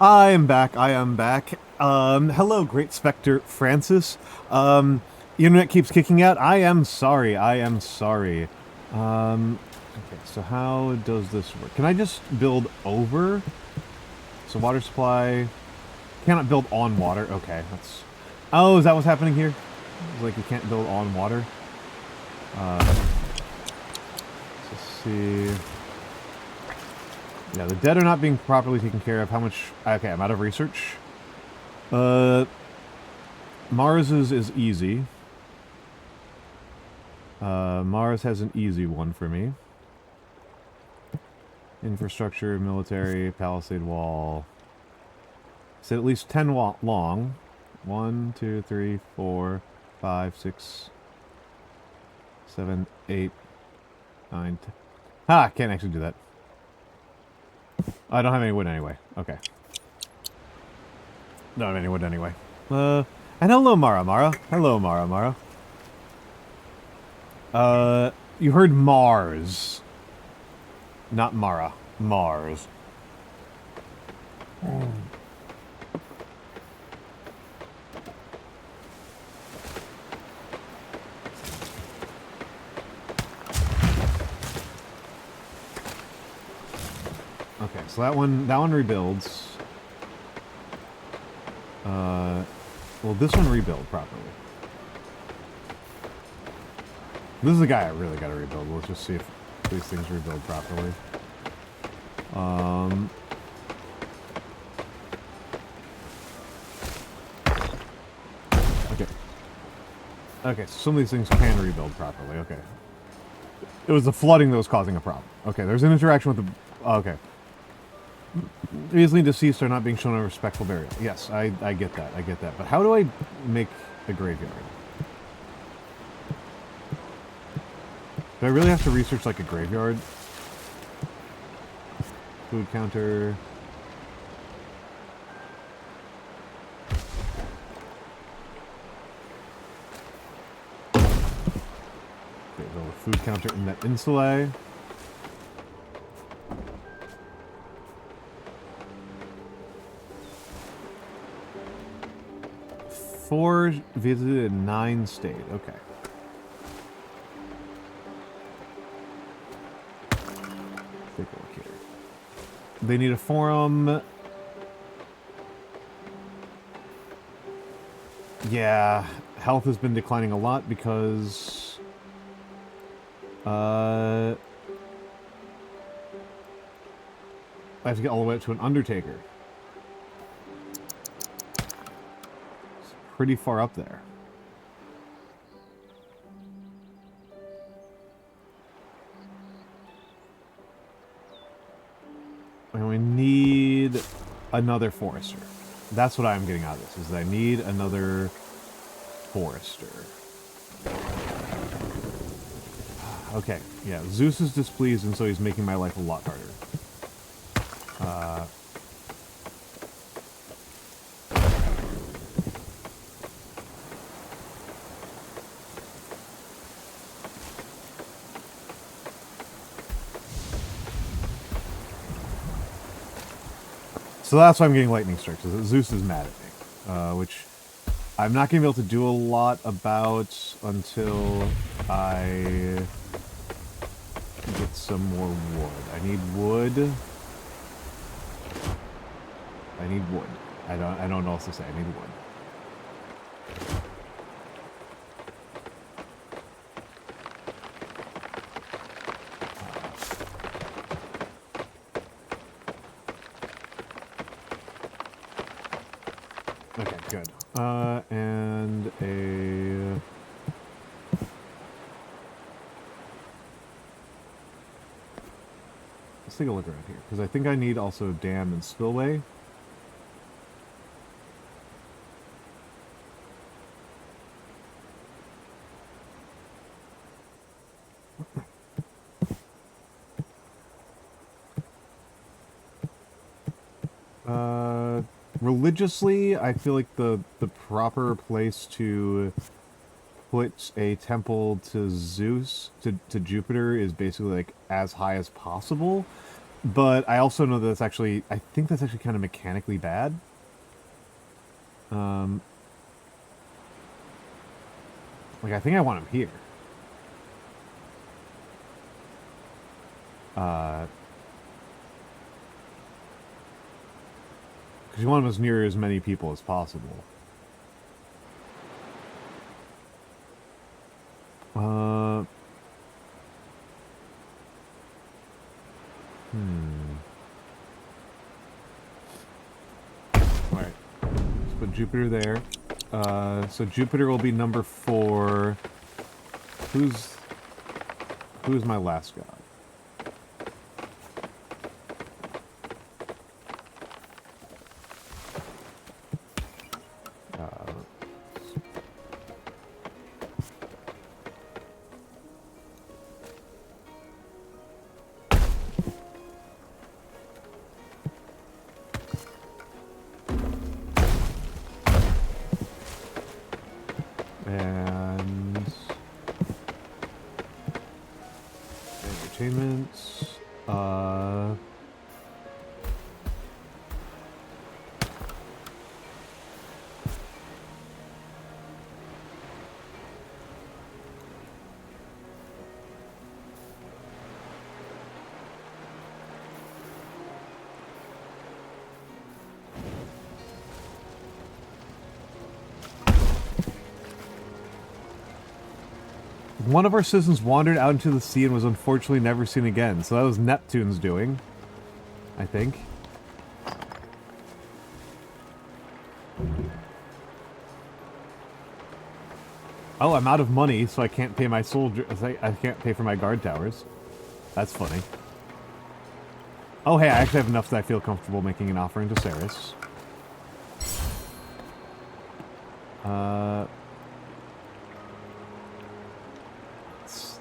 A: I am back. I am back. Hello, Great Spectre Francis. Internet keeps kicking out. I am sorry. I am sorry. Okay, so how does this work? Can I just build over? So water supply. Cannot build on water. Okay, that's... Oh, is that what's happening here? It's like you can't build on water. Let's see... Yeah, the dead are not being properly taken care of. How much... Okay, I'm out of research. Mars's is easy. Mars has an easy one for me. Infrastructure, military, palisade wall. It's at least 10 long. 1, 2, 3, 4, 5, 6, 7, 8, 9, 10. Ha! Can't actually do that. I don't have any wood anyway. Okay. Don't have any wood anyway. And hello, Mara. Hello, Mara. You heard Mars. Not Mara. Mars. Okay, so that one rebuilds. Well, this one rebuild properly. This is the guy I really gotta rebuild. Let's just see if these things rebuild properly. Okay. Okay, so some of these things can rebuild properly. Okay. It was the flooding that was causing a problem. Okay, there's an interaction with the... Okay. Easily deceased are not being shown a respectful burial. Yes, I get that. I get that. But how do I make a graveyard? Do I really have to research like a graveyard? Food counter. Okay, so the food counter in that insulae. Four visited and 9 stayed. Okay. Take a look here. They need a forum. Yeah, health has been declining a lot because I have to get all the way up to an undertaker. It's pretty far up there. And we need another forester. That's what I'm getting out of this, is that I need another forester. Okay, yeah, Zeus is displeased, and so he's making my life a lot harder. So that's why I'm getting lightning strikes, is that Zeus is mad at me. Which I'm not going to be able to do a lot about until I get some more wood. I need wood. I need wood. I don't know what else to say. I need wood. Okay, good. And a... Let's take a look around here, because I think I need also dam and spillway. Religiously, I feel like the proper place to put a temple to Zeus, to Jupiter, is basically like as high as possible. But I also know that that's actually, I think that's actually kind of mechanically bad. Like, I think I want him here. Because you want him as near as many people as possible. Alright. Let's put Jupiter there. So Jupiter will be number 4. Who's my last god? Entertainments. One of our citizens wandered out into the sea and was unfortunately never seen again. So that was Neptune's doing, I think. Oh, I'm out of money, so I can't pay my soldier. I can't pay for my guard towers. That's funny. Oh, hey, I actually have enough that I feel comfortable making an offering to Ceres.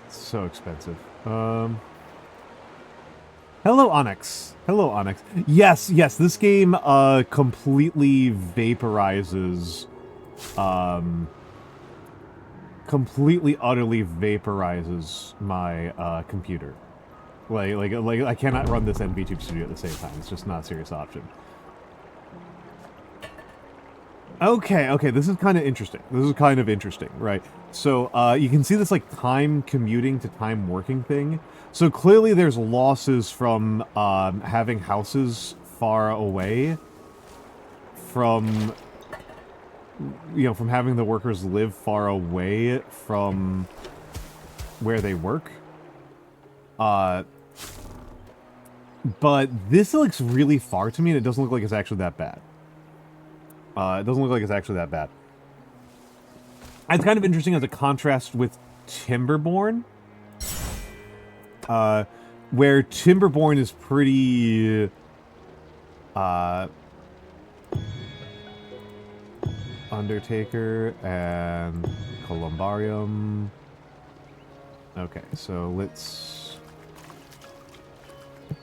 A: So expensive. Hello, Onyx. Hello, Onyx. Yes, this game, completely vaporizes, completely, utterly vaporizes my, computer. Like, I cannot run this and VTuber Studio at the same time. It's just not a serious option. Okay, this is kind of interesting. Right? So, you can see this, like, time commuting to time working thing. So, clearly there's losses from, having houses far away from, you know, from having the workers live far away from where they work. But this looks really far to me, and it doesn't look like it's actually that bad. It doesn't look like it's actually that bad. It's kind of interesting as a contrast with Timberborn. Where Timberborn is pretty... Undertaker and Columbarium. Okay, so let's...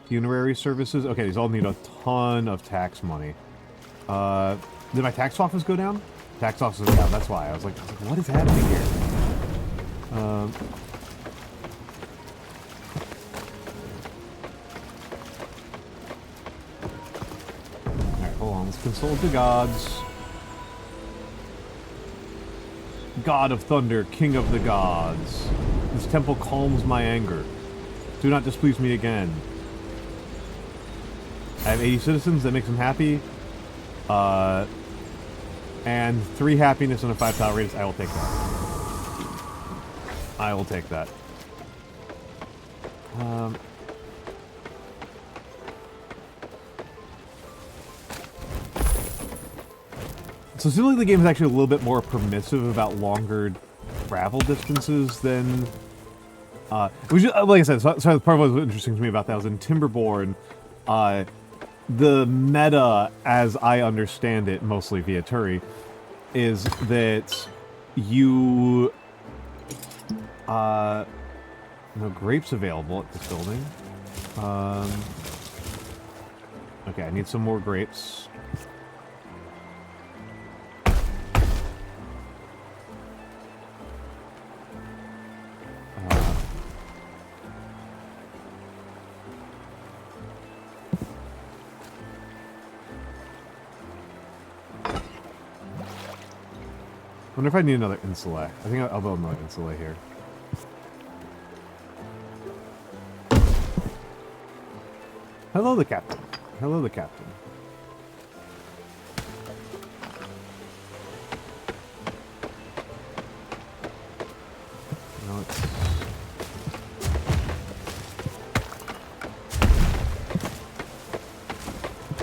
A: Funerary services. Okay, these all need a ton of tax money. Did my tax office go down? Tax office is down, that's why. I was like, what is happening here? Alright, hold on. Let's consult the gods. God of thunder, king of the gods. This temple calms my anger. Do not displease me again. I have 80 citizens, that makes them happy. And 3 happiness and a 5 power radius. I will take that. I will take that. So it seems like the game is actually a little bit more permissive about longer travel distances than... which, like I said, so part of what was interesting to me about that was in Timberborn, the meta, as I understand it, mostly via Turi, is that you... no grapes available at this building. Okay, I need some more grapes. Wonder if I need another insulae. I think I'll build another insulae here. Hello, the captain. Hello, the captain. Now let's...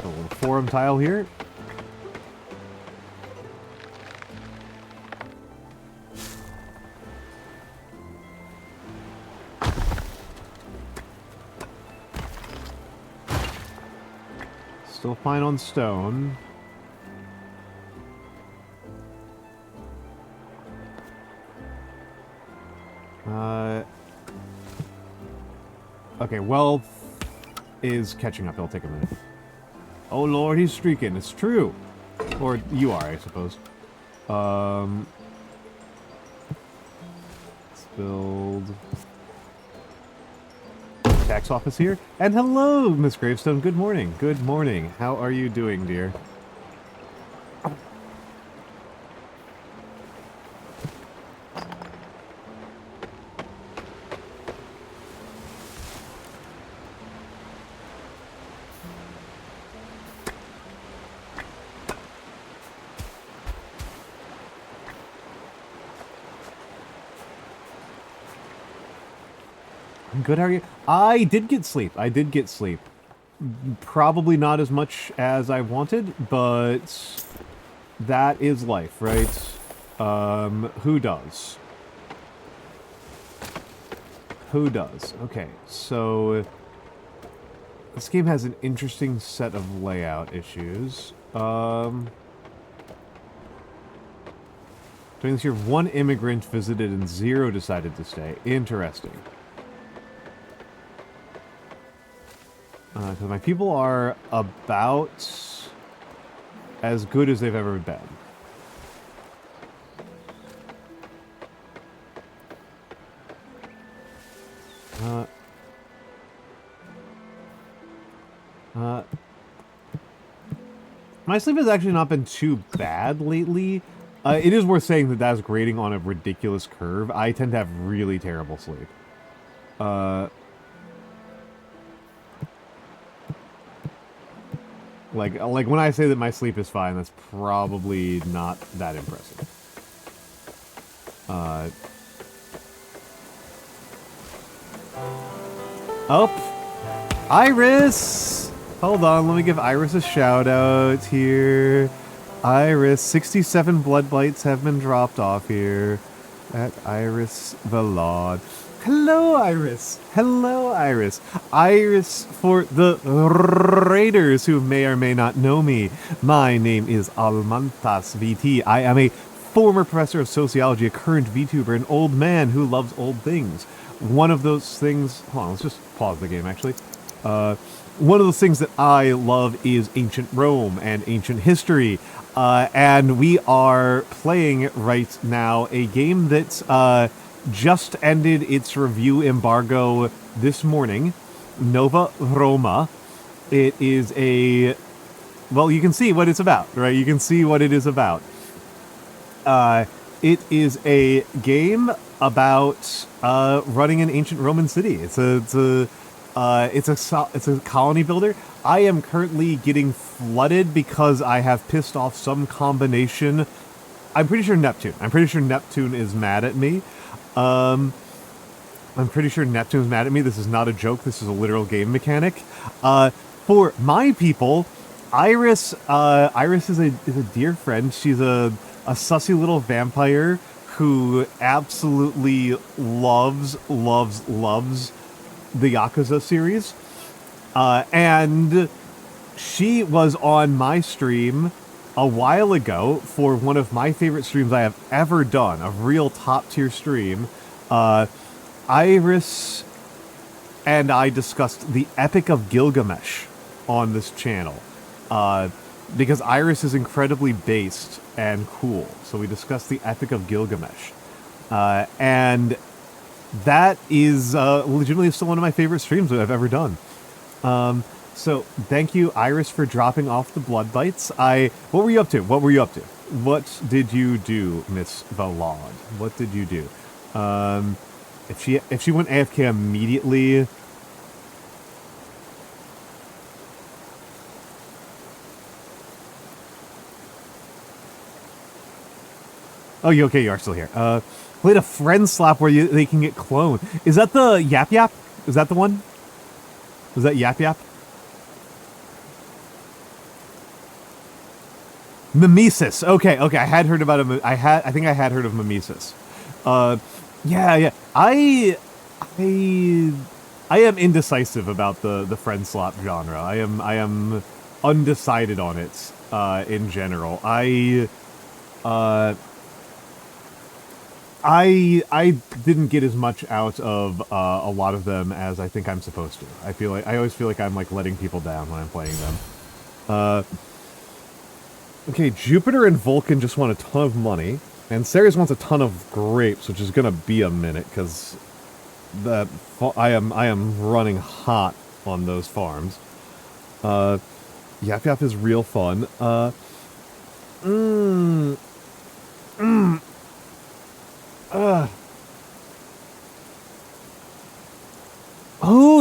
A: a little forum tile here. Still fine on stone. Okay, wealth is catching up. It'll take a minute. Oh lord, he's streaking. It's true. Or you are, I suppose. Let's build... tax office here. And hello, Miss Gravestone. Good morning. Good morning. How are you doing, dear? Good, how are you? I did get sleep. I did get sleep. Probably not as much as I wanted, but that is life, right? Who does? Who does? Okay, so this game has an interesting set of layout issues. During this year, 1 immigrant visited and 0 decided to stay. Interesting. Because my people are about as good as they've ever been. My sleep has actually not been too bad lately. It is worth saying that that's grading on a ridiculous curve. I tend to have really terrible sleep. Like when I say that my sleep is fine, that's probably not that impressive. Oh, Iris! Hold on, let me give Iris a shout out here. Iris, 67 blood blights have been dropped off here at Iris Vallad. Hello, Iris. Hello, Iris. Iris, for the raiders who may or may not know me, my name is Almantas VT. I am a former professor of sociology, a current VTuber, an old man who loves old things. One of those things... Hold on, let's just pause the game, actually. One of those things that I love is ancient Rome and ancient history. And we are playing right now a game that's... just ended its review embargo this morning, Nova Roma. It is a... well, you can see what it's about, right? You can see what it is about. It is a game about running an ancient Roman city. It's a colony builder. I am currently getting flooded because I have pissed off some combination. I'm pretty sure Neptune. I'm pretty sure Neptune is mad at me. I'm pretty sure Neptune's mad at me. This is not a joke. This is a literal game mechanic. For my people, Iris is a dear friend. She's a sussy little vampire who absolutely loves the Yakuza series. And she was on my stream a while ago for one of my favorite streams I have ever done, a real top-tier stream. Iris and I discussed the Epic of Gilgamesh on this channel, because Iris is incredibly based and cool, so we discussed the Epic of Gilgamesh. And that is legitimately still one of my favorite streams that I've ever done. So thank you, Iris, for dropping off the blood bites. What were you up to? What were you up to? what did you do, Miss Valad? What did you do? If she went AFK immediately. Oh, you okay? You are still here. Played a friend slap where they can get cloned. Is that the Yap Yap? Is that the one? Was that Yap Yap? Mimesis. Okay. I had heard about him. I think I had heard of Mimesis. Yeah. I am indecisive about the friend slap genre. I am undecided on it. In general, I didn't get as much out of a lot of them as I think I'm supposed to. I always feel like I'm like letting people down when I'm playing them. Okay, Jupiter and Vulcan just want a ton of money, and Ceres wants a ton of grapes, which is gonna be a minute because I am running hot on those farms. Yap Yap is real fun. Oh,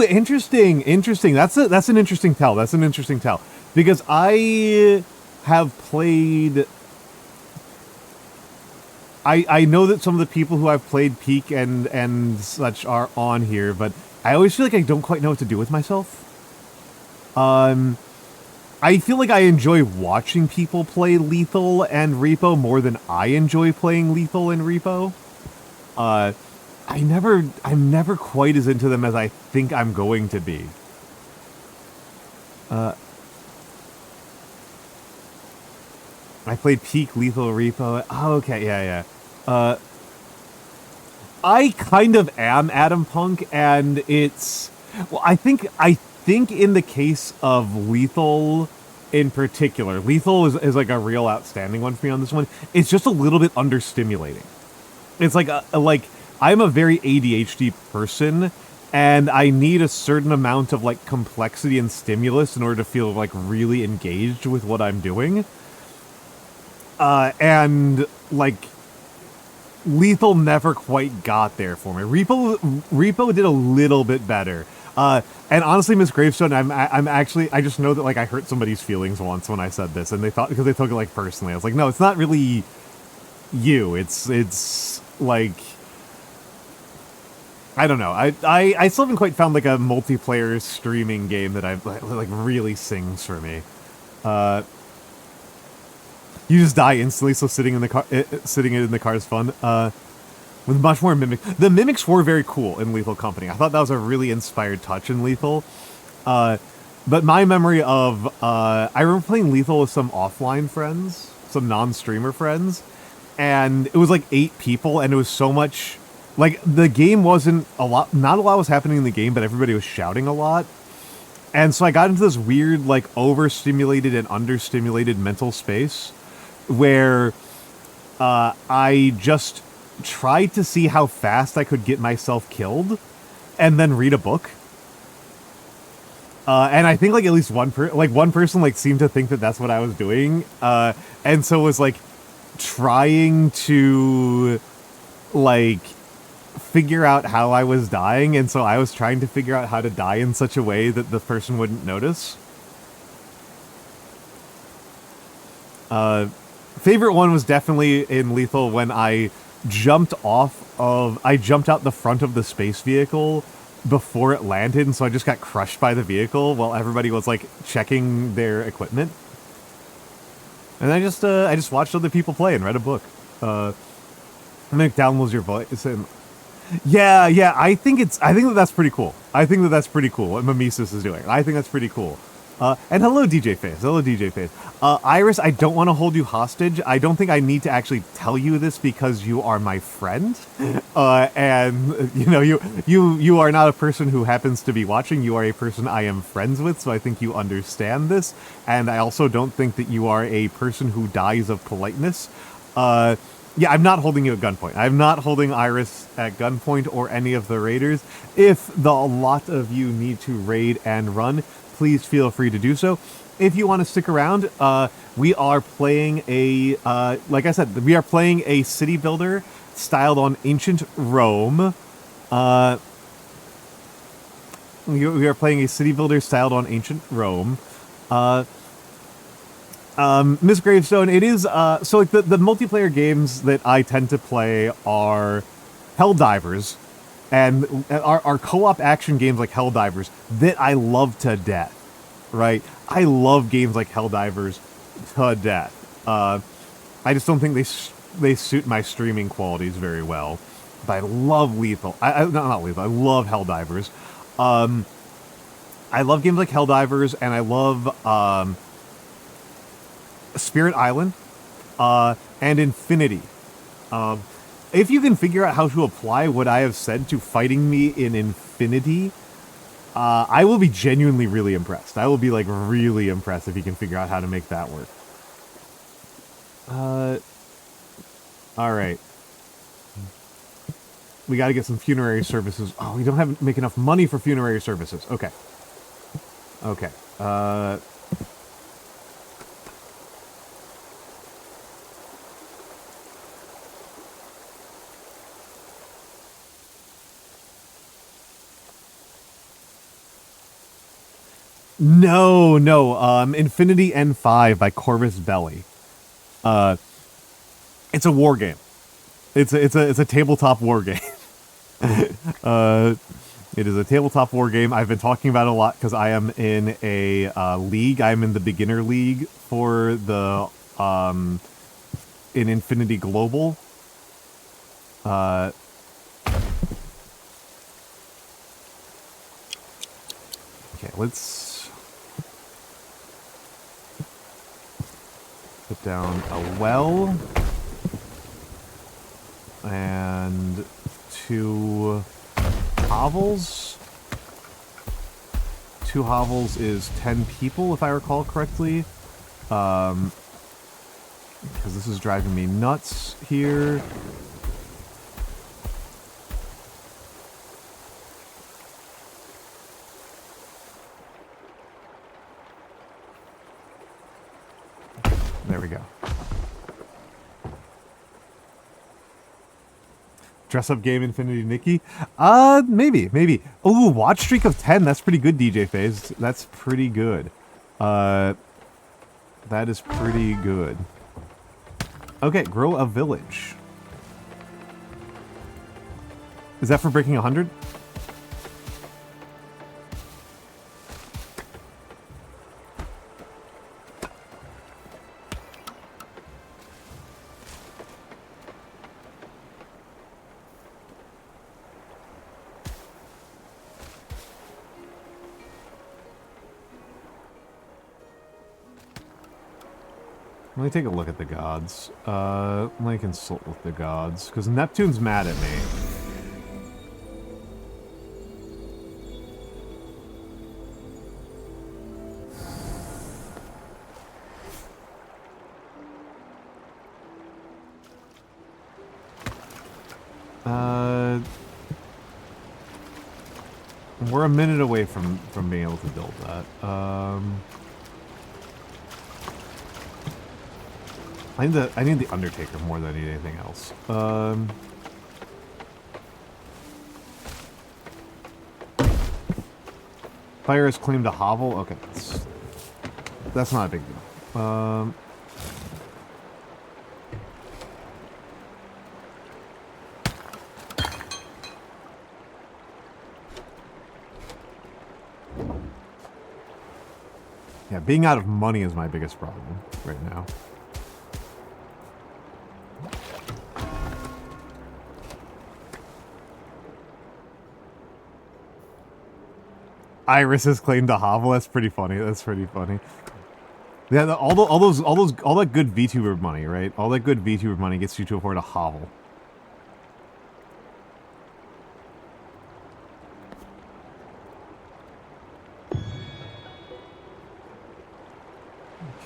A: interesting. That's an interesting tell. Because I have played. I know that some of the people who I've played Peak and such are on here, but I always feel like I don't quite know what to do with myself. I feel like I enjoy watching people play Lethal and Repo more than I enjoy playing Lethal and Repo. I'm never quite as into them as I think I'm going to be. I played Peak, Lethal, Repo. Oh, okay, yeah. I kind of am Adam Punk, and it's... Well, I think in the case of Lethal in particular, Lethal is like a real outstanding one for me on this one. It's just a little bit understimulating. It's like I'm a very ADHD person, and I need a certain amount of like complexity and stimulus in order to feel like really engaged with what I'm doing. And like Lethal never quite got there for me. Repo did a little bit better. And honestly, Miss Gravestone, I'm actually, I just know that like I hurt somebody's feelings once when I said this, and they thought, because they took it like personally. I was like, no, it's not really you. It's like, I don't know. I still haven't quite found like a multiplayer streaming game that I've like really sings for me. You just die instantly, so sitting in the car is fun. With much more mimics. The mimics were very cool in Lethal Company. I thought that was a really inspired touch in Lethal. But my memory of I remember playing Lethal with some offline friends, some non-streamer friends, and it was like 8 people, and it was so much like the game wasn't not a lot was happening in the game, but everybody was shouting a lot. And so I got into this weird, like, overstimulated and understimulated mental space where I just tried to see how fast I could get myself killed and then read a book. And I think, like, at least one person, like, seemed to think that that's what I was doing. And so was, like, trying to, like, figure out how I was dying, and so I was trying to figure out how to die in such a way that the person wouldn't notice. Favorite one was definitely in Lethal when I jumped out the front of the space vehicle before it landed, and so I just got crushed by the vehicle while everybody was like checking their equipment. And I just watched other people play and read a book. McDowell was your voice. Yeah, I think that's pretty cool. I think that's pretty cool what Mimesis is doing. I think that's pretty cool. And hello, DJ Face. Iris, I don't want to hold you hostage. I don't think I need to actually tell you this because you are my friend. And, you know, you are not a person who happens to be watching. You are a person I am friends with, so I think you understand this. And I also don't think that you are a person who dies of politeness. Yeah, I'm not holding you at gunpoint. I'm not holding Iris at gunpoint or any of the raiders. If a lot of you need to raid and run, please feel free to do so. if you want to stick around, we are playing a, like I said, we are playing a city builder styled on ancient Rome. We are playing a city builder styled on ancient Rome. Miss Gravestone, it is, so like the multiplayer games that I tend to play are Helldivers, and are co-op action games like Helldivers that I love to death, right? I love games like Helldivers to death. I just don't think they suit my streaming qualities very well. But I love Lethal. Not Lethal. I love Helldivers. I love games like Helldivers, and I love Spirit Island, and Infinity. If you can figure out how to apply what I have said to fighting me in Infinity, I will be genuinely really impressed. I will be like really impressed if you can figure out how to make that work. All right. We got to get some funerary services. Oh, we don't make enough money for funerary services. Okay. Okay. No. Infinity N5 by Corvus Belli. It's a war game. It's a tabletop war game. It is a tabletop war game. I've been talking about it a lot because I am in a league. I'm in the beginner league for the in Infinity Global. Okay, let's put down a well and 2 hovels. 2 hovels is 10 people, if I recall correctly. Because this is driving me nuts here. There we go. Dress up game Infinity Nikki? Maybe. Ooh, watch streak of 10. That's pretty good, DJ Phase. That's pretty good. That is pretty good. Okay, grow a village. Is that for breaking 100? Let me take a look at the gods. Let me consult with the gods, because Neptune's mad at me. We're a minute away from being able to build that. I need the Undertaker more than I need anything else. Fire has claimed a hovel. Okay, that's not a big deal. Yeah, being out of money is my biggest problem right now. Iris has claimed a hovel. That's pretty funny. That's pretty funny. Yeah, all that good VTuber money, right? All that good VTuber money gets you to afford a hovel.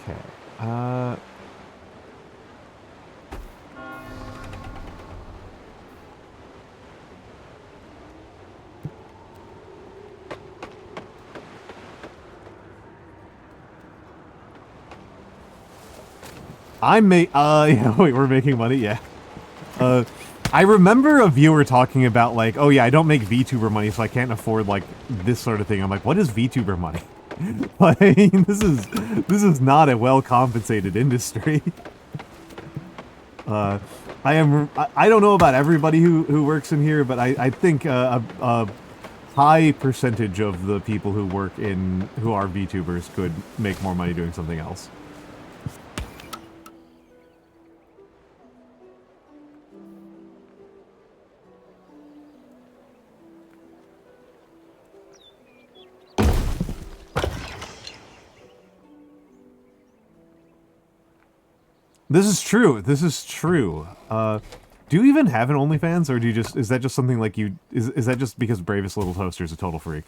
A: Okay. yeah, wait, we're making money, yeah. I remember a viewer talking about, like, oh yeah, I don't make VTuber money, so I can't afford, like, this sort of thing. I'm like, what is VTuber money? Like, this is not a well-compensated industry. I don't know about everybody who works in here, but I think a high percentage of the people who who are VTubers could make more money doing something else. This is true. This is true. Do you even have an OnlyFans, or do you just, is that just something like is that just because Bravest Little Toaster is a total freak?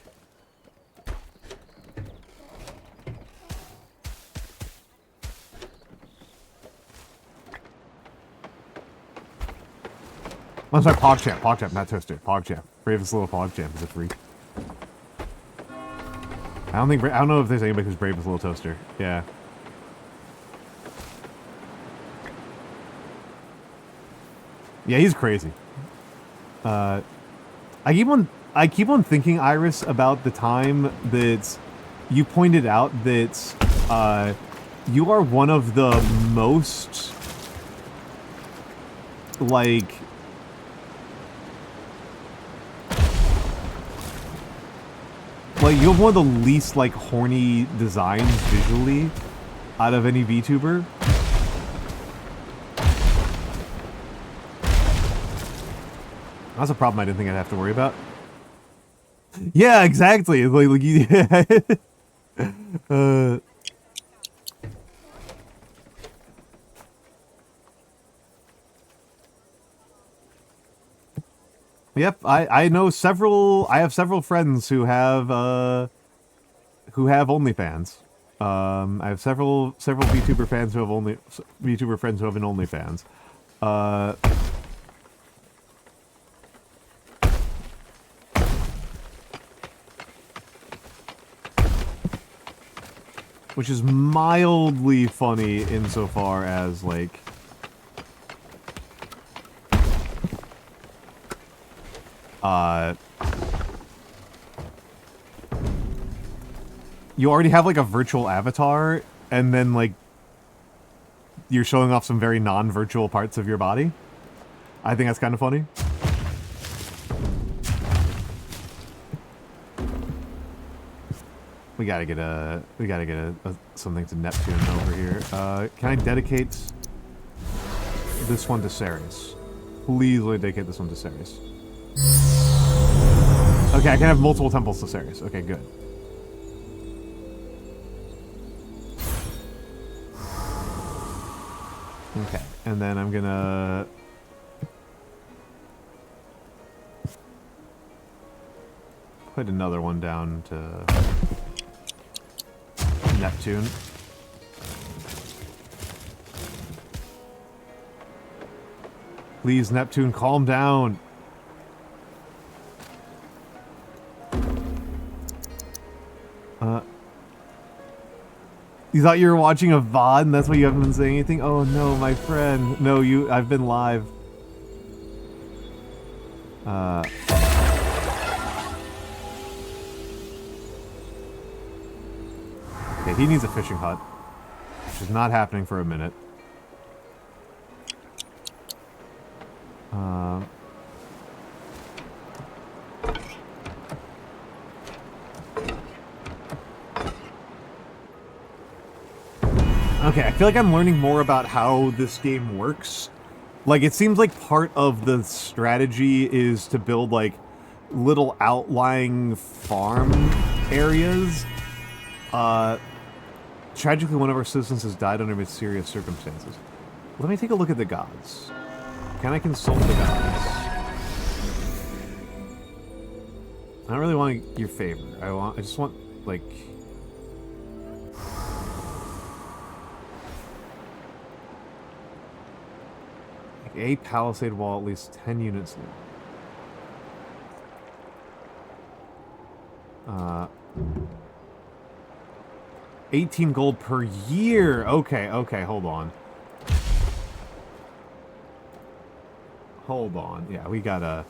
A: I'm sorry, PogChamp, not Toaster, PogChamp. Bravest Little PogChamp is a freak. I don't know if there's anybody who's Bravest Little Toaster. Yeah. Yeah, he's crazy. I keep on thinking, Iris, about the time that you pointed out that you are one of the most, like, you have one of the least, like, horny designs visually out of any VTuber. That's a problem I didn't think I'd have to worry about. Yeah, exactly. Like yeah. Yep, I know several. I have several friends who have OnlyFans. I have several VTuber fans who have VTuber friends who have an OnlyFans. Which is mildly funny insofar as, like, you already have, like, a virtual avatar, and then, like, you're showing off some very non-virtual parts of your body. I think that's kind of funny. We gotta get something to Neptune over here. Can I dedicate this one to Ceres? Please let me dedicate this one to Ceres. Okay, I can have multiple temples to Ceres. Okay, good. Okay, and then I'm gonna... put another one down to Neptune. Please, Neptune, calm down. You thought you were watching a VOD and that's why you haven't been saying anything? Oh no, my friend. No, I've been live. Okay, he needs a fishing hut, which is not happening for a minute. Okay, I feel like I'm learning more about how this game works. Like, it seems like part of the strategy is to build, like, little outlying farm areas. Tragically, one of our citizens has died under mysterious circumstances. Let me take a look at the gods. Can I consult the gods? I don't really want your favor. I just want, like... a palisade wall, at least 10 units. 18 gold per year. Okay, hold on. Hold on. Yeah, we gotta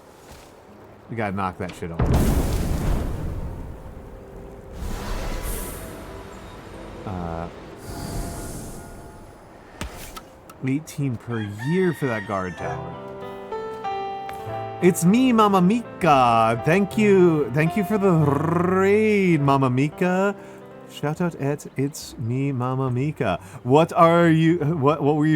A: knock that shit off. 18 per year for that guard tower. It's me, Mama Mika. Thank you for the raid, Mama Mika. Shout out at It's Me, Mama Mika. What were you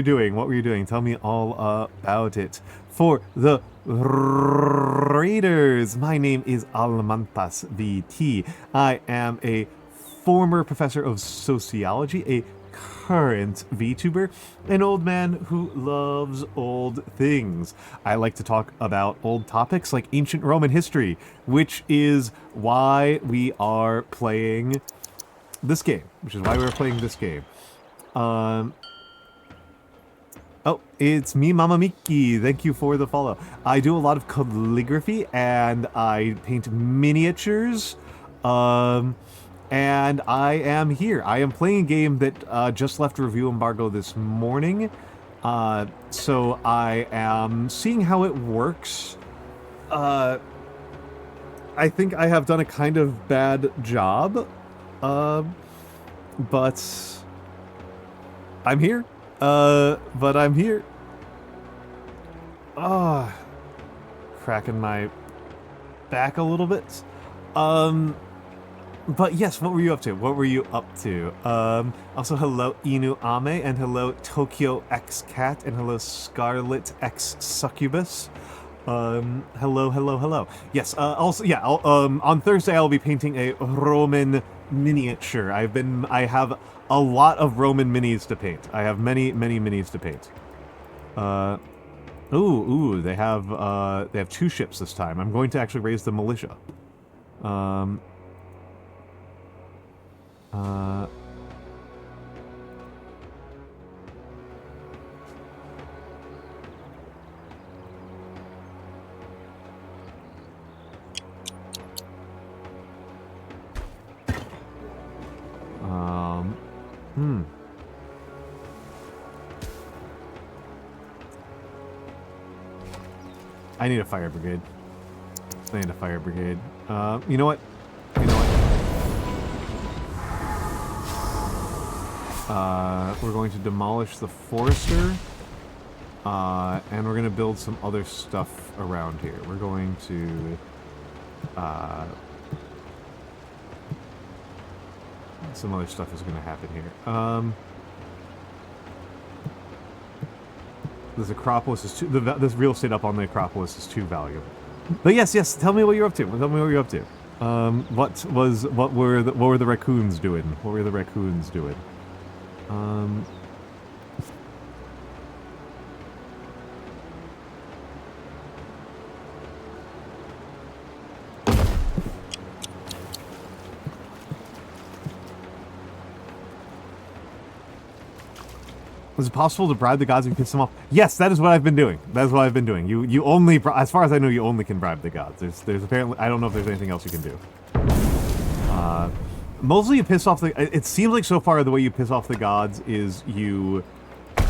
A: doing? What were you doing? Tell me all about it. For the raiders, my name is Almantas VT. I am a former professor of sociology, a current VTuber, an old man who loves old things. I like to talk about old topics like ancient Roman history, which is why we are playing this game. Oh, it's me, Mama Miki. Thank you for the follow. I do a lot of calligraphy and I paint miniatures. And I am here. I am playing a game that just left review embargo this morning. So I am seeing how it works. I think I have done a kind of bad job. But I'm here. Cracking my back a little bit. But yes, what were you up to? Also, hello Inu Ame, and hello Tokyo X Cat, and hello Scarlet X Succubus. Hello. Yes, also, yeah, on Thursday I'll be painting a Roman miniature. I have a lot of Roman minis to paint. I have many minis to paint. They have 2 ships this time. I'm going to actually raise the militia. I need a fire brigade. You know what? We're going to demolish the forester, and we're going to build some other stuff around here. We're going to, some other stuff is going to happen here. This Acropolis is this real estate up on the Acropolis is too valuable. But yes, tell me what you're up to. What were the raccoons doing? Is it possible to bribe the gods and piss them off? Yes, that is what I've been doing. You only, as far as I know, you only can bribe the gods. There's apparently, I don't know if there's anything else you can do. Mostly you piss off the, it seems like so far the way you piss off the gods is you,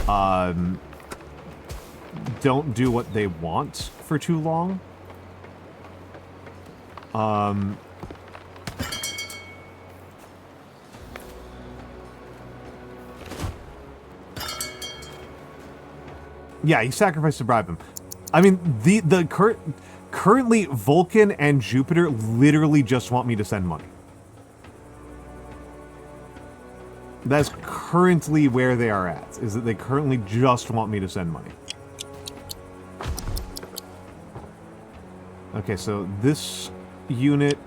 A: don't do what they want for too long. Yeah, you sacrifice to bribe them. I mean, currently Vulcan and Jupiter literally just want me to send money. That's currently where they are at, is that they currently just want me to send money. Okay, so this unit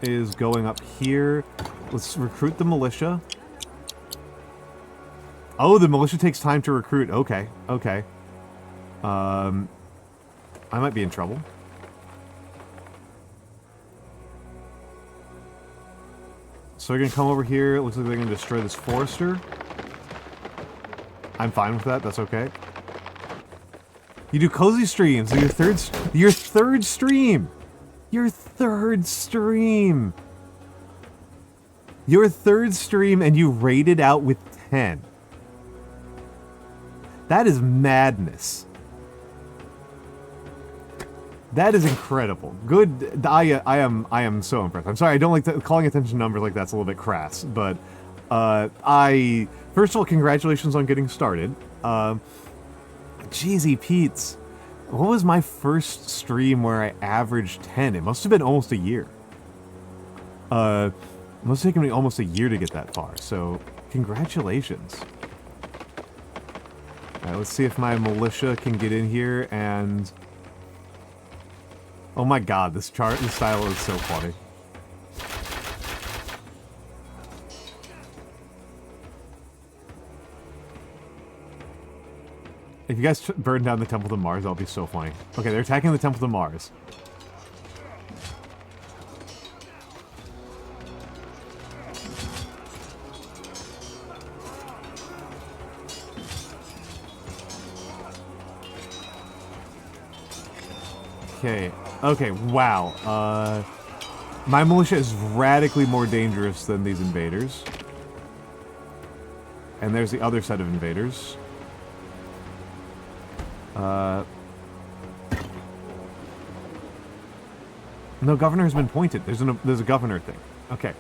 A: is going up here. Let's recruit the militia. Oh, the militia takes time to recruit. Okay. I might be in trouble. So they're gonna come over here. It looks like they're gonna destroy this forester. I'm fine with that. That's okay. You do cozy streams. Your third stream. Your third stream, and you rated out with 10. That is madness. That is incredible. Good. I am so impressed. I'm sorry, I don't like calling attention to numbers like that's a little bit crass, but first of all, congratulations on getting started. Jeezy Pete's. What was my first stream where I averaged 10? It must have been almost a year. It must have taken me almost a year to get that far, so congratulations. Alright, let's see if my militia can get in here and... Oh my god, this style is so funny. If you guys burn down the Temple to Mars, that'll be so funny. Okay, they're attacking the Temple to Mars. Okay. Okay, wow. My militia is radically more dangerous than these invaders. And there's the other set of invaders. No, governor has been pointed. There's a governor thing. Okay.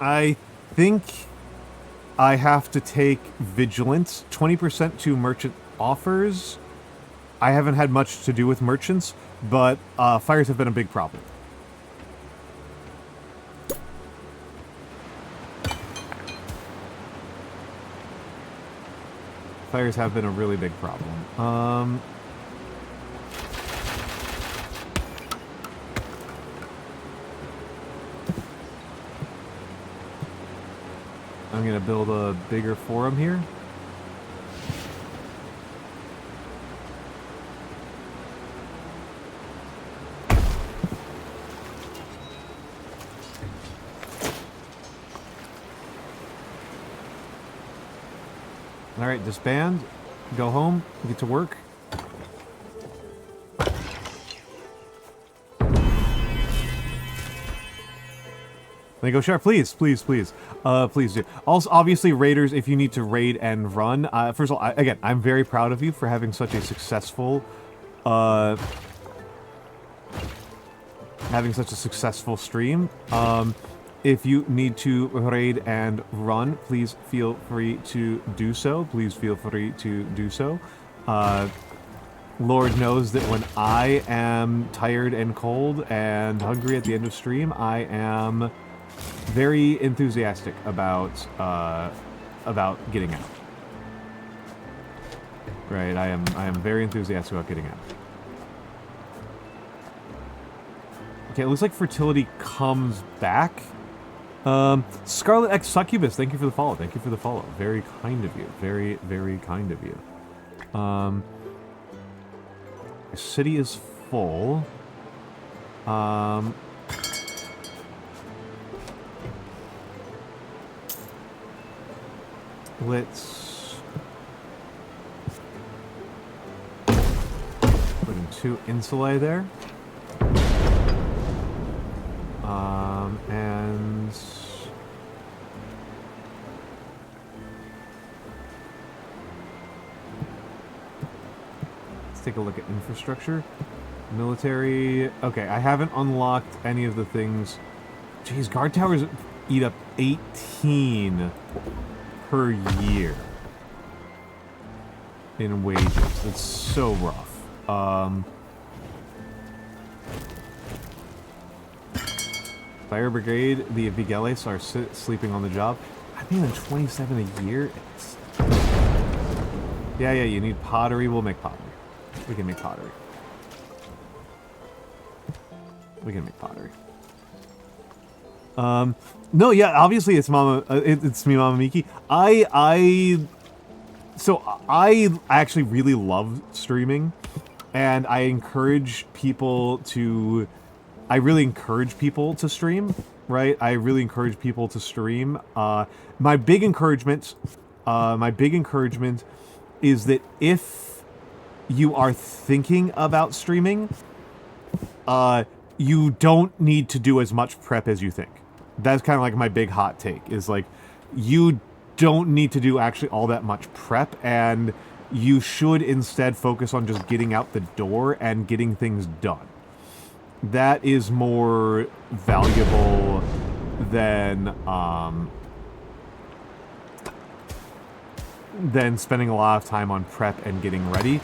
A: I think I have to take vigilance, 20% to merchant offers. I haven't had much to do with merchants, but fires have been a big problem. Fires have been a really big problem. I'm gonna build a bigger forum here. Alright, disband, go home, get to work. They go sharp, please, please, please, please do. Also, obviously, raiders, if you need to raid and run, first of all, again, I'm very proud of you for having such a successful, stream. If you need to raid and run, please feel free to do so. Please feel free to do so. Lord knows that when I am tired and cold and hungry at the end of stream, I am very enthusiastic about getting out. Right, I am very enthusiastic about getting out. Okay, it looks like fertility comes back. Scarlet X Succubus, thank you for the follow. Thank you for the follow. Very kind of you. Very, very kind of you. The city is full. Let's put in 2 insulae there. And let's take a look at infrastructure. Military. Okay, I haven't unlocked any of the things. Jeez, guard towers eat up 18 per year in wages. It's so rough. Fire Brigade, the Vigeles are sleeping on the job. I'm paying them 27 a year. Yeah, you need pottery. We'll make pottery. We can make pottery. We can make pottery. No, yeah, obviously it's Mama, it's me, Mama Miki. So I actually really love streaming, and I encourage people to, really encourage people to stream, right? I really encourage people to stream. My big encouragement is that if you are thinking about streaming, you don't need to do as much prep as you think. That's kind of like my big hot take, is like, you don't need to do actually all that much prep, and you should instead focus on just getting out the door and getting things done. That is more valuable than spending a lot of time on prep and getting ready.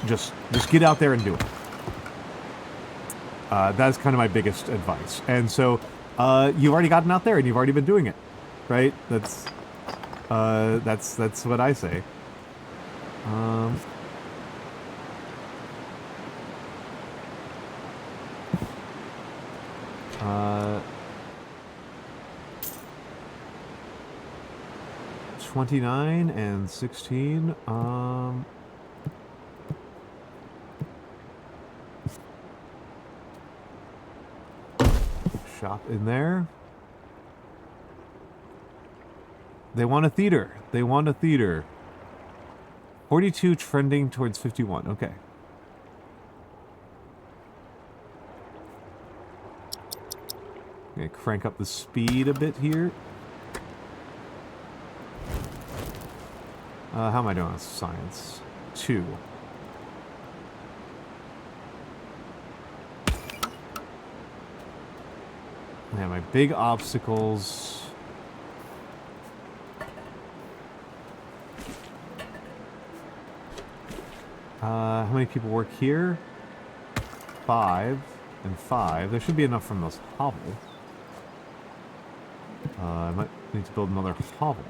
A: Just get out there and do it. That's kind of my biggest advice. And so you've already gotten out there and you've already been doing it, right? That's what I say. 29 and 16. Shop in there. They want a theater. They want a theater. 42 trending towards 51. Okay. Okay, crank up the speed a bit here. How am I doing on science? 2. Yeah, my big obstacles. How many people work here? 5 and 5. There should be enough from those hovels. I might need to build another hovel.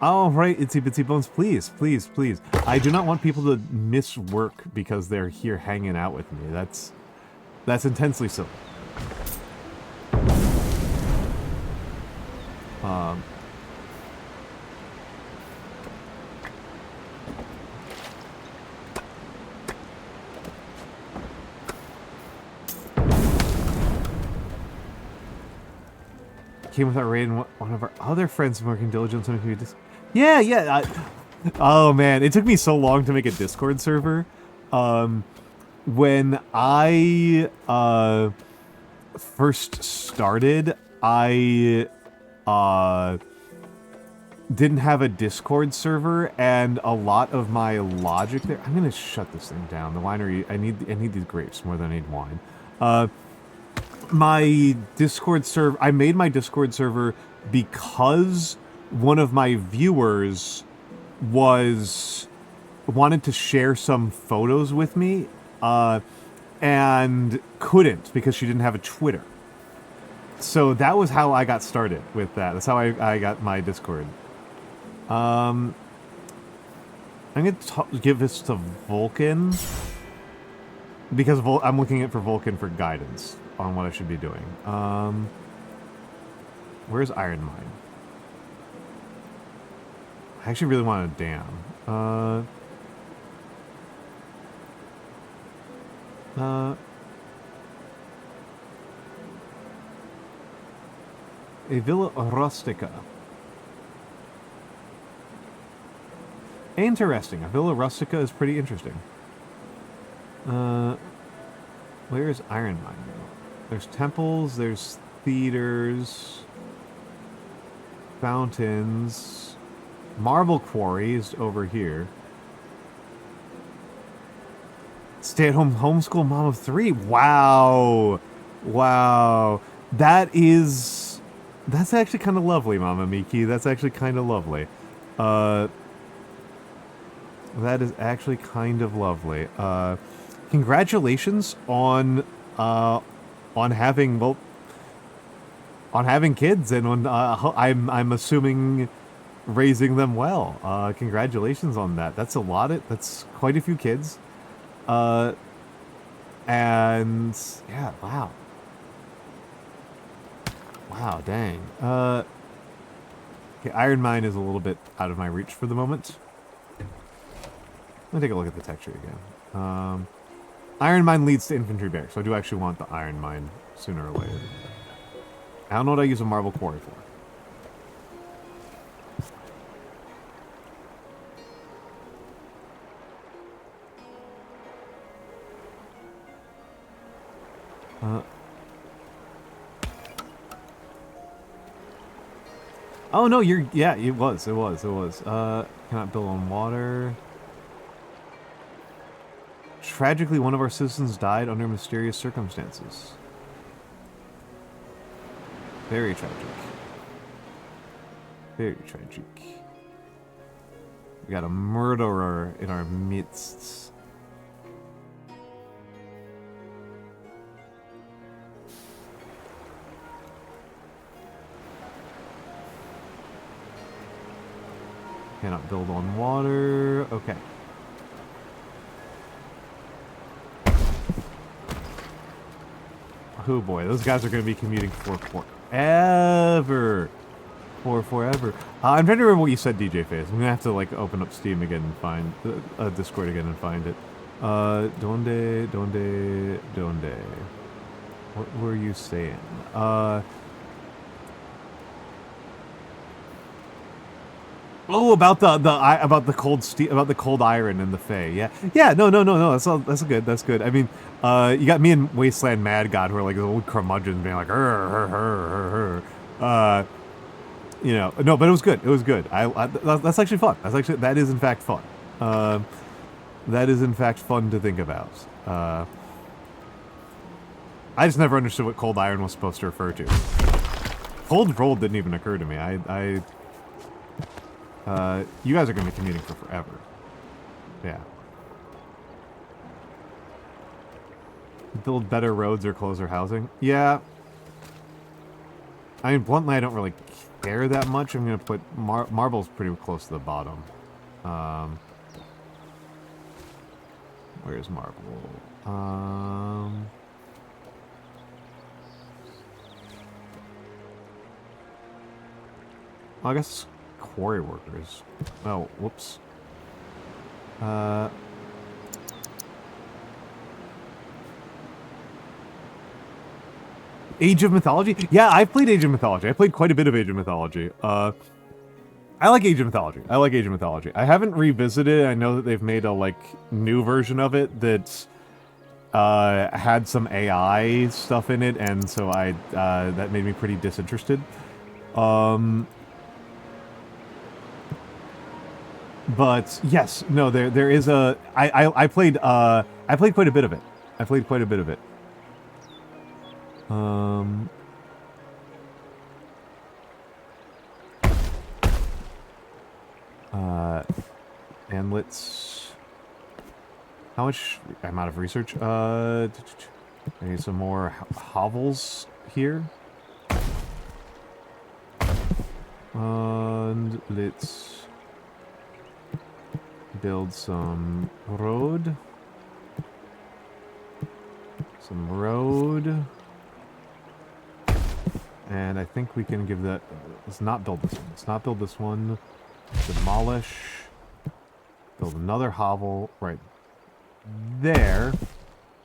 A: Oh, right, Itsy Bitsy Bones, please, please, please. I do not want people to miss work because they're here hanging out with me. That's intensely silly. Came without raiding one of our other friends working diligence on who just. Yeah. Oh man, it took me so long to make a Discord server. When I first started, I didn't have a Discord server, and a lot of my logic there. I'm gonna shut this thing down. The winery. I need these grapes more than I need wine. My Discord server. I made my Discord server because one of my viewers wanted to share some photos with me, and couldn't because she didn't have a Twitter. So that was how I got started with that. That's how I got my Discord. I'm gonna give this to Vulcan because I'm looking at for Vulcan for guidance on what I should be doing. Where's Iron Mine? I actually really want a dam. A Villa Rustica. Interesting. A Villa Rustica is pretty interesting. Where is Iron Mine? There's temples, there's theaters, fountains, marble quarries over here. Stay-at-home homeschool mom of 3. Wow. Wow. That's actually kind of lovely, Mama Miki. That's actually kind of lovely. That is actually kind of lovely. Congratulations on having kids and on I'm assuming raising them well. Congratulations on that. That's that's quite a few kids. And yeah, wow. Wow, dang. Okay, Iron Mine is a little bit out of my reach for the moment. Let me take a look at the texture again. Iron Mine leads to Infantry Barracks, so I do actually want the Iron Mine sooner or later. I don't know what I use a marble quarry for. Oh no, yeah, it was. Cannot build on water. Tragically, one of our citizens died under mysterious circumstances. Very tragic. Very tragic. We got a murderer in our midst. Cannot build on water. Okay. Oh boy, those guys are going to be commuting for forever. For forever. I'm trying to remember what you said, DJ Face. I'm going to have to, like, open up Steam again and find... Discord again and find it. Donde... What were you saying? Oh, about the cold steel, about the cold iron and the Fae. Yeah. No. That's good. That's good. I mean, you got me and Wasteland Mad God who are like the old curmudgeons being like, you know. No, but it was good. It was good. That's actually fun. That is in fact fun. That is in fact fun to think about. I just never understood what cold iron was supposed to refer to. Cold roll didn't even occur to me. You guys are going to be commuting for forever. Yeah. Build better roads or closer housing? Yeah. I mean, bluntly, I don't really care that much. I'm going to put... Marble's pretty close to the bottom. Where's Marble? I guess... quarry workers. Oh, whoops. Age of Mythology? Yeah, I've played Age of Mythology. I played quite a bit of Age of Mythology. I like Age of Mythology. I haven't revisited it. I know that they've made a, like, new version of it that had some AI stuff in it, and so that made me pretty disinterested. But yes, no, there is a... I played quite a bit of it. And let's... How much... I'm out of research. I need some more hovels here. And let's... build some road. And I think we can give that... Let's not build this one. Demolish. Build another hovel right there.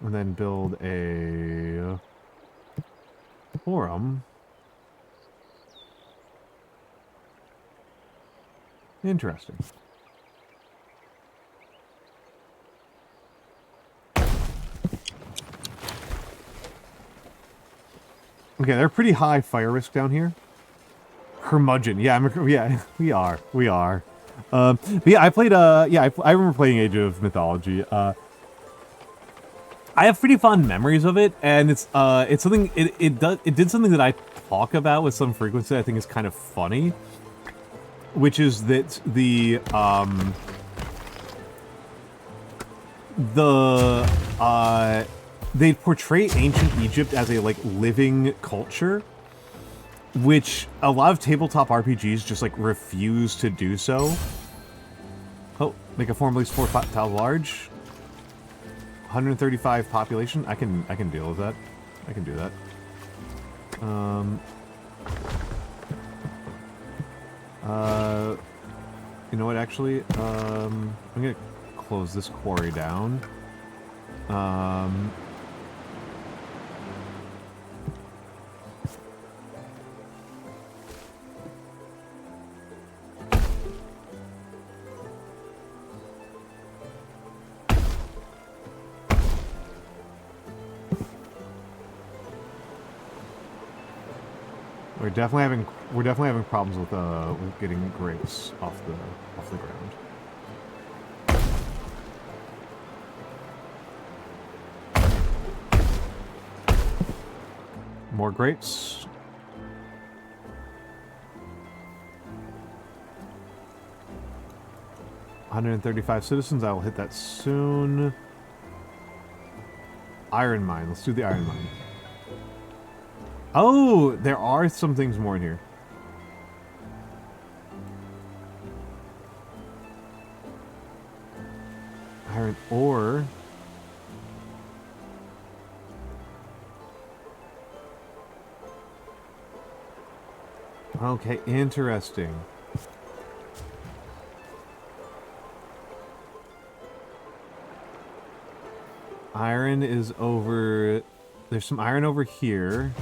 A: And then build a... forum. Interesting. Okay, they're pretty high fire risk down here. Curmudgeon, yeah, we are. But yeah, I played. I remember playing Age of Mythology. I have pretty fond memories of it, and it's something. It did something that I talk about with some frequency. I think is kind of funny, which is that they portray ancient Egypt as a, like, living culture, which a lot of tabletop RPGs just, like, refuse to do so. Oh, make a form at least 4 tiles large. 135 population. I can deal with that. I can do that. You know what, actually? I'm gonna close this quarry down. We're definitely having problems with getting grapes off the ground. More grapes. $135 citizens. I will hit that soon. Iron mine. Let's do the iron mine. Oh, there are some things more in here. Iron ore. Okay, interesting. Iron is over... There's some iron over here.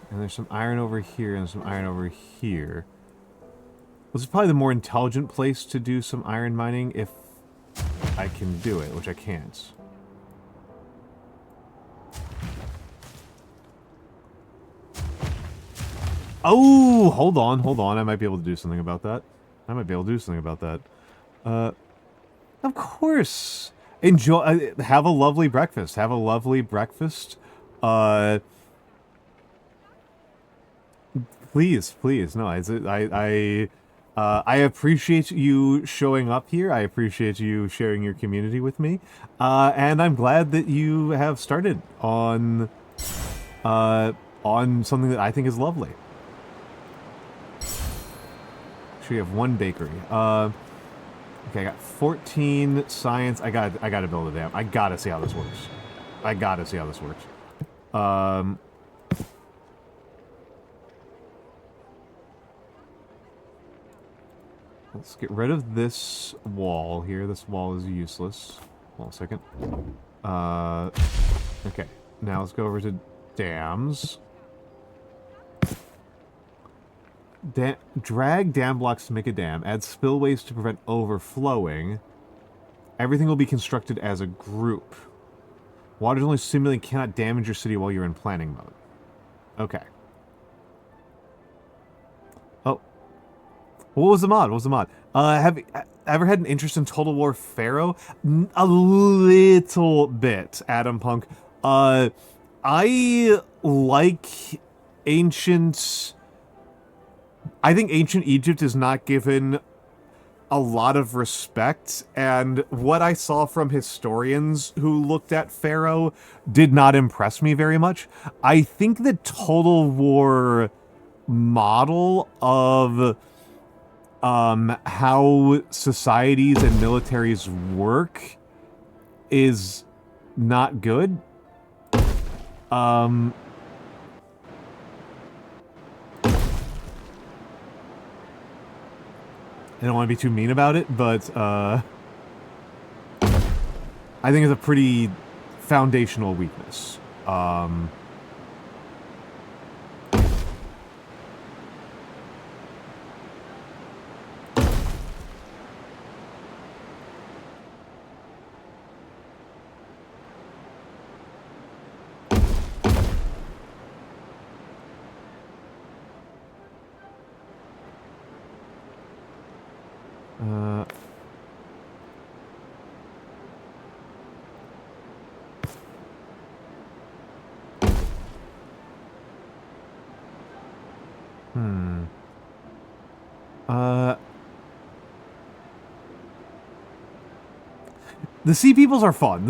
A: And there's some iron over here, and some iron over here. This is probably the more intelligent place to do some iron mining if I can do it, which I can't. Oh, hold on. I might be able to do something about that. Of course. Enjoy. Have a lovely breakfast. Please. No, I appreciate you showing up here. I appreciate you sharing your community with me. And I'm glad that you have started on something that I think is lovely. Actually, we have one bakery. Okay, I got 14 science. I gotta build a dam. I gotta see how this works. Let's get rid of this wall here. This wall is useless. Hold on a second. Okay. Now let's go over to dams. Drag dam blocks to make a dam. Add spillways to prevent overflowing. Everything will be constructed as a group. Water only simulating cannot damage your city while you're in planning mode. Okay. Oh. What was the mod? Have you ever had an interest in Total War Pharaoh? A little bit, Adam Punk. I like ancient... I think ancient Egypt is not given a lot of respect, and what I saw from historians who looked at Pharaoh did not impress me very much. I think the Total War model of how societies and militaries work is not good. I don't want to be too mean about it, but I think it's a pretty foundational weakness. The Sea Peoples are fun.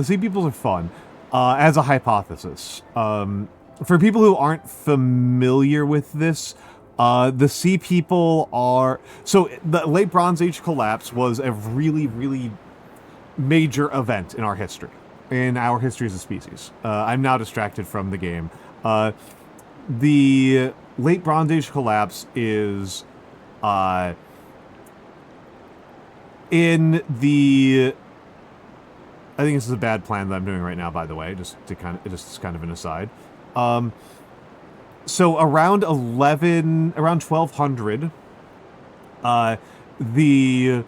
A: As a hypothesis. For people who aren't familiar with this, the Sea People are... So, the Late Bronze Age collapse was a really, really major event in our history. In our history as a species. I'm now distracted from the game. The Late Bronze Age collapse is... in the... I think this is a bad plan that I'm doing right now, by the way, just kind of an aside. So around 1200, the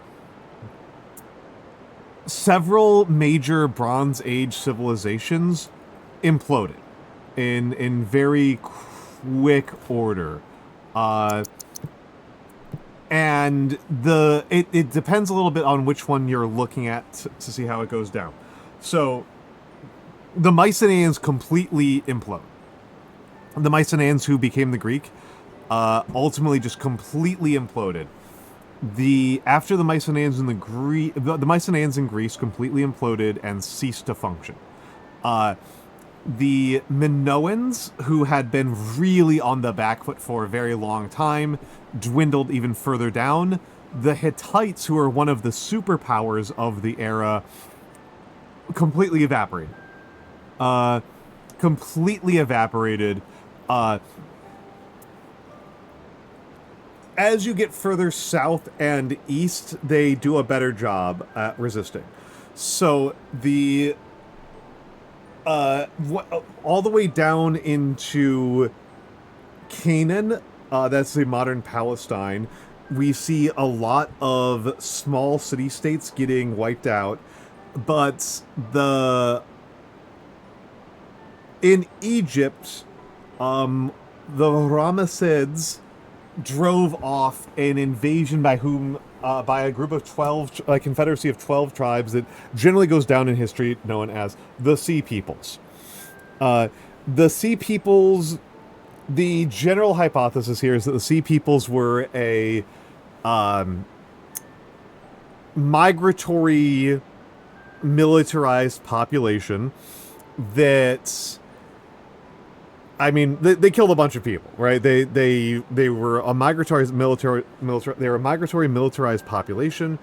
A: several major Bronze Age civilizations imploded in very quick order. And it depends a little bit on which one you're looking at to see how it goes down. So, the Mycenaeans completely implode. The Mycenaeans, who became the Greek, ultimately just completely imploded. After the Mycenaeans in the Mycenaeans in Greece completely imploded and ceased to function. The Minoans, who had been really on the back foot for a very long time, dwindled even further down. The Hittites, who are one of the superpowers of the era, completely evaporated. As you get further south and east, they do a better job at resisting. So all the way down into Canaan, that's the modern Palestine, we see a lot of small city-states getting wiped out, but in Egypt, the Ramessids drove off an invasion by a group of 12, a confederacy of 12 tribes that generally goes down in history known as the Sea Peoples. The Sea Peoples, the general hypothesis here is that the Sea Peoples were a migratory, militarized population that... I mean, they killed a bunch of people, right? They were a migratory militarized population.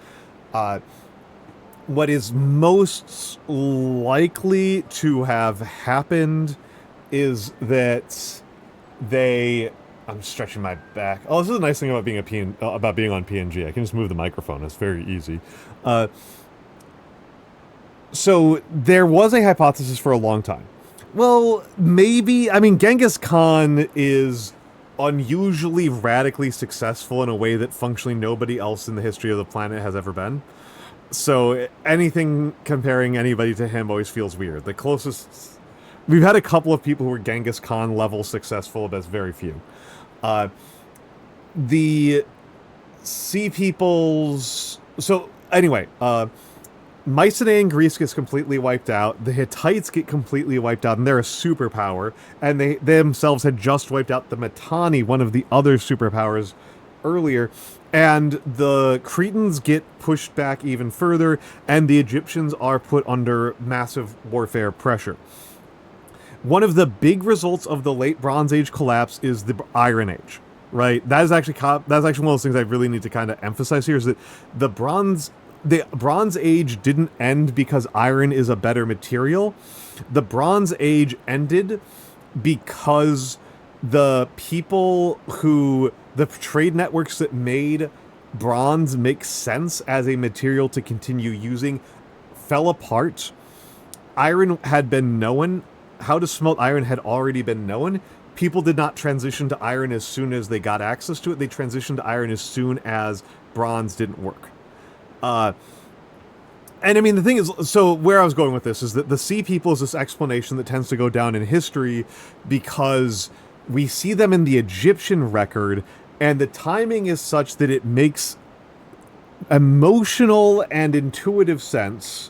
A: What is most likely to have happened is that I'm stretching my back. Oh, this is a nice thing about being about being on PNG. I can just move the microphone. It's very easy. So there was a hypothesis for a long time. Well, maybe. I mean, Genghis Khan is unusually radically successful in a way that functionally nobody else in the history of the planet has ever been. So anything comparing anybody to him always feels weird. The closest... We've had a couple of people who were Genghis Khan level successful, but it's very few. The Sea Peoples... So, anyway, Mycenaean Greece gets completely wiped out. The Hittites get completely wiped out, and they're a superpower. And they themselves had just wiped out the Mitanni, one of the other superpowers, earlier. And the Cretans get pushed back even further, and the Egyptians are put under massive warfare pressure. One of the big results of the late Bronze Age collapse is the Iron Age, right? That's actually one of those things I really need to kind of emphasize here, is that the Bronze Age didn't end because iron is a better material. The Bronze Age ended because the trade networks that made bronze make sense as a material to continue using fell apart. Iron had been known. How to smelt iron had already been known. People did not transition to iron as soon as they got access to it. They transitioned to iron as soon as bronze didn't work. And I mean, the thing is, so where I was going with this is that the Sea People is this explanation that tends to go down in history because we see them in the Egyptian record, and the timing is such that it makes emotional and intuitive sense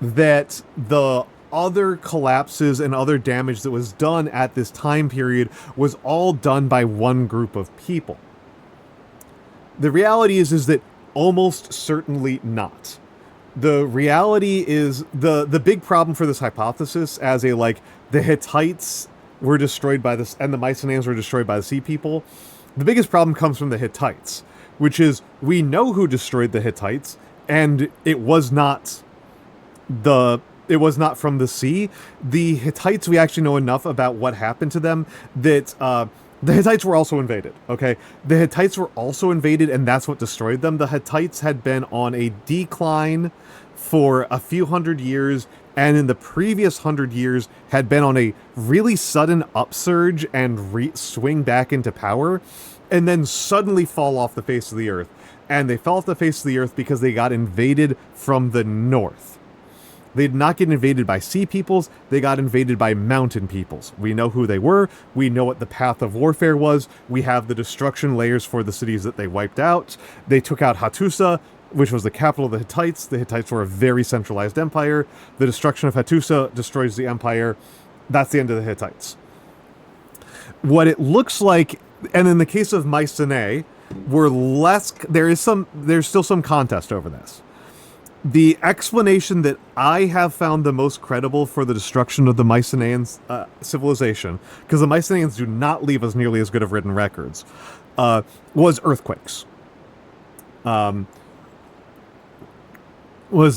A: that the other collapses and other damage that was done at this time period was all done by one group of people. The reality is that almost certainly not. The reality is the big problem for this hypothesis as the Hittites were destroyed by this and the Mycenaeans were destroyed by the Sea People. The biggest problem comes from the Hittites, which is we know who destroyed the Hittites, and it was not from the sea. The Hittites, we actually know enough about what happened to them that the Hittites were also invaded, okay? The Hittites were also invaded, and that's what destroyed them. The Hittites had been on a decline for a few hundred years, and in the previous 100 years had been on a really sudden upsurge and swing back into power, and then suddenly fall off the face of the earth. And they fell off the face of the earth because they got invaded from the north. They did not get invaded by sea peoples, they got invaded by mountain peoples. We know who they were, we know what the path of warfare was, we have the destruction layers for the cities that they wiped out. They took out Hattusa, which was the capital of the Hittites. The Hittites were a very centralized empire. The destruction of Hattusa destroys the empire. That's the end of the Hittites. What it looks like, and in the case of Mycenae, there's still some contest over this. The explanation that I have found the most credible for the destruction of the Mycenaean civilization, because the Mycenaeans do not leave us nearly as good of written records, was earthquakes. Was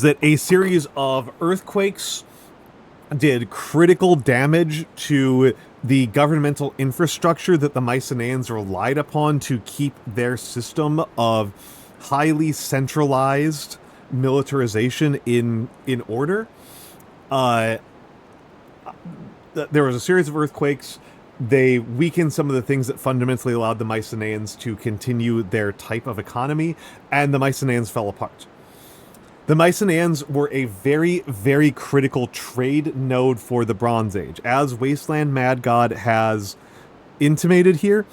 A: that a series of earthquakes did critical damage to the governmental infrastructure that the Mycenaeans relied upon to keep their system of highly centralized militarization in order. There was a series of earthquakes. They weakened some of the things that fundamentally allowed the Mycenaeans to continue their type of economy, and the Mycenaeans fell apart. The Mycenaeans were a very, very critical trade node for the Bronze Age. As Wasteland Mad God has intimated here,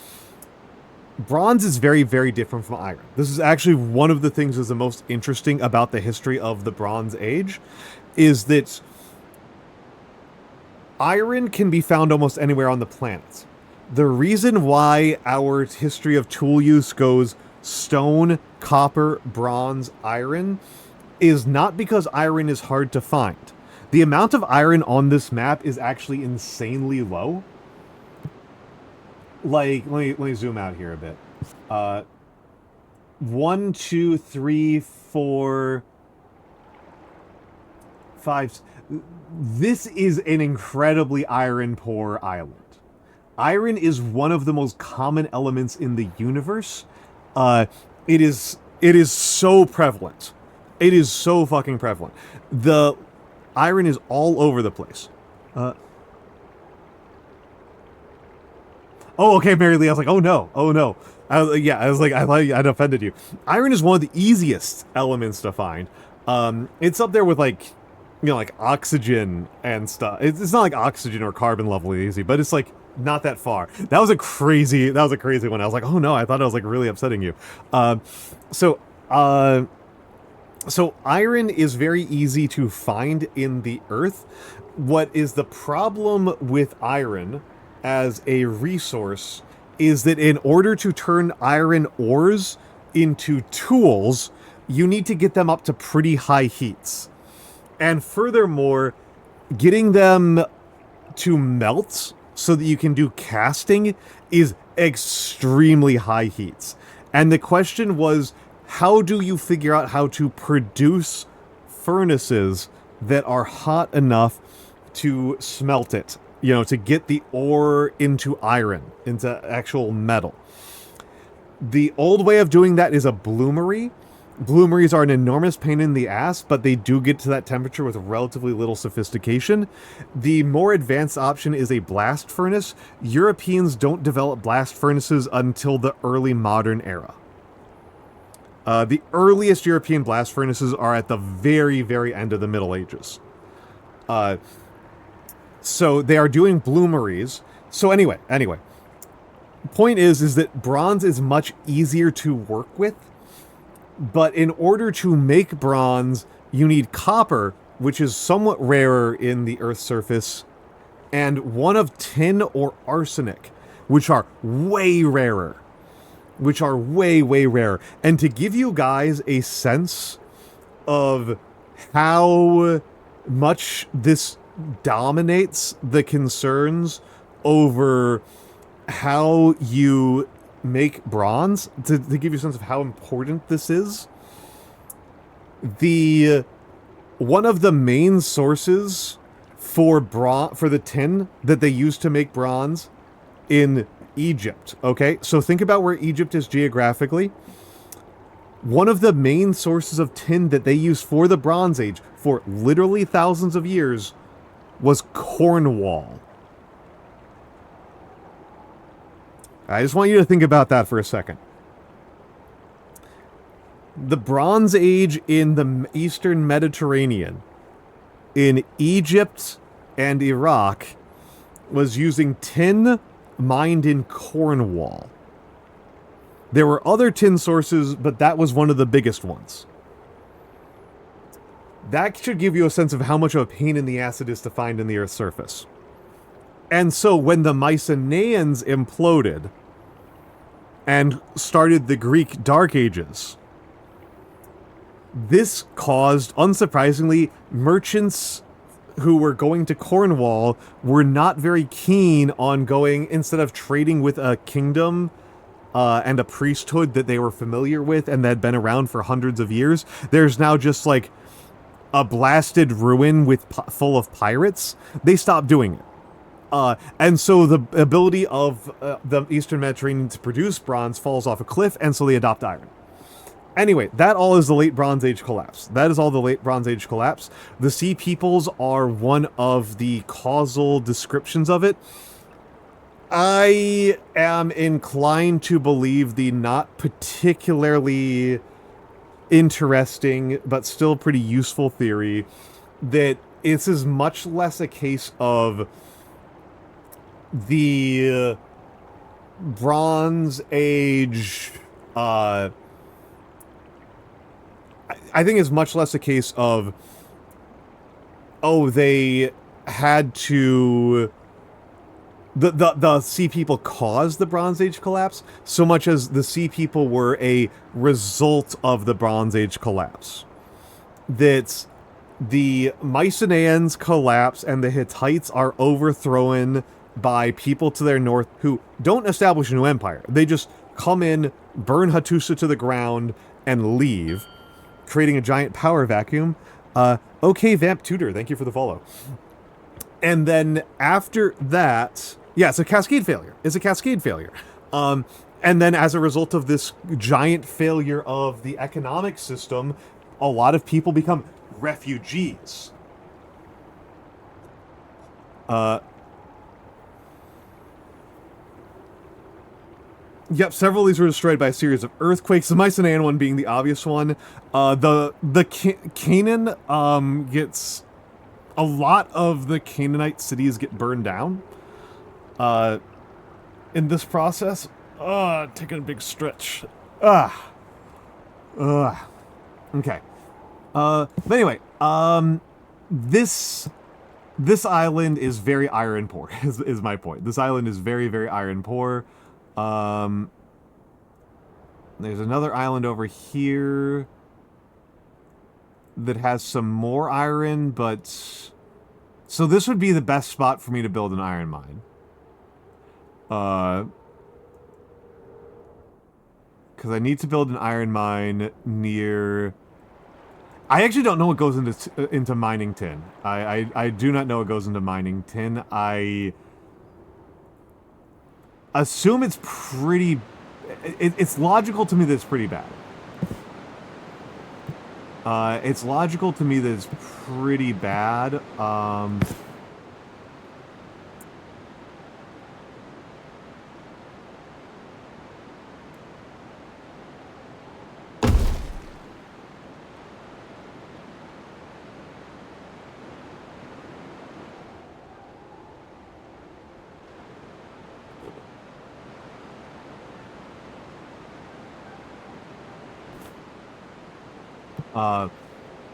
A: bronze is very, very different from iron. This is actually one of the things that's the most interesting about the history of the Bronze Age, is that iron can be found almost anywhere on the planet. The reason why our history of tool use goes stone, copper, bronze, iron is not because iron is hard to find. The amount of iron on this map is actually insanely low. Like, let me zoom out here a bit. 1, 2, 3, 4, 5. This is an incredibly iron-poor island. Iron is one of the most common elements in the universe. It is so prevalent. It is so fucking prevalent. The iron is all over the place. Oh, okay, Mary Lee. I was like, oh no. I was like, I thought I'd offended you. Iron is one of the easiest elements to find. It's up there with like oxygen and stuff. It's not like oxygen or carbon level easy, but it's like not that far. That was a crazy one. I was like, oh no, I thought I was like really upsetting you. So iron is very easy to find in the earth. What is the problem with iron as a resource is that in order to turn iron ores into tools, you need to get them up to pretty high heats. And furthermore, getting them to melt so that you can do casting is extremely high heats. And the question was, how do you figure out how to produce furnaces that are hot enough to smelt it? To get the ore into iron, into actual metal. The old way of doing that is a bloomery. Bloomeries are an enormous pain in the ass, but they do get to that temperature with relatively little sophistication. The more advanced option is a blast furnace. Europeans don't develop blast furnaces until the early modern era. The earliest European blast furnaces are at the very, very end of the Middle Ages. So they are doing bloomeries. So anyway, point is that bronze is much easier to work with, but in order to make bronze, you need copper, which is somewhat rarer in the Earth's surface, and one of tin or arsenic, which are way rarer. Way rarer. And to give you guys a sense of how much this dominates the concerns over how you make bronze, to give you a sense of how important this is, one of the main sources for the tin that they used to make bronze in Egypt, okay? So think about where Egypt is geographically. One of the main sources of tin that they used for the Bronze Age for literally thousands of years was Cornwall. I just want you to think about that for a second. The Bronze Age in the Eastern Mediterranean in Egypt and Iraq was using tin mined in Cornwall. There were other tin sources, but that was one of the biggest ones. That should give you a sense of how much of a pain in the ass it is to find in the Earth's surface. And so when the Mycenaeans imploded and started the Greek Dark Ages, this caused, unsurprisingly, merchants who were going to Cornwall were not very keen on going, instead of trading with a kingdom and a priesthood that they were familiar with and that had been around for hundreds of years, there's now just like a blasted ruin with full of pirates. They stopped doing it. And so the ability of the Eastern Mediterranean to produce bronze falls off a cliff, and so they adopt iron. Anyway, that all is the Late Bronze Age collapse. That is all the Late Bronze Age collapse. The Sea Peoples are one of the causal descriptions of it. I am inclined to believe the not particularly interesting, but still pretty useful theory that this is much less a case of the Bronze Age, I think it's much less a case of, oh, they had to, the Sea People caused the Bronze Age collapse, so much as the Sea People were a result of the Bronze Age collapse. That the Mycenaeans collapse and the Hittites are overthrown by people to their north who don't establish a new empire. They just come in, burn Hattusa to the ground, and leave, creating a giant power vacuum. Okay, Vamp Tutor, thank you for the follow. And then after that, yeah, it's a cascade failure. It's a cascade failure. And then as a result of this giant failure of the economic system, a lot of people become refugees. Yep, several of these were destroyed by a series of earthquakes, the Mycenaean one being the obvious one. Canaan gets... A lot of the Canaanite cities get burned down in this process. Taking a big stretch. Okay. But anyway, this island is very iron poor, is my point. This island is very, very iron poor. There's another island over here that has some more iron, but... So this would be the best spot for me to build an iron mine. Because I need to build an iron mine near... I actually don't know what goes into mining tin. I do not know what goes into mining tin. I assume it's pretty... It's logical to me that it's pretty bad. It's logical to me that it's pretty bad.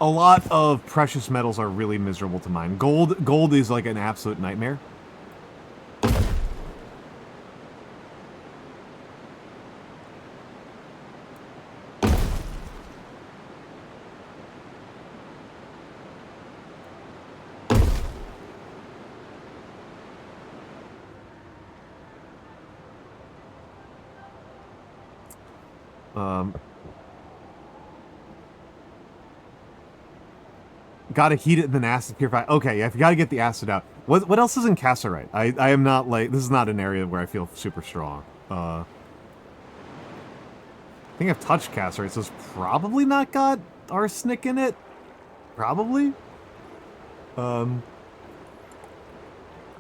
A: A lot of precious metals are really miserable to mine. Gold is like an absolute nightmare. Gotta heat it and then acid purify. Okay, yeah, if you gotta get the acid out. What else is in Cassiterite? I am not like... This is not an area where I feel super strong. I think I've touched Cassiterite, so it's probably not got arsenic in it. Probably. Obviously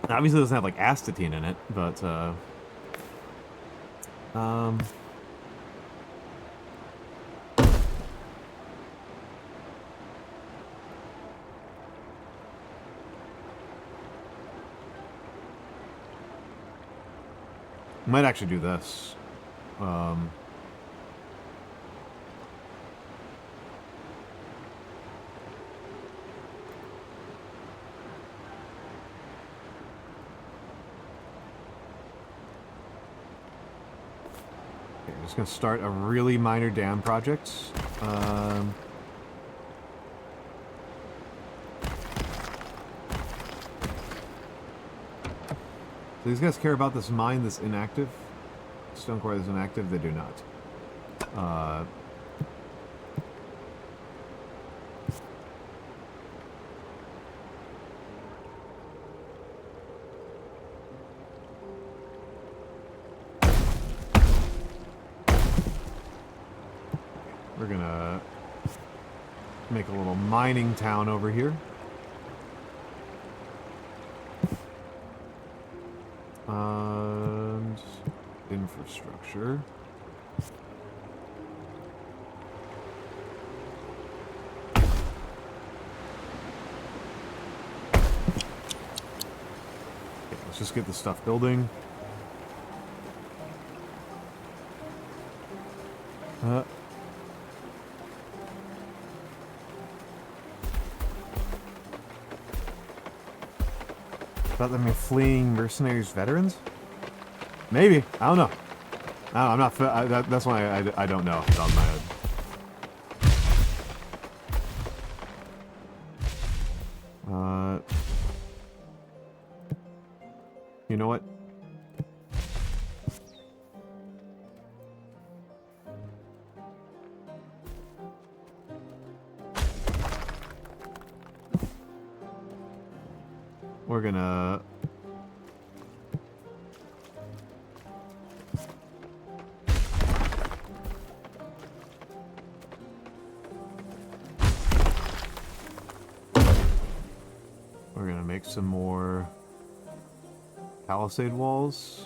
A: it doesn't have like astatine in it, but Might actually do this. Just gonna start a really minor dam project. So these guys care about this mine that's inactive. Stone core that's inactive, they do not. We're gonna make a little mining town over here. And infrastructure. Okay, let's just get the stuff building. Thought that mean fleeing mercenaries veterans? Maybe. I don't know. I'm not. That's why I don't know. It's on my head. You know what? We're gonna... We're gonna make some more palisade walls.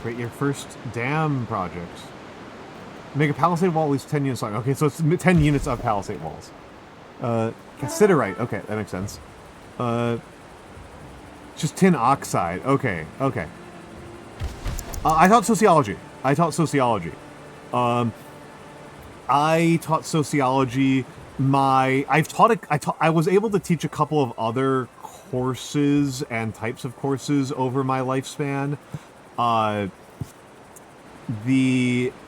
A: Create your first dam project. Make a palisade wall at least 10 units long. Okay, so it's 10 units of palisade walls. Cassiterite. Okay, that makes sense. Just tin oxide. Okay, okay. I taught sociology. I taught sociology. I was able to teach a couple of other courses and types of courses over my lifespan.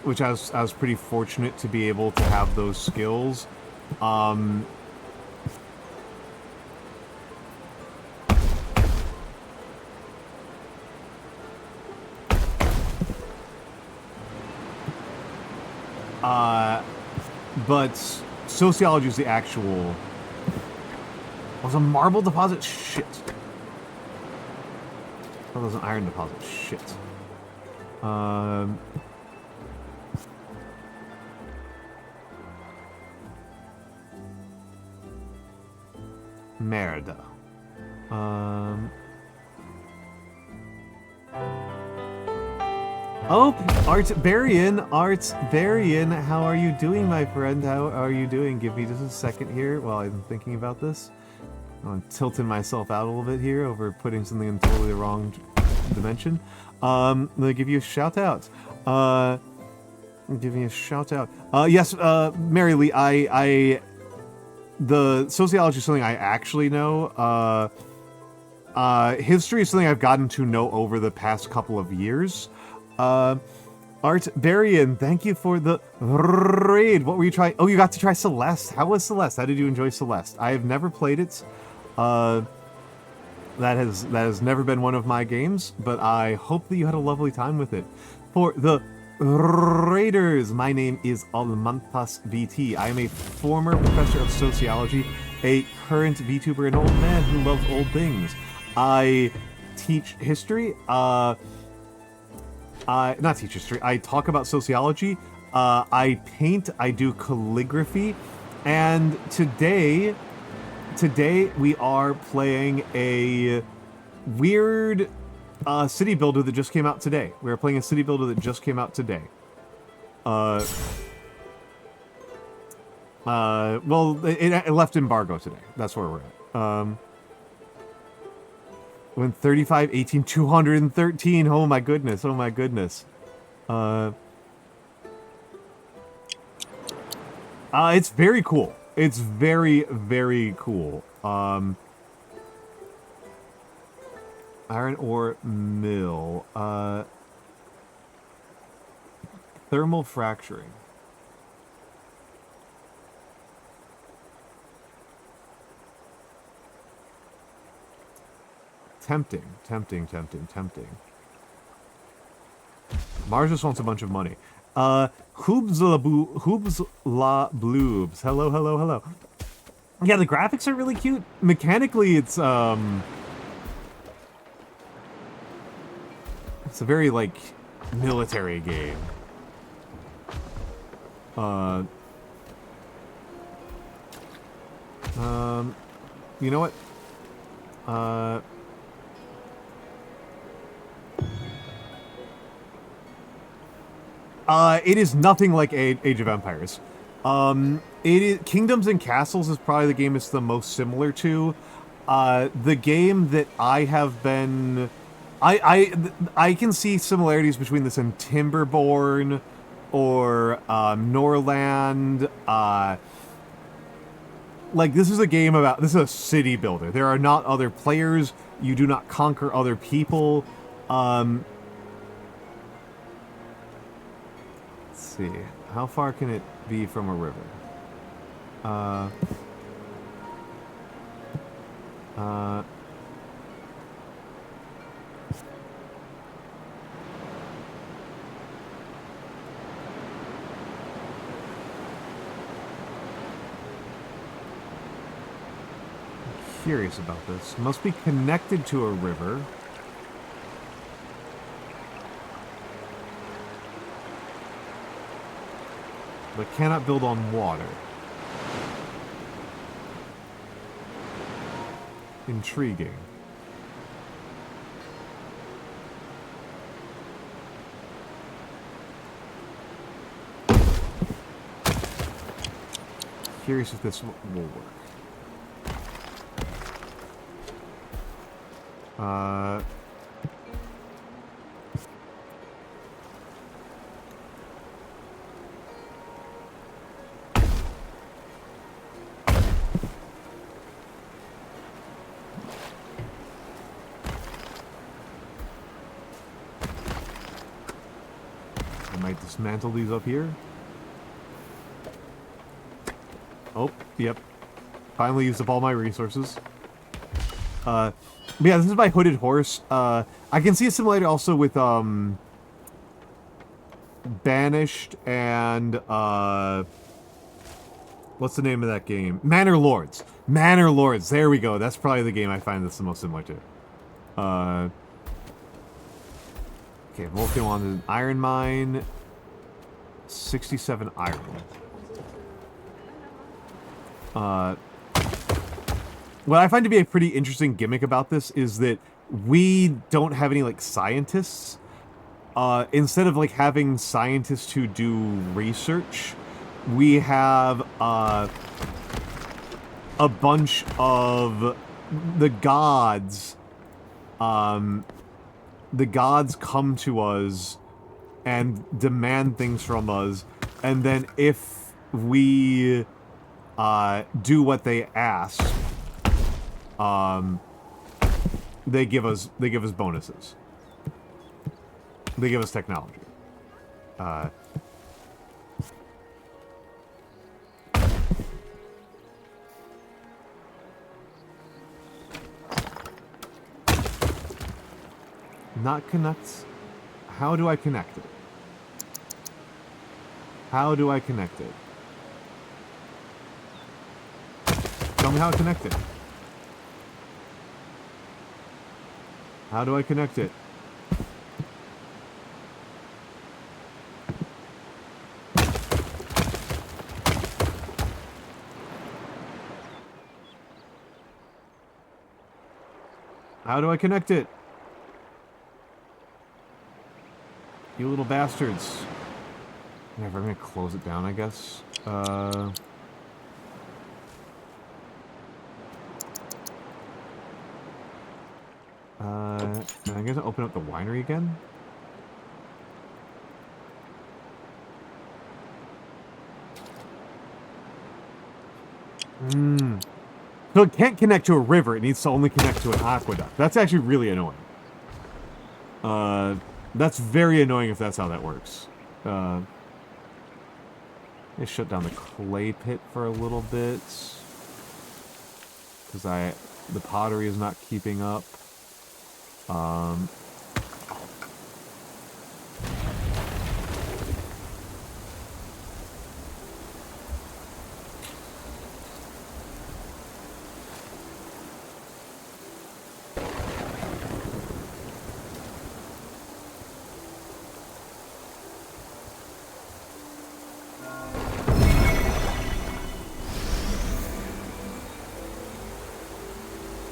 A: Which I was pretty fortunate to be able to have those skills. But sociology is the actual... Was a marble deposit? Shit. Oh, there's an iron deposit. Shit. Merda. Oh, Artsbarian, how are you doing, my friend? How are you doing? Give me just a second here while I'm thinking about this. I'm tilting myself out a little bit here over putting something in totally the wrong dimension. Let me give you a shout out. Give me a shout out. Yes, Mary Lee, the sociology is something I actually know. History is something I've gotten to know over the past couple of years. Art Barian, thank you for the raid. What were you trying? Oh, you got to try Celeste. How was Celeste? How did you enjoy Celeste? I have never played it. That has never been one of my games, but I hope that you had a lovely time with it. For the Raiders, my name is Almantas VT. I am a former professor of sociology, a current VTuber, an old man who loves old things. I teach history. Not teach history. I talk about sociology. I paint. I do calligraphy. And today, today we are playing a weird city builder that just came out today. We are playing a city builder that just came out today. Well, it left embargo today. That's where we're at. When 35, 18, 213. Oh my goodness. Oh my goodness. It's very cool. It's very, very cool. Iron ore mill. Thermal fracturing. Tempting. Mars just wants a bunch of money. Hoobs la bloobs. Hello. Yeah, the graphics are really cute. Mechanically, it's a very, like, military game. You know what? It is nothing like Age of Empires. Kingdoms and Castles is probably the game it's the most similar to. The game that I have been... I can see similarities between this and Timberborn or Norland. Like, this is a game about... This is a city builder. There are not other players. You do not conquer other people. Let's see. How far can it be from a river? Curious about this. Must be connected to a river. But cannot build on water. Intriguing. Curious if this will work. I might dismantle these up here. Oh, yep. Finally used up all my resources. But yeah, this is my Hooded Horse. I can see a similarity also with, Banished and, what's the name of that game? Manor Lords. Manor Lords, there we go. That's probably the game I find that's the most similar to. Okay, Vulcan wanted an iron mine. 67 iron. What I find to be a pretty interesting gimmick about this is that we don't have any, like, scientists. Instead of, like, having scientists who do research, we have, a bunch of the gods, come to us and demand things from us, and then if we, do what they ask, they give us bonuses. They give us technology. Not connects. How do I connect it? How do I connect it? Tell me how to connect it. How do I connect it? How do I connect it? You little bastards. Whatever, I'm gonna close it down, I guess. Am I gonna open up the winery again? So it can't connect to a river, it needs to only connect to an aqueduct. That's actually really annoying. That's very annoying if that's how that works. I shut down the clay pit for a little bit. Because the pottery is not keeping up.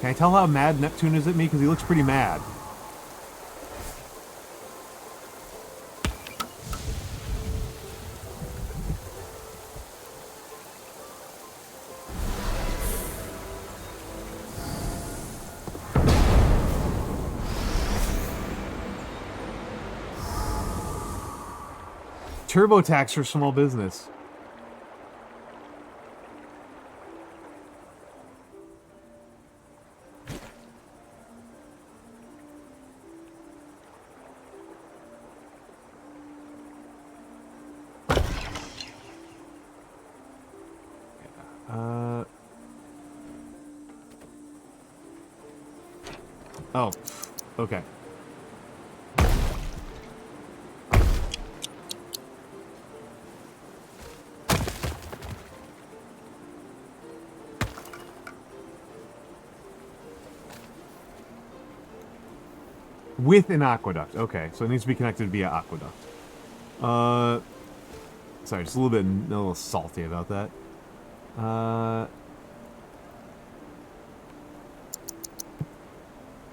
A: Can I tell how mad Neptune is at me? Because he looks pretty mad. Turbo tax for small business. Oh, okay. With an aqueduct. Okay, so it needs to be connected via aqueduct. Sorry, just a little salty about that.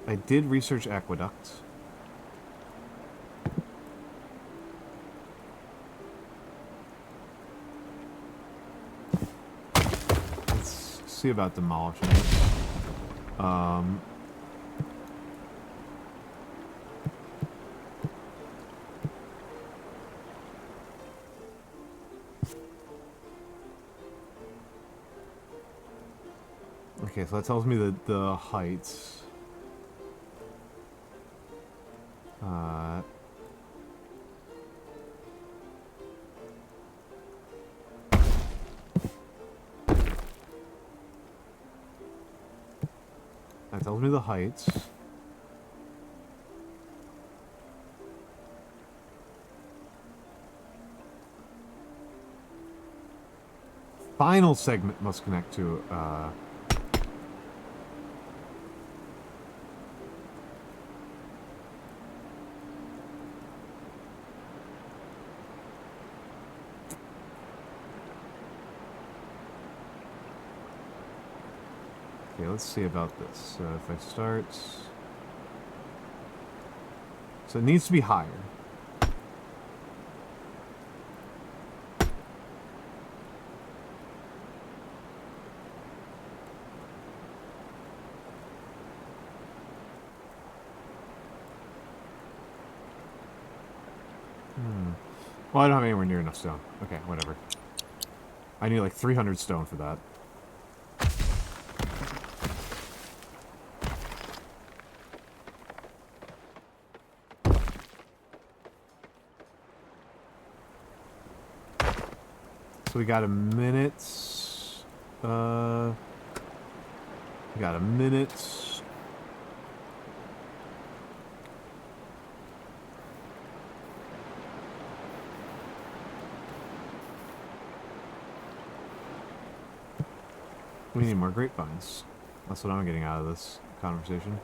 A: I did research aqueducts. Let's see about demolishing it. Okay, so that tells me that the heights. That tells me the heights. Final segment must connect to, Okay, let's see about this. So if I start... So it needs to be higher. Well, I don't have anywhere near enough stone. Okay, whatever. I need like 300 stone for that. So we got a minute. We got a minute. We need more grapevines. That's what I'm getting out of this conversation.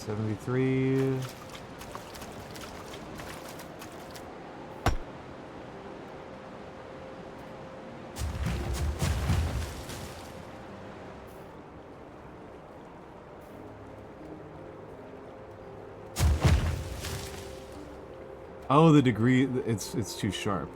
A: 73. Oh, the degree, it's too sharp.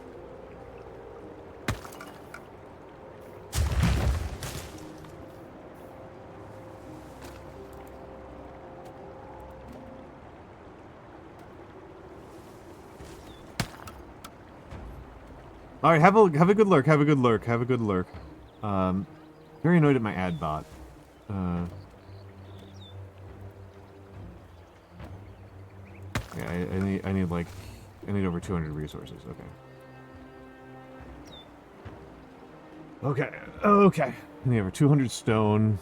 A: All right, have a good lurk. Have a good lurk. Have a good lurk. Very annoyed at my ad bot. Yeah, I need like over 200 resources. Okay. Okay. I need over 200 stone.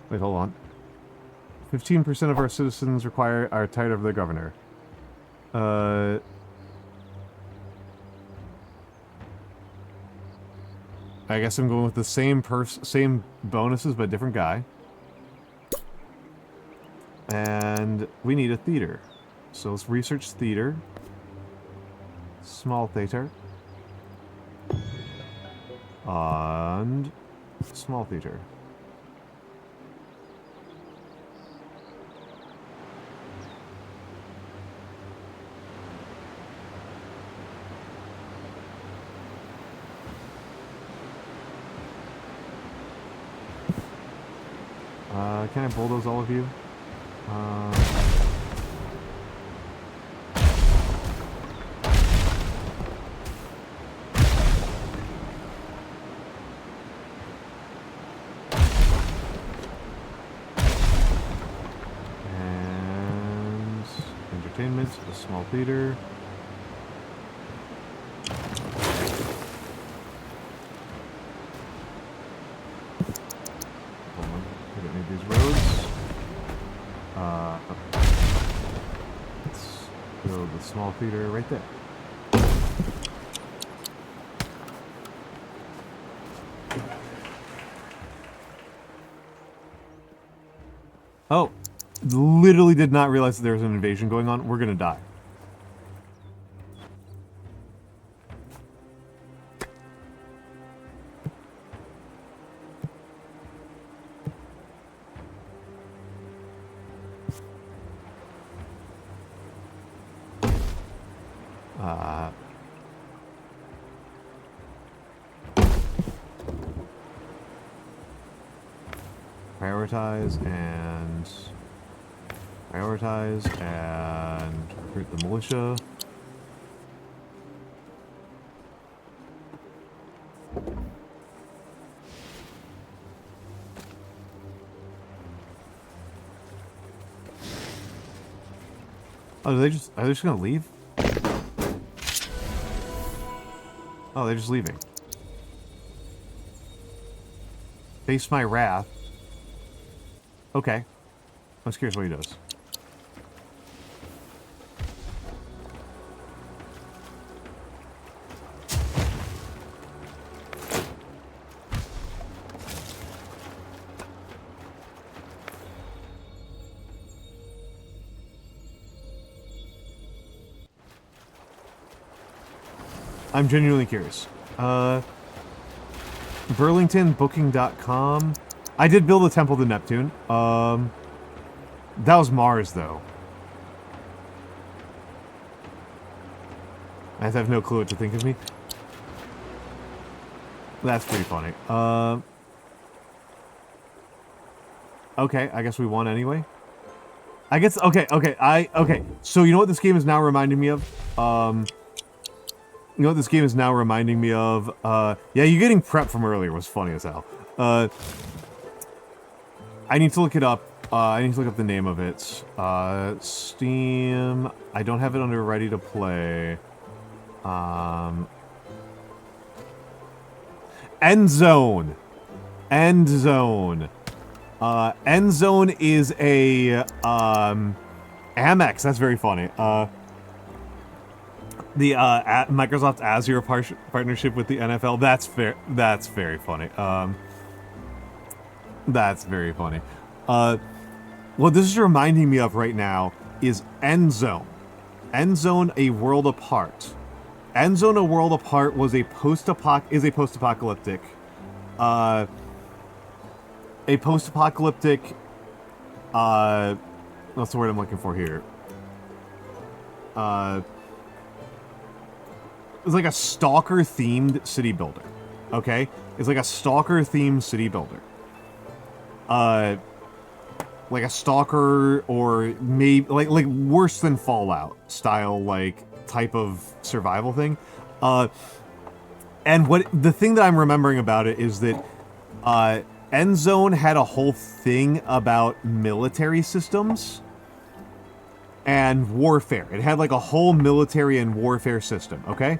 A: Wait, hold on. 15% of our citizens are tired of their governor. I guess I'm going with the same bonuses, but different guy. And we need a theater. So let's research theater. Small theater. And small theater. Can I bulldoze all of you? And entertainment, a small theater. Small theater right there. Oh, literally did not realize that there was an invasion going on. We're gonna die. Prioritize and recruit the militia. Oh, are they just gonna leave? Oh, they're just leaving. Face my wrath. Okay. I'm curious what he does. I'm genuinely curious. BurlingtonBooking.com. I did build a temple to Neptune. That was Mars, though. I have no clue what to think of me. That's pretty funny. Okay, I guess we won anyway. I guess, okay. So you know what this game is now reminding me of? You know what this game is now reminding me of? Yeah, you getting prep from earlier was funny as hell. I need to look it up. I need to look up the name of it. Steam. I don't have it under ready to play. End Zone. End Zone. End Zone is a Amex. That's very funny. The Microsoft Azure partnership with the NFL. That's fair. That's very funny. That's very funny. What this is reminding me of right now is Endzone. Endzone: A World Apart. Endzone: A World Apart was a post-apocalyptic, a post-apocalyptic. What's the word I'm looking for here? It's like a stalker-themed city builder. Okay, it's like a stalker-themed city builder. Like a stalker, or maybe like worse than Fallout style, like type of survival thing. And what the thing that I'm remembering about it is that Endzone had a whole thing about military systems and warfare. It had like a whole military and warfare system, okay?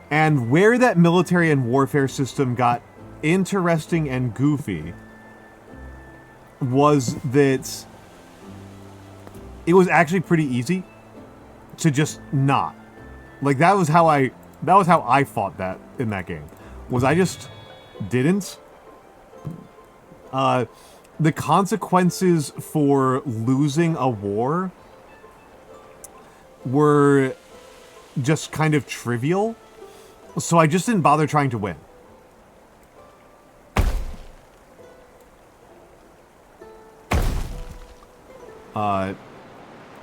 A: And where that military and warfare system got interesting and goofy was that it was actually pretty easy to just not. Like that was how I fought that in that game. Was I just didn't. The consequences for losing a war were just kind of trivial, so I just didn't bother trying to win.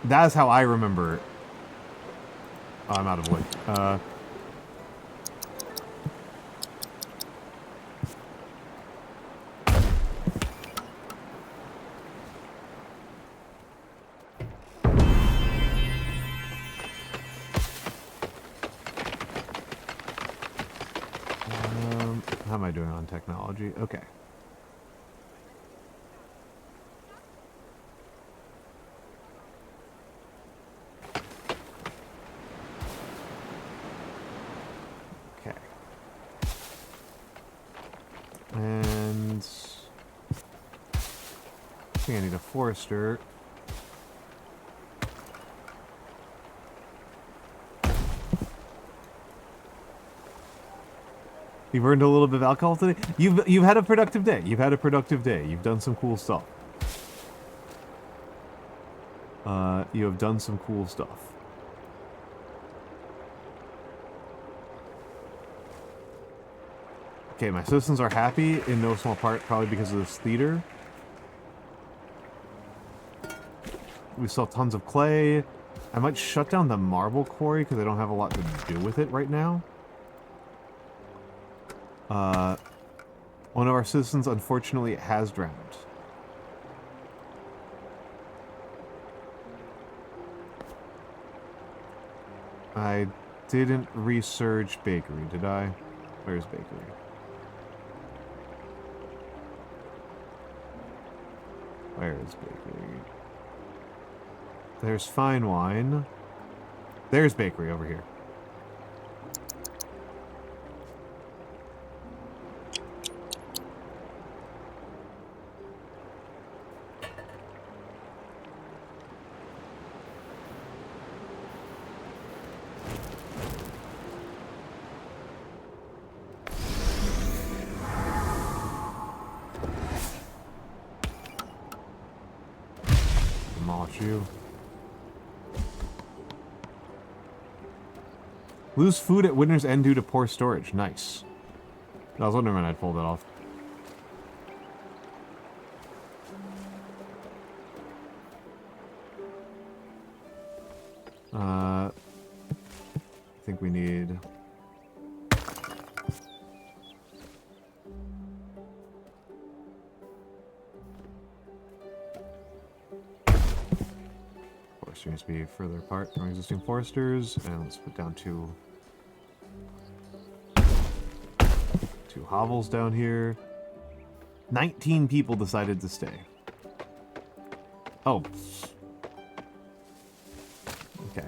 A: That is how I remember. Oh, I'm out of wood. How am I doing on technology? Okay. And I think I need a forester. You've earned a little bit of alcohol today. You've had a productive day. You've had a productive day. You've done some cool stuff. You have done some cool stuff. Okay, my citizens are happy, in no small part probably because of this theater. We still have tons of clay. I might shut down the marble quarry because I don't have a lot to do with it right now. One of our citizens, unfortunately, has drowned. I didn't research bakery, did I? Where's bakery? Where is bakery? There's fine wine. There's bakery over here. You. Lose food at winter's end due to poor storage. Nice. I was wondering when I'd pull that off. I think we need... Needs to be further apart from existing foresters, and let's put down two hovels down here. 19 people decided to stay. Oh. Okay.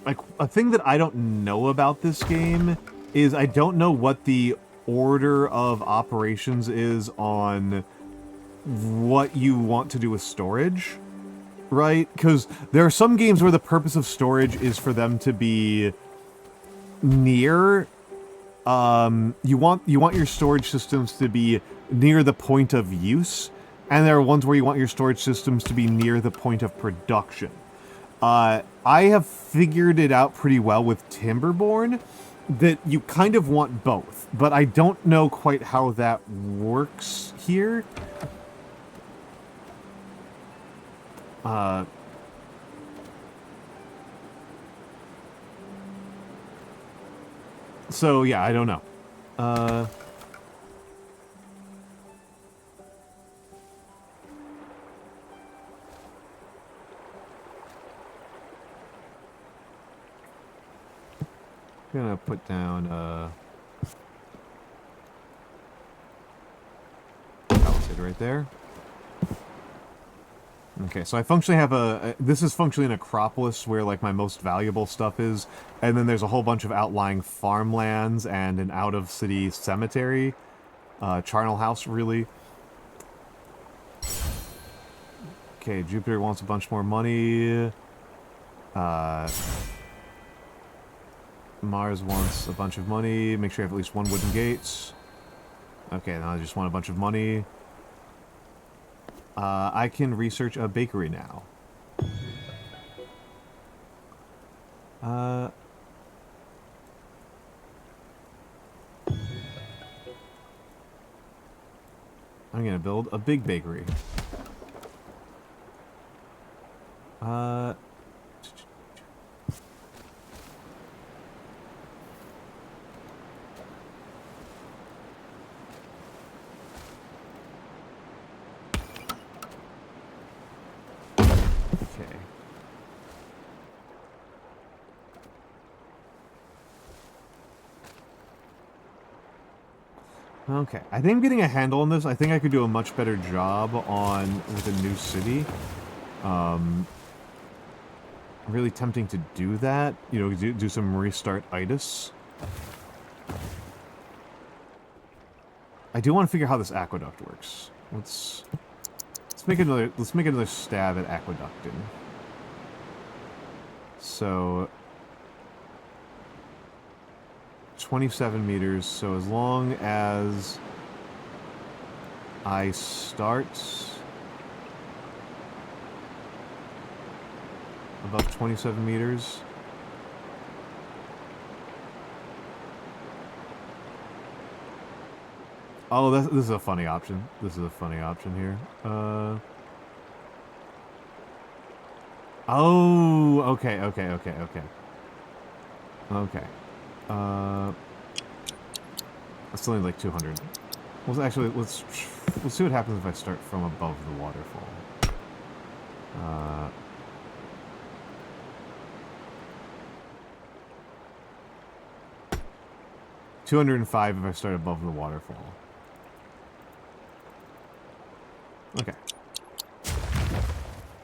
A: Like, a thing that I don't know about this game is I don't know what the order of operations is on what you want to do with storage, right? Because there are some games where the purpose of storage is for them to be near. You want your storage systems to be near the point of use, and there are ones where you want your storage systems to be near the point of production. I have figured it out pretty well with Timberborn that you kind of want both, but I don't know quite how that works here. So yeah, I don't know. I'm gonna put down palisade right there. Okay, so I functionally have this is functionally an acropolis where, like, my most valuable stuff is, and then there's a whole bunch of outlying farmlands and an out-of-city cemetery. Charnel House, really. Okay, Jupiter wants a bunch more money. Mars wants a bunch of money. Make sure you have at least one wooden gate. Okay, now I just want a bunch of money. I can research a bakery now. I'm gonna build a big bakery. Okay, I think I'm getting a handle on this. I think I could do a much better job with a new city. Really tempting to do that. You know, do some restart itis. I do want to figure out how this aqueduct works. Let's make another stab at aqueducting. So 27 meters, so as long as I start above 27 meters, oh, this is a funny option. This is a funny option here. Oh, okay. That's only like 200. Well, actually, let's see what happens if I start from above the waterfall. 205 if I start above the waterfall. Okay.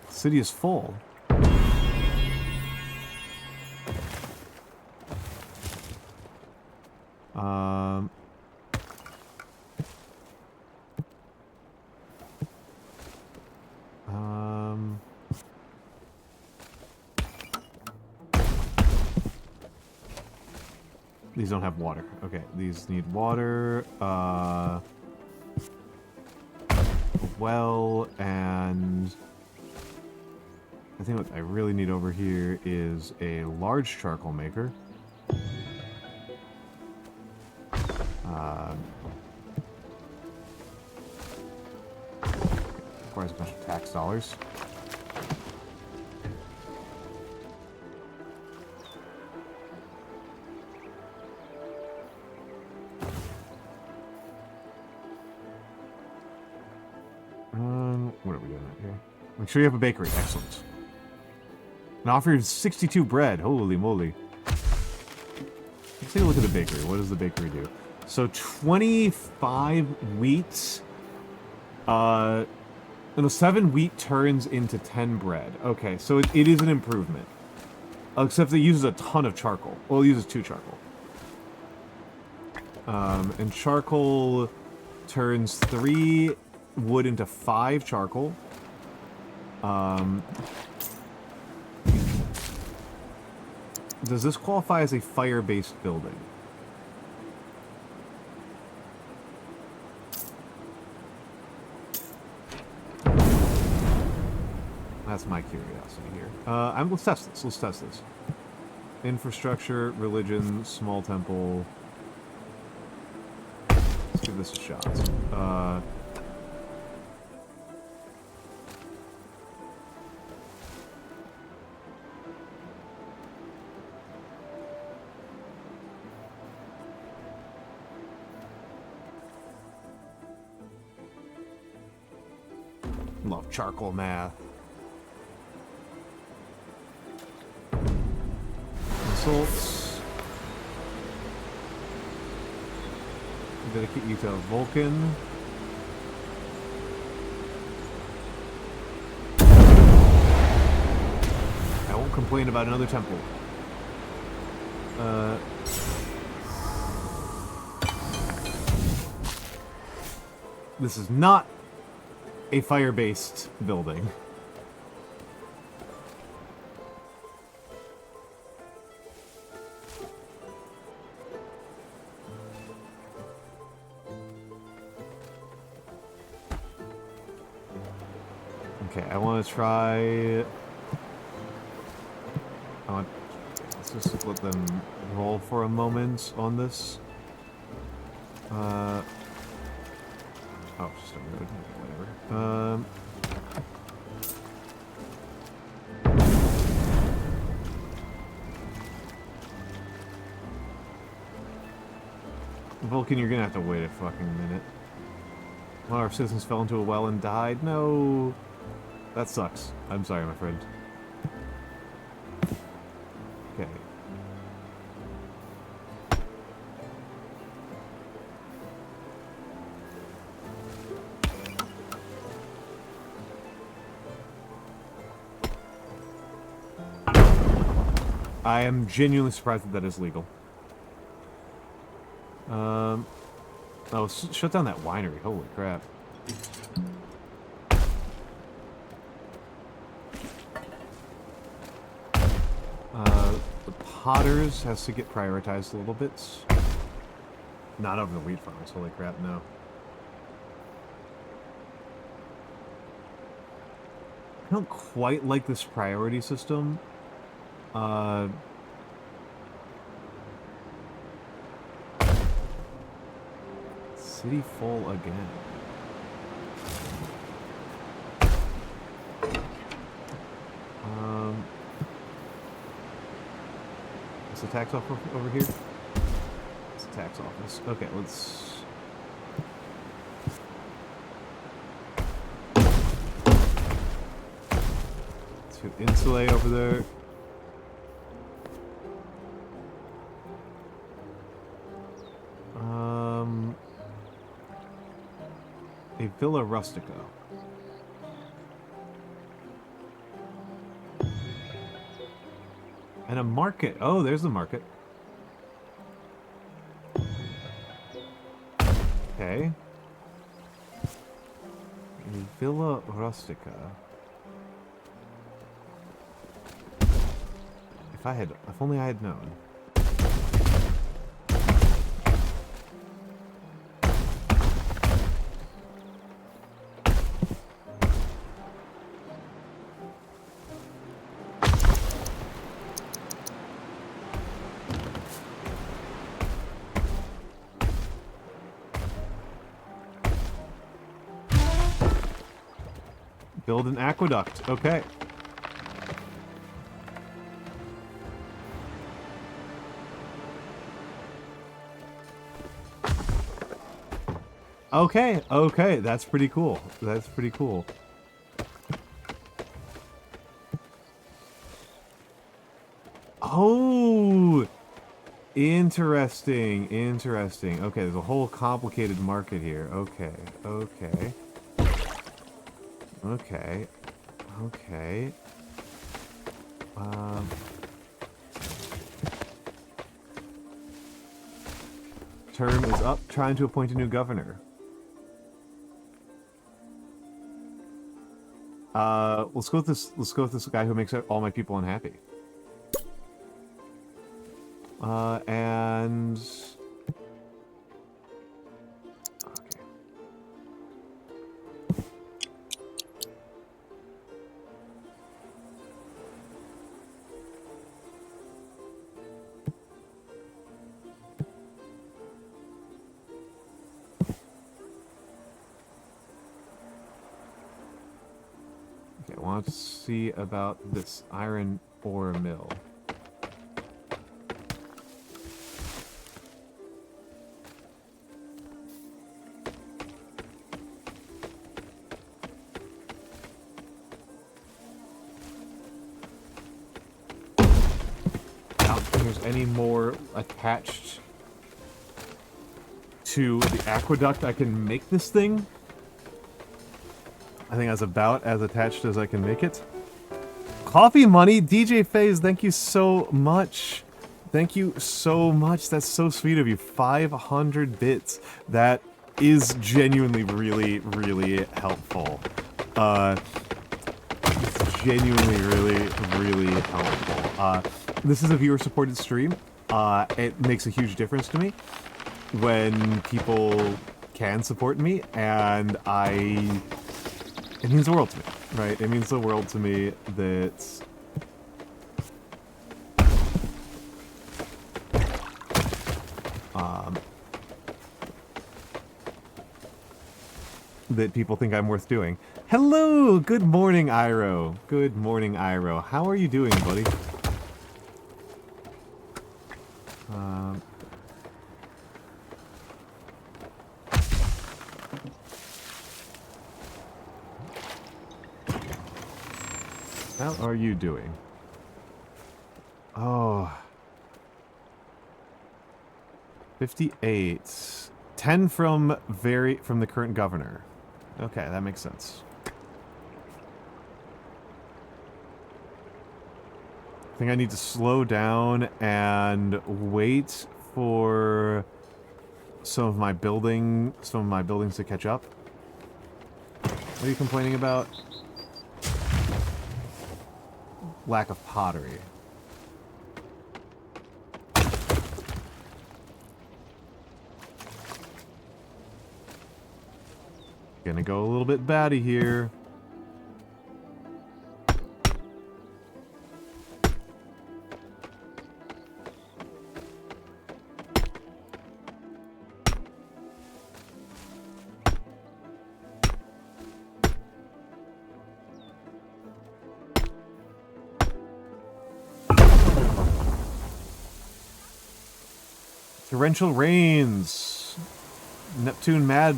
A: City is full. These don't have water. Okay, these need water. A well, and I think what I really need over here is a large charcoal maker. Requires a bunch of tax dollars. What are we doing here? Make sure you have a bakery. Excellent. And offers 62 bread. Holy moly. Let's take a look at the bakery. What does the bakery do? So 25 wheat. And the 7 wheat turns into 10 bread. Okay, so it is an improvement. Except it uses a ton of charcoal. Well, it uses 2 charcoal. And charcoal turns 3 wood into 5 charcoal. Does this qualify as a fire-based building? That's my curiosity here. Let's test this. Let's test this. Infrastructure, religion, small temple. Let's give this a shot. Love charcoal math. Insults. Dedicate you to Vulcan. I won't complain about another temple. This is not a fire-based building. Okay, I want to try... Let's just let them roll for a moment on this. Oh, just a road. Whatever. Vulcan, you're gonna have to wait a fucking minute. One of our citizens fell into a well and died. No. That sucks. I'm sorry, my friend. Okay. I am genuinely surprised that that is legal. Oh, shut down that winery. Holy crap. The Potters has to get prioritized a little bit. Not over the wheat farmers. Holy crap, no. I don't quite like this priority system. City full again. Is the tax office over here? It's the tax office. Okay, let's... To insulate over there. A Villa Rustica. And a market. Oh, there's the market. Okay. A Villa Rustica. If only I had known. Build an aqueduct. Okay. Okay, okay, that's pretty cool. That's pretty cool. Oh! Interesting, interesting. Okay, there's a whole complicated market here. Okay, okay. Okay. Okay. term is up, trying to appoint a new governor. Let's go with this. Let's go with this guy who makes all my people unhappy. And okay. Okay, I want to see about this iron ore mill. Any more attached to the aqueduct I can make this thing. I think that's about as attached as I can make it. Coffee money, DJ FaZe, thank you so much. Thank you so much. That's so sweet of you. 500 bits. That is genuinely really, really helpful. It's genuinely really helpful. This is a viewer-supported stream. It makes a huge difference to me when people can support me, and it means the world to me, right? It means the world to me that that people think I'm worth doing. Hello! Good morning, Iro. Good morning, Iro. How are you doing, buddy? How are you doing? Oh. 58. 10 from the current governor. Okay, that makes sense. I think I need to slow down and wait for some of my buildings to catch up. What are you complaining about? Lack of pottery. Gonna go a little bit batty here. Torrential rains. Neptune mad.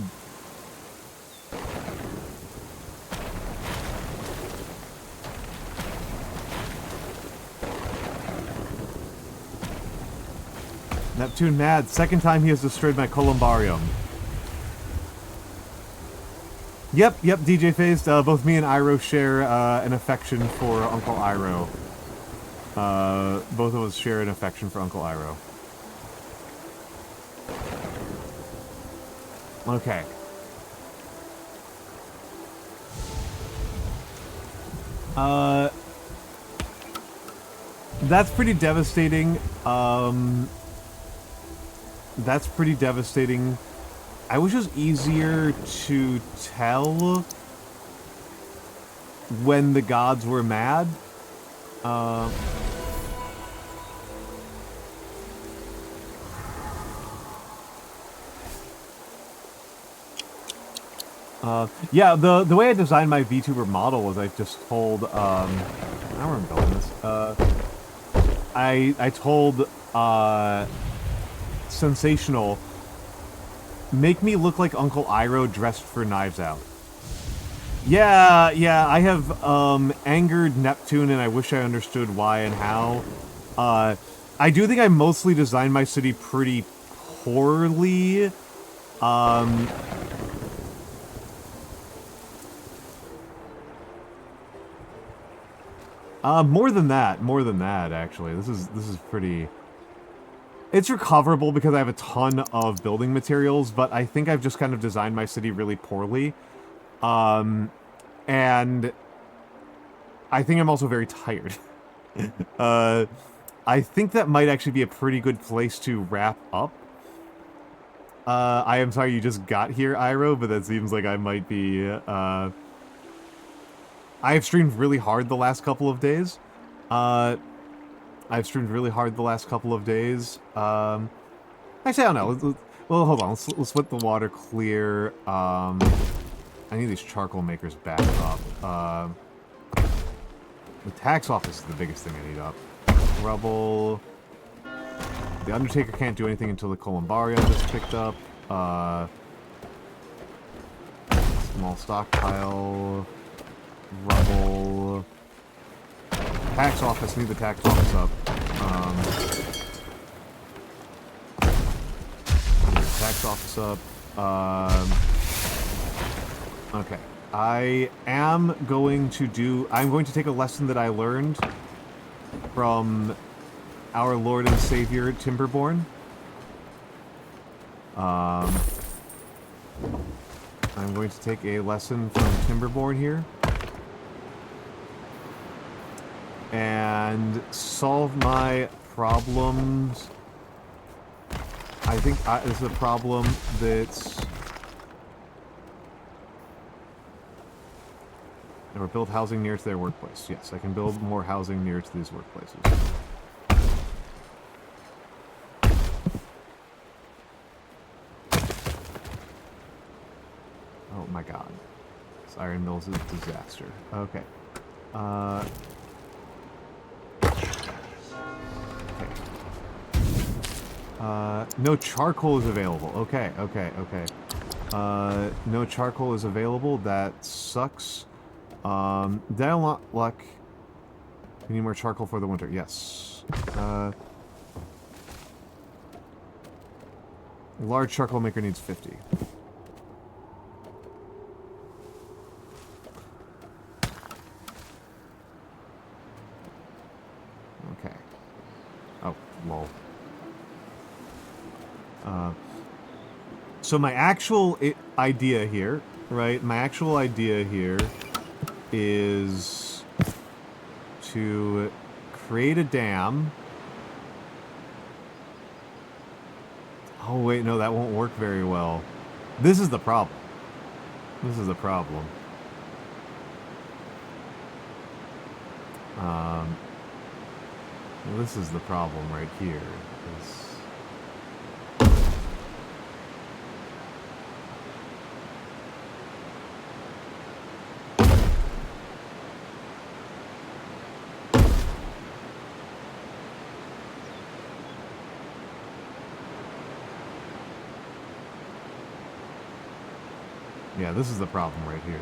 A: Neptune mad. Second time he has destroyed my columbarium. Yep, DJ FaZe. Both me and Iro share an affection for Uncle Iro. Both of us share an affection for Uncle Iro. Okay. That's pretty devastating. That's pretty devastating. I wish it was easier to tell when the gods were mad. Yeah, the way I designed my VTuber model was I just told, I don't know where I'm going with this. I told, Sensational, make me look like Uncle Iro dressed for Knives Out. Yeah, I have, angered Neptune, and I wish I understood why and how. I do think I mostly designed my city pretty poorly. More than that, actually. This is pretty... It's recoverable because I have a ton of building materials, but I think I've just kind of designed my city really poorly. And I think I'm also very tired. I think that might actually be a pretty good place to wrap up. I am sorry you just got here, Iro, but that seems like I might be, I have streamed really hard the last couple of days. Actually, I don't know. Well, hold on. Let's let the water clear. I need these charcoal makers back up. The tax office is the biggest thing I need up. Rubble. The Undertaker can't do anything until the Columbarium is picked up. Small stockpile. Rubble. Tax office. Need the tax office up. Tax office up. Okay. I'm going to take a lesson that I learned from our Lord and Savior, Timberborn. I'm going to take a lesson from Timberborn here. And solve my problems. I think this is a problem that's... Or build housing near to their workplace. Yes, I can build more housing near to these workplaces. Oh my god. This iron mills is a disaster. Okay. No charcoal is available. Okay. No charcoal is available. That sucks. Did I unlock luck? We need more charcoal for the winter. Yes. Large charcoal maker needs 50. Okay. Oh, lol. So my actual idea here, right? My actual idea here is to create a dam. Oh wait, no, that won't work very well. This is the problem. This is the problem. Well, this is the problem right here. Yeah, this is the problem right here.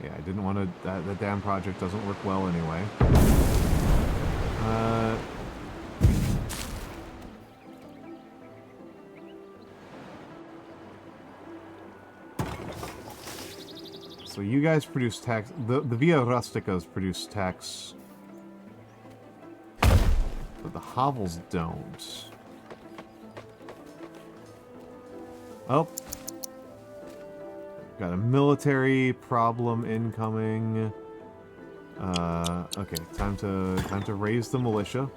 A: Yeah, I didn't want to... That damn project doesn't work well anyway. So you guys produce tax... The Via Rusticas produce tax... But the hovels don't. Oh. Got a military problem incoming. Okay, time to raise the militia.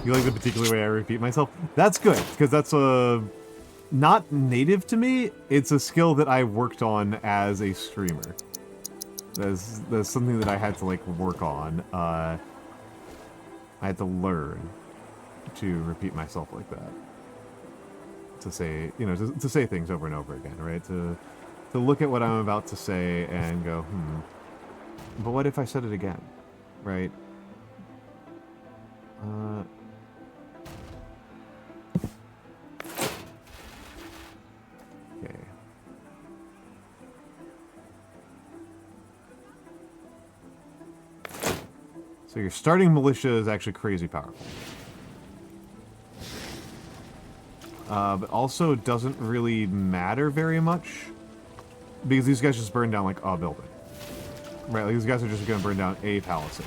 A: You like the particular way I repeat myself? That's good, because that's not native to me. It's a skill that I worked on as a streamer. That's something that I had to, like, work on. I had to learn to repeat myself like that. To say, you know, to say things over and over again, right? To look at what I'm about to say and go, but what if I said it again? Right? Okay. So your starting militia is actually crazy powerful. But also doesn't really matter very much. Because these guys just burn down, like, a building. Right, like, these guys are just gonna burn down a palisade.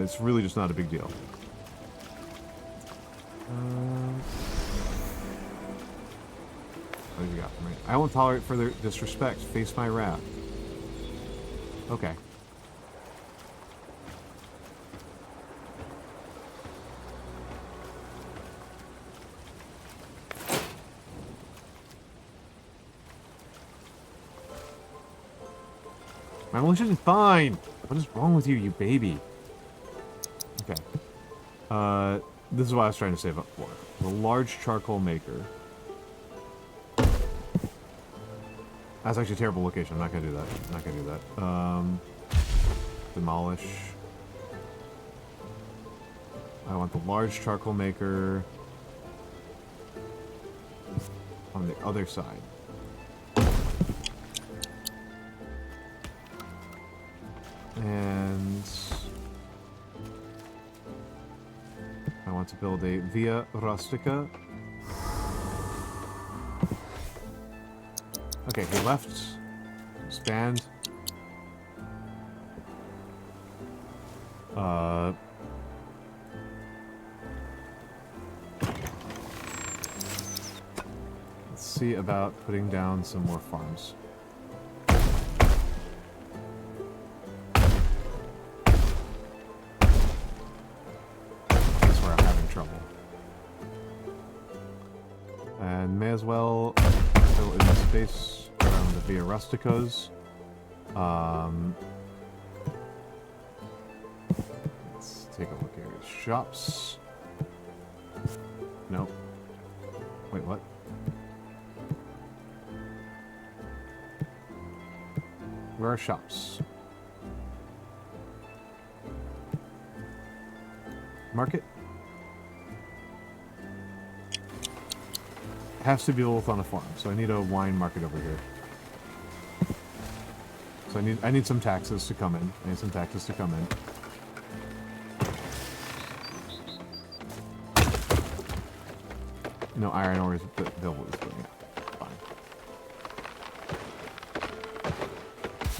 A: It's really just not a big deal. What do you got for me? I won't tolerate further disrespect. Face my wrath. Okay. My militia's fine! What is wrong with you, you baby? Okay. This is what I was trying to save up for. The large charcoal maker. That's actually a terrible location. I'm not gonna do that. I'm not gonna do that. Demolish. I want the large charcoal maker on the other side. And I want to build a Via Rustica. Okay, he left. Expand. Let's see about putting down some more farms. That's where I'm having trouble. And may as well fill in the space around the Via Rusticas. Let's take a look here. Shops. Nope. Wait, what? Where are shops? Market? Has to be both on a farm, so I need a wine market over here. So I need some taxes to come in. I need some taxes to come in. No iron ore is available. Yeah, fine.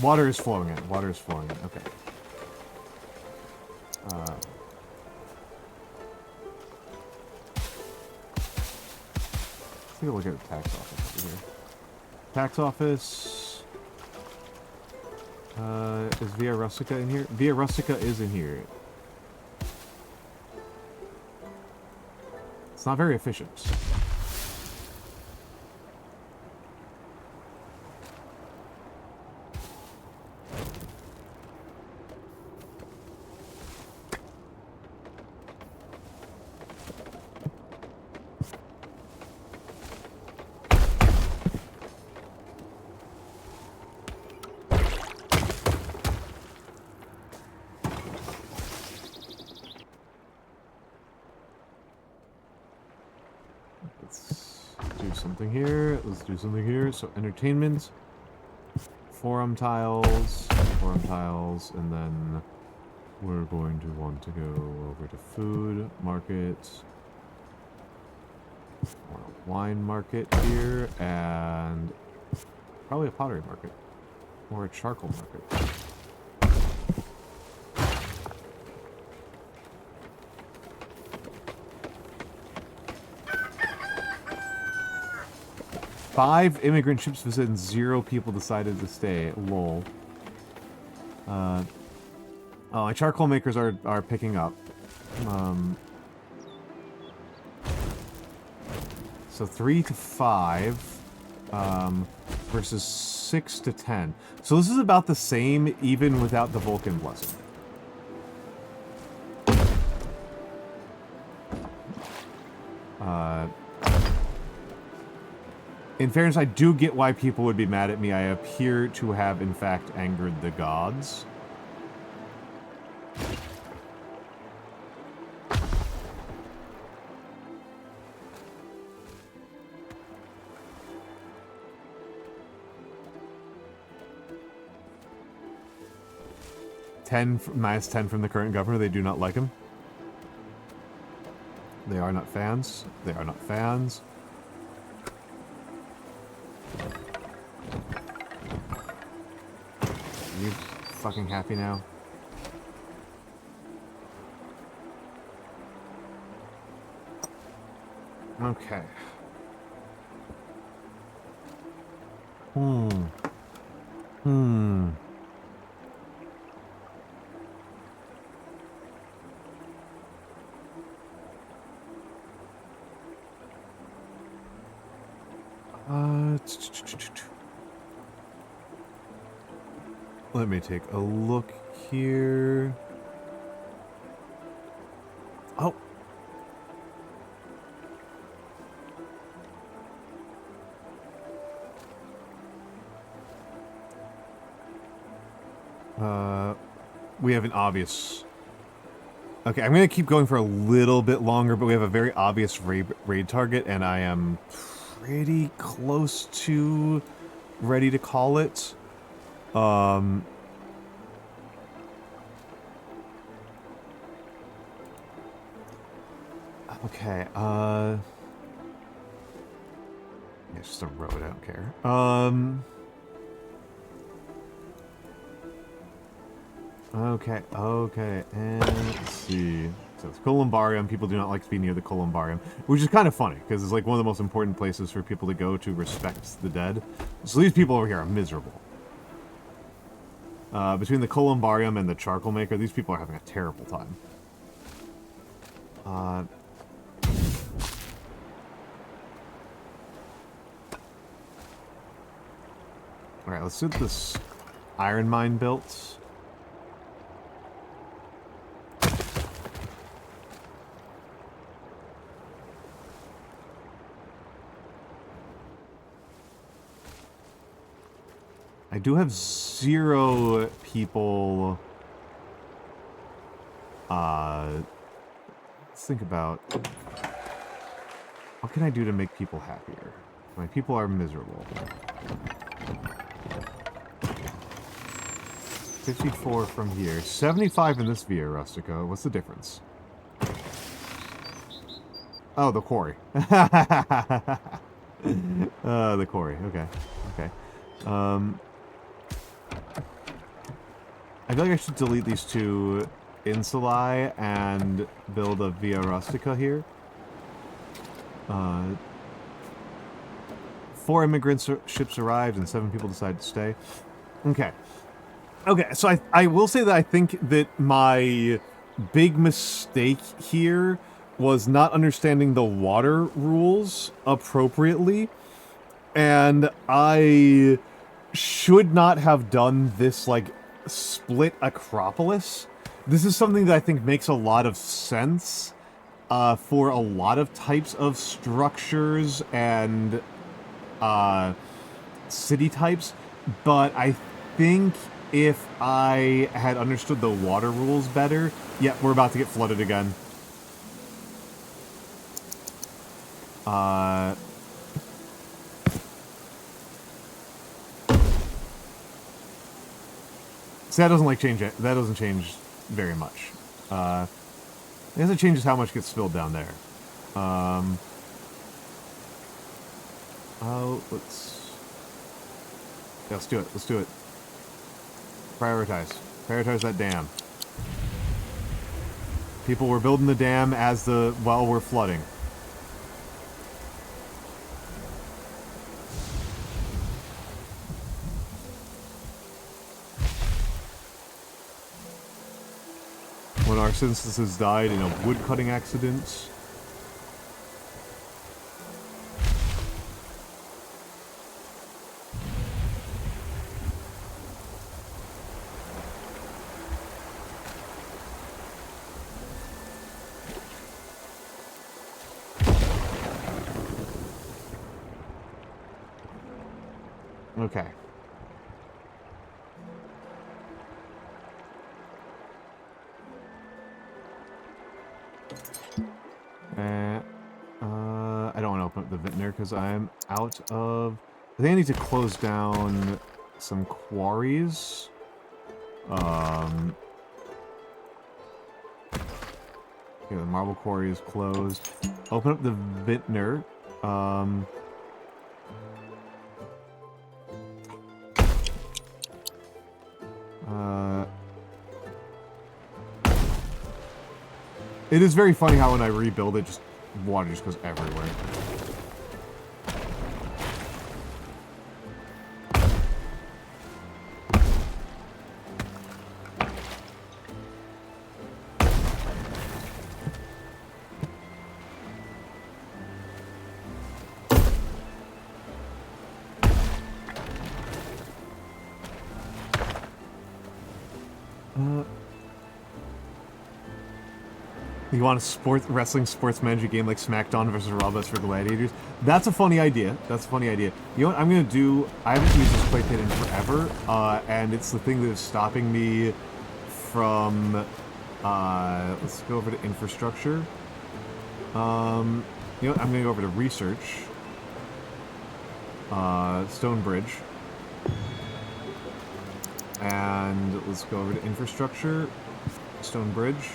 A: Water is flowing in. Water is flowing in. Okay. Let's take a look at the tax office over here. Tax office. Is Via Rustica in here? Via Rustica is in here. It's not very efficient. Let's do something here. So entertainment, forum tiles, and then we're going to want to go over to food market, or a wine market here, and probably a pottery market, or a charcoal market. Five immigrant ships visited and 0 people decided to stay. Lol. Oh, my charcoal makers are picking up. So 3 to 5 versus 6 to 10. So this is about the same even without the Vulcan blessing. In fairness, I do get why people would be mad at me. I appear to have, in fact, angered the gods. minus 10 from the current governor. They do not like him. They are not fans. They are not fans. Are you fucking happy now? Okay. Hmm. Let me take a look here. Oh. We have an obvious... Okay, I'm going to keep going for a little bit longer, but we have a very obvious raid target, and I am pretty close to ready to call it. Okay, yeah, it's just a road, I don't care. Okay, and let's see. So it's Columbarium. People do not like to be near the Columbarium, which is kind of funny, because it's like one of the most important places for people to go to respect the dead. So these people over here are miserable. Between the Columbarium and the Charcoal Maker, these people are having a terrible time. Alright, let's get this iron mine built. I do have 0 people. Let's think about what can I do to make people happier. My people are miserable. 54 from here. 75 in this Via Rustica. What's the difference? Oh, the quarry. The quarry. Okay. Okay. I feel like I should delete these 2 insulae and build a Via Rustica here. 4 immigrant ships arrived and 7 people decided to stay. Okay. Okay, so I will say that I think that my big mistake here was not understanding the water rules appropriately. And I should not have done this, like, split Acropolis. This is something that I think makes a lot of sense for a lot of types of structures and city types, but I think if I had understood the water rules better... Yeah, we're about to get flooded again. So that doesn't, like, change it. That doesn't change very much. I guess it changes how much gets spilled down there. Oh, yeah, let's do it. Let's do it. Prioritize. Prioritize that dam. People were building the dam while we're flooding. When our censuses died in a woodcutting accident. Okay. I don't want to open up the vintner because I'm out of... I think I need to close down some quarries. Okay, the marble quarry is closed. Open up the vintner. It is very funny how when I rebuild it, water just goes everywhere. You want a wrestling sports manager game like SmackDown versus Raw for Gladiators? That's a funny idea. That's a funny idea. You know what I'm gonna do? I haven't used this play kit in forever, and it's the thing that is stopping me from. Let's go over to infrastructure. You know what? I'm gonna go over to research. Stone Bridge. And let's go over to infrastructure. Stone Bridge.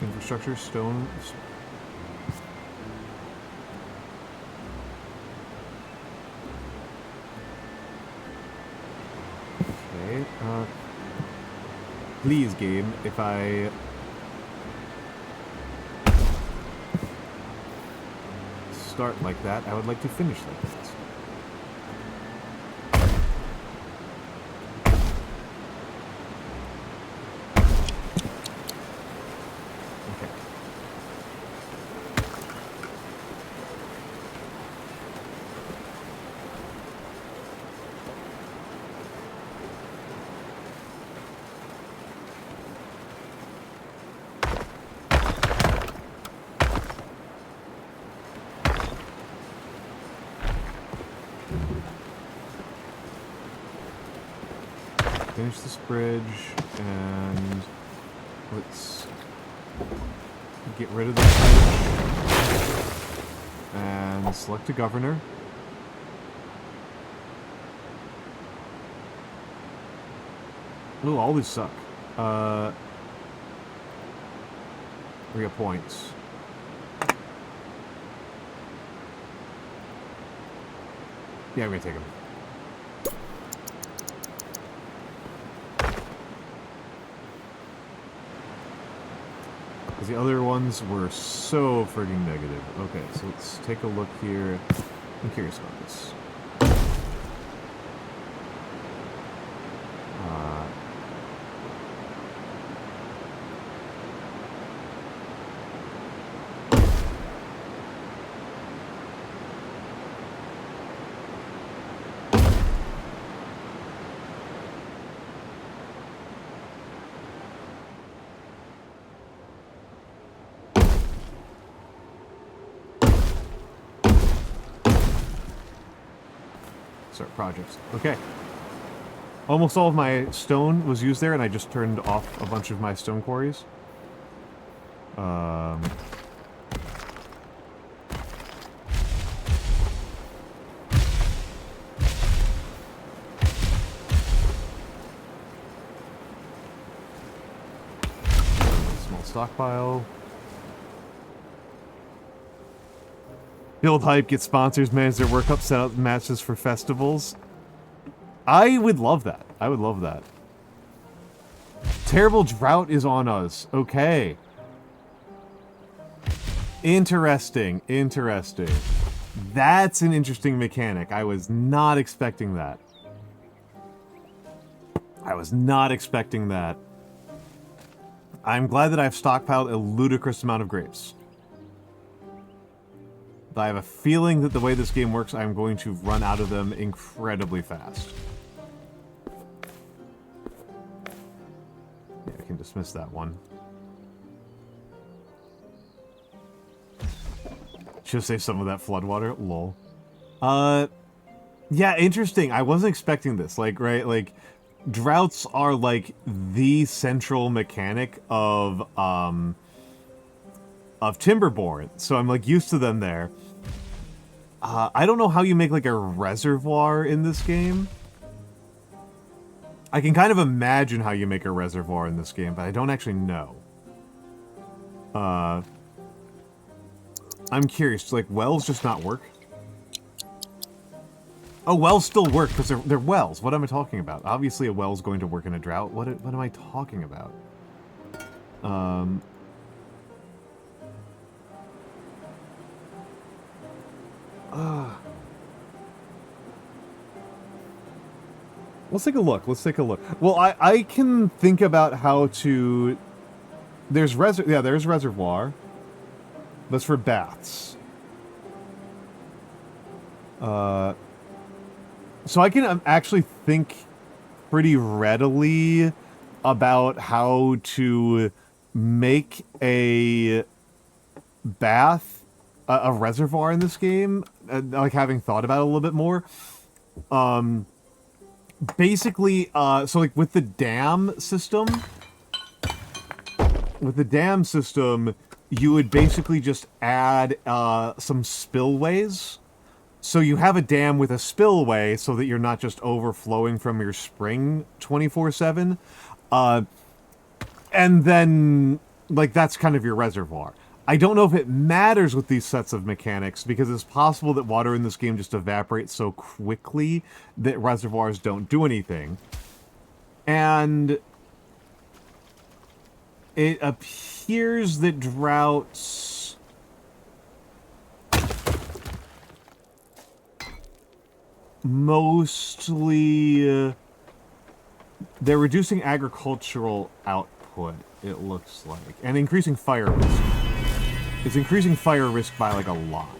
A: Infrastructure, stone. Okay. Please, game, if I start like that, I would like to finish like that. Finish this bridge, and let's get rid of this bridge, and select a governor. Ooh, all these suck. Reappoint. Yeah, I'm gonna take him. The other ones were so frigging negative. Okay, so let's take a look here. I'm curious about this. Start projects. Okay. Almost all of my stone was used there, and I just turned off a bunch of my stone quarries. Small stockpile. Build hype, get sponsors, manage their workup, set up matches for festivals. I would love that. I would love that. Terrible drought is on us. Okay. Interesting. Interesting. That's an interesting mechanic. I was not expecting that. I was not expecting that. I'm glad that I've stockpiled a ludicrous amount of grapes. But I have a feeling that the way this game works, I'm going to run out of them incredibly fast. Yeah, I can dismiss that one. Should have saved some of that floodwater. Lol. Yeah, interesting. I wasn't expecting this. Like, right, like, droughts are, like, the central mechanic of timberborn. So I'm, like, used to them there. I don't know how you make, like, a reservoir in this game. I can kind of imagine how you make a reservoir in this game, but I don't actually know. I'm curious, like, wells just not work? Oh, wells still work, because they're wells. What am I talking about? Obviously a well's going to work in a drought. What am I talking about? Let's take a look. Let's take a look. Well, I can think about how to... There's reservoir. That's for baths. So I can actually think pretty readily about how to make a bath, a reservoir in this game, like having thought about it a little bit more. Basically, so like with the dam system, you would basically just add some spillways. So you have a dam with a spillway so that you're not just overflowing from your spring 24/7. And then, like, that's kind of your reservoir. I don't know if it matters with these sets of mechanics, because it's possible that water in this game just evaporates so quickly that reservoirs don't do anything. And it appears that droughts... mostly... they're reducing agricultural output, it looks like. And increasing fire risk. It's increasing fire risk by, like, a lot.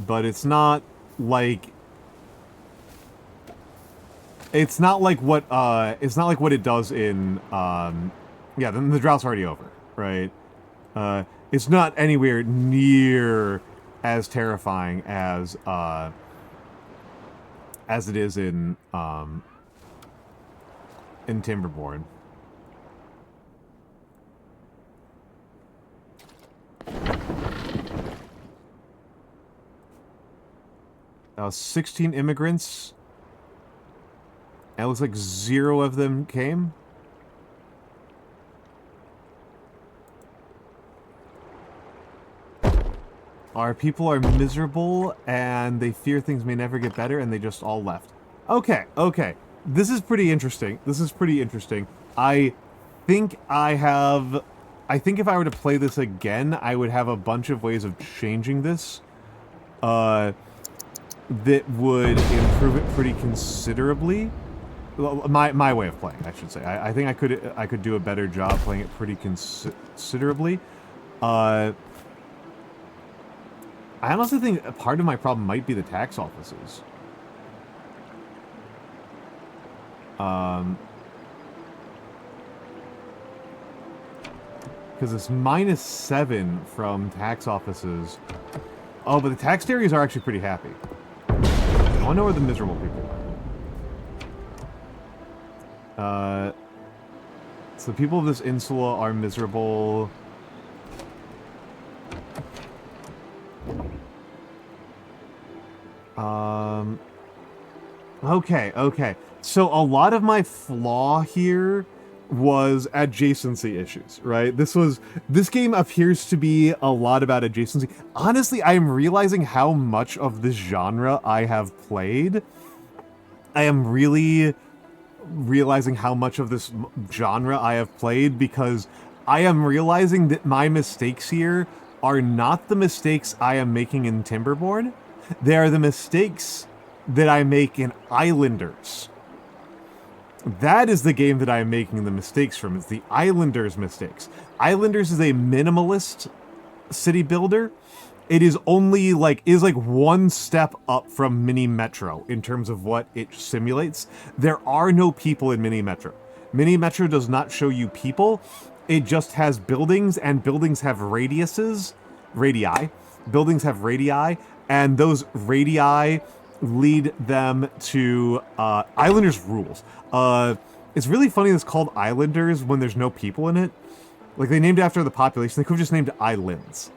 A: But it's not like... It's not like what it does in, yeah, then the drought's already over, right? It's not anywhere near as terrifying as it is in Timberborn. 16 immigrants. And it looks like 0 of them came. Our people are miserable, and they fear things may never get better, and they just all left. Okay, okay. This is pretty interesting. This is pretty interesting. I think if I were to play this again, I would have a bunch of ways of changing this. That would improve it pretty considerably. My way of playing, I should say. I think I could do a better job playing it pretty considerably. I honestly think part of my problem might be the tax offices. Because it's -7 from tax offices. Oh, but the tax areas are actually pretty happy. I want to know where the miserable people are. So the people of this insula are miserable. Okay, okay. So a lot of my flaw here was adjacency issues, right? This game appears to be a lot about adjacency. Honestly, I am realizing how much of this genre I have played. I am really realizing how much of this genre I have played, because I am realizing that my mistakes here are not the mistakes I am making in Timberborn. They are the mistakes that I make in Islanders. That is the game that I am making the mistakes from. It's the Islanders' mistakes. Islanders is a minimalist city builder. It is only like one step up from Mini Metro in terms of what it simulates. There are no people in Mini Metro. Mini Metro does not show you people. It just has buildings, and buildings have radiuses, radii. Buildings have radii, and those radii lead them to Islanders rules. It's really funny it's called Islanders when there's no people in it. Like, they named it after the population. They could have just named it Islands.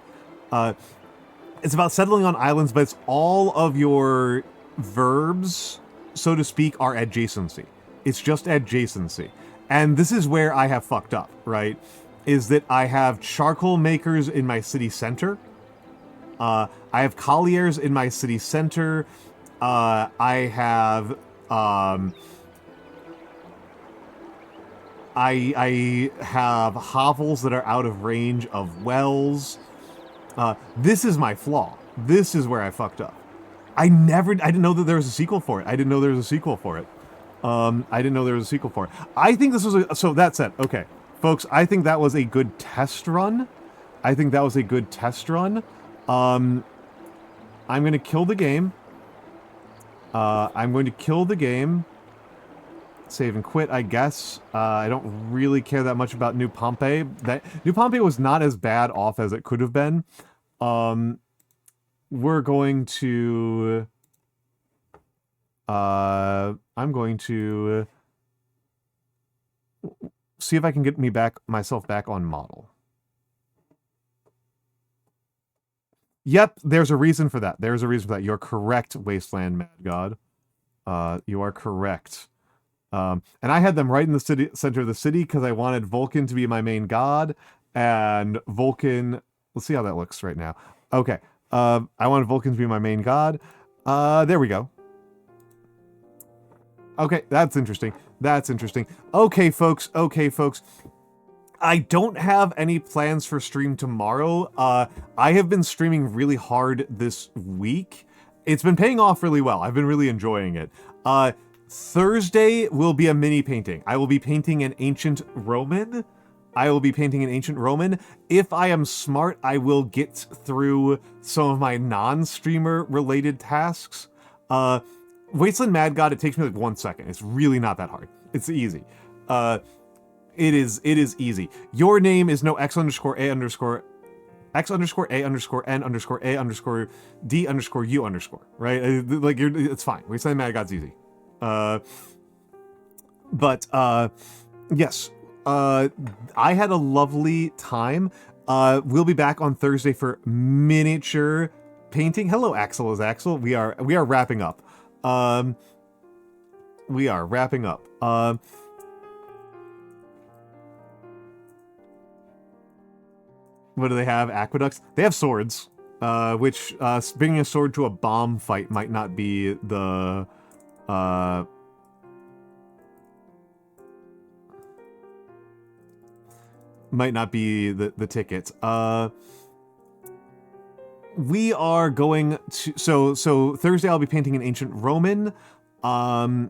A: It's about settling on islands, but it's all of your verbs. so to speak, are adjacency. It's just adjacency. And this is where I have fucked up, right? Is that I have charcoal makers in my city center. I have colliers in my city center. I have I have hovels that are out of range of wells. This is my flaw. This is where I fucked up. I didn't know that there was a sequel for it. I didn't know there was a sequel for it. I think this was so that said, okay, folks, I think that was a good test run. I'm going to kill the game. Save and quit, I guess. I don't really care that much about New Pompeii. New Pompeii was not as bad off as it could have been. We're going to... I'm going to see if I can get myself back on model. Yep, there's a reason for that. You're correct, Wasteland Mad God. You are correct. And I had them right in the center of the city because I wanted Vulcan to be my main god. And Vulcan... Let's see how that looks right now. Okay. I wanted Vulcan to be my main god. There we go. Okay, that's interesting. Okay, folks. I don't have any plans for stream tomorrow. I have been streaming really hard this week. It's been paying off really well. I've been really enjoying it. Thursday will be a mini painting. I will be painting an ancient Roman. If I am smart, I will get through some of my non-streamer related tasks. Wasteland Mad God, it takes me like 1 second. It's really not that hard. It's easy. It is easy. Your name is no X_A_, N_A_D_U_, right? Like it's fine. Wasteland Mad God's easy. Yes. I had a lovely time. We'll be back on Thursday for miniature painting. Hello, Axel is Axel. We are wrapping up. What do they have? Aqueducts? They have swords, which bringing a sword to a bomb fight might not be the ticket. We are going to so Thursday I'll be painting an ancient Roman. I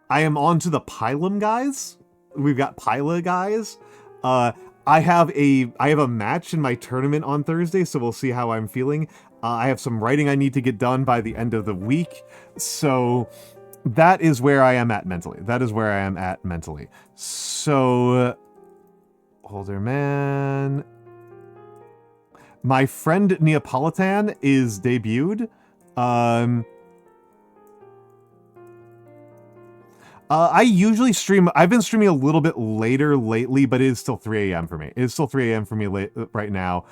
A: am on to the Pilum guys. We've got Pila guys. I have a match in my tournament on Thursday, so we'll see how I'm feeling. I have some writing I need to get done by the end of the week. So that is where I am at mentally. So Older Man. My friend Neapolitan is debuted. I usually stream... I've been streaming a little bit later lately, but it is still 3 a.m. for me. It is still 3 a.m. for me right now.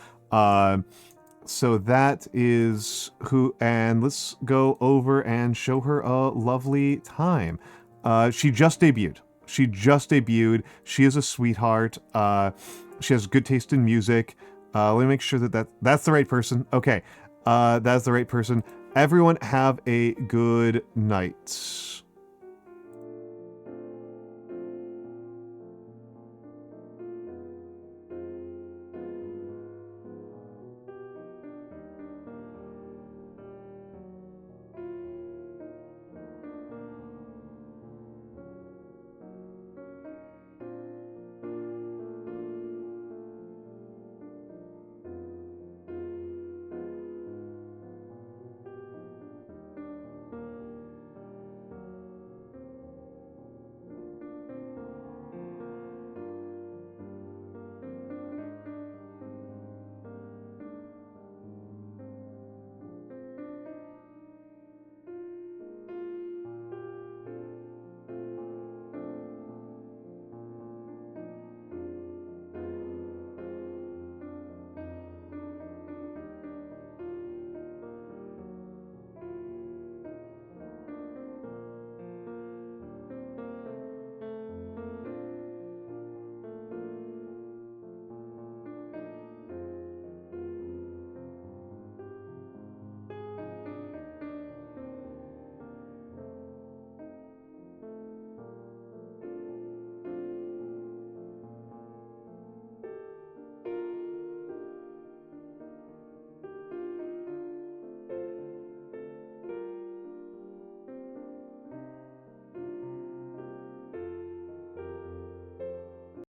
A: So that is who... And let's go over and show her a lovely time. She just debuted. She is a sweetheart. She has good taste in music. Let me make sure that's the right person. Okay. That's the right person. Everyone have a good night.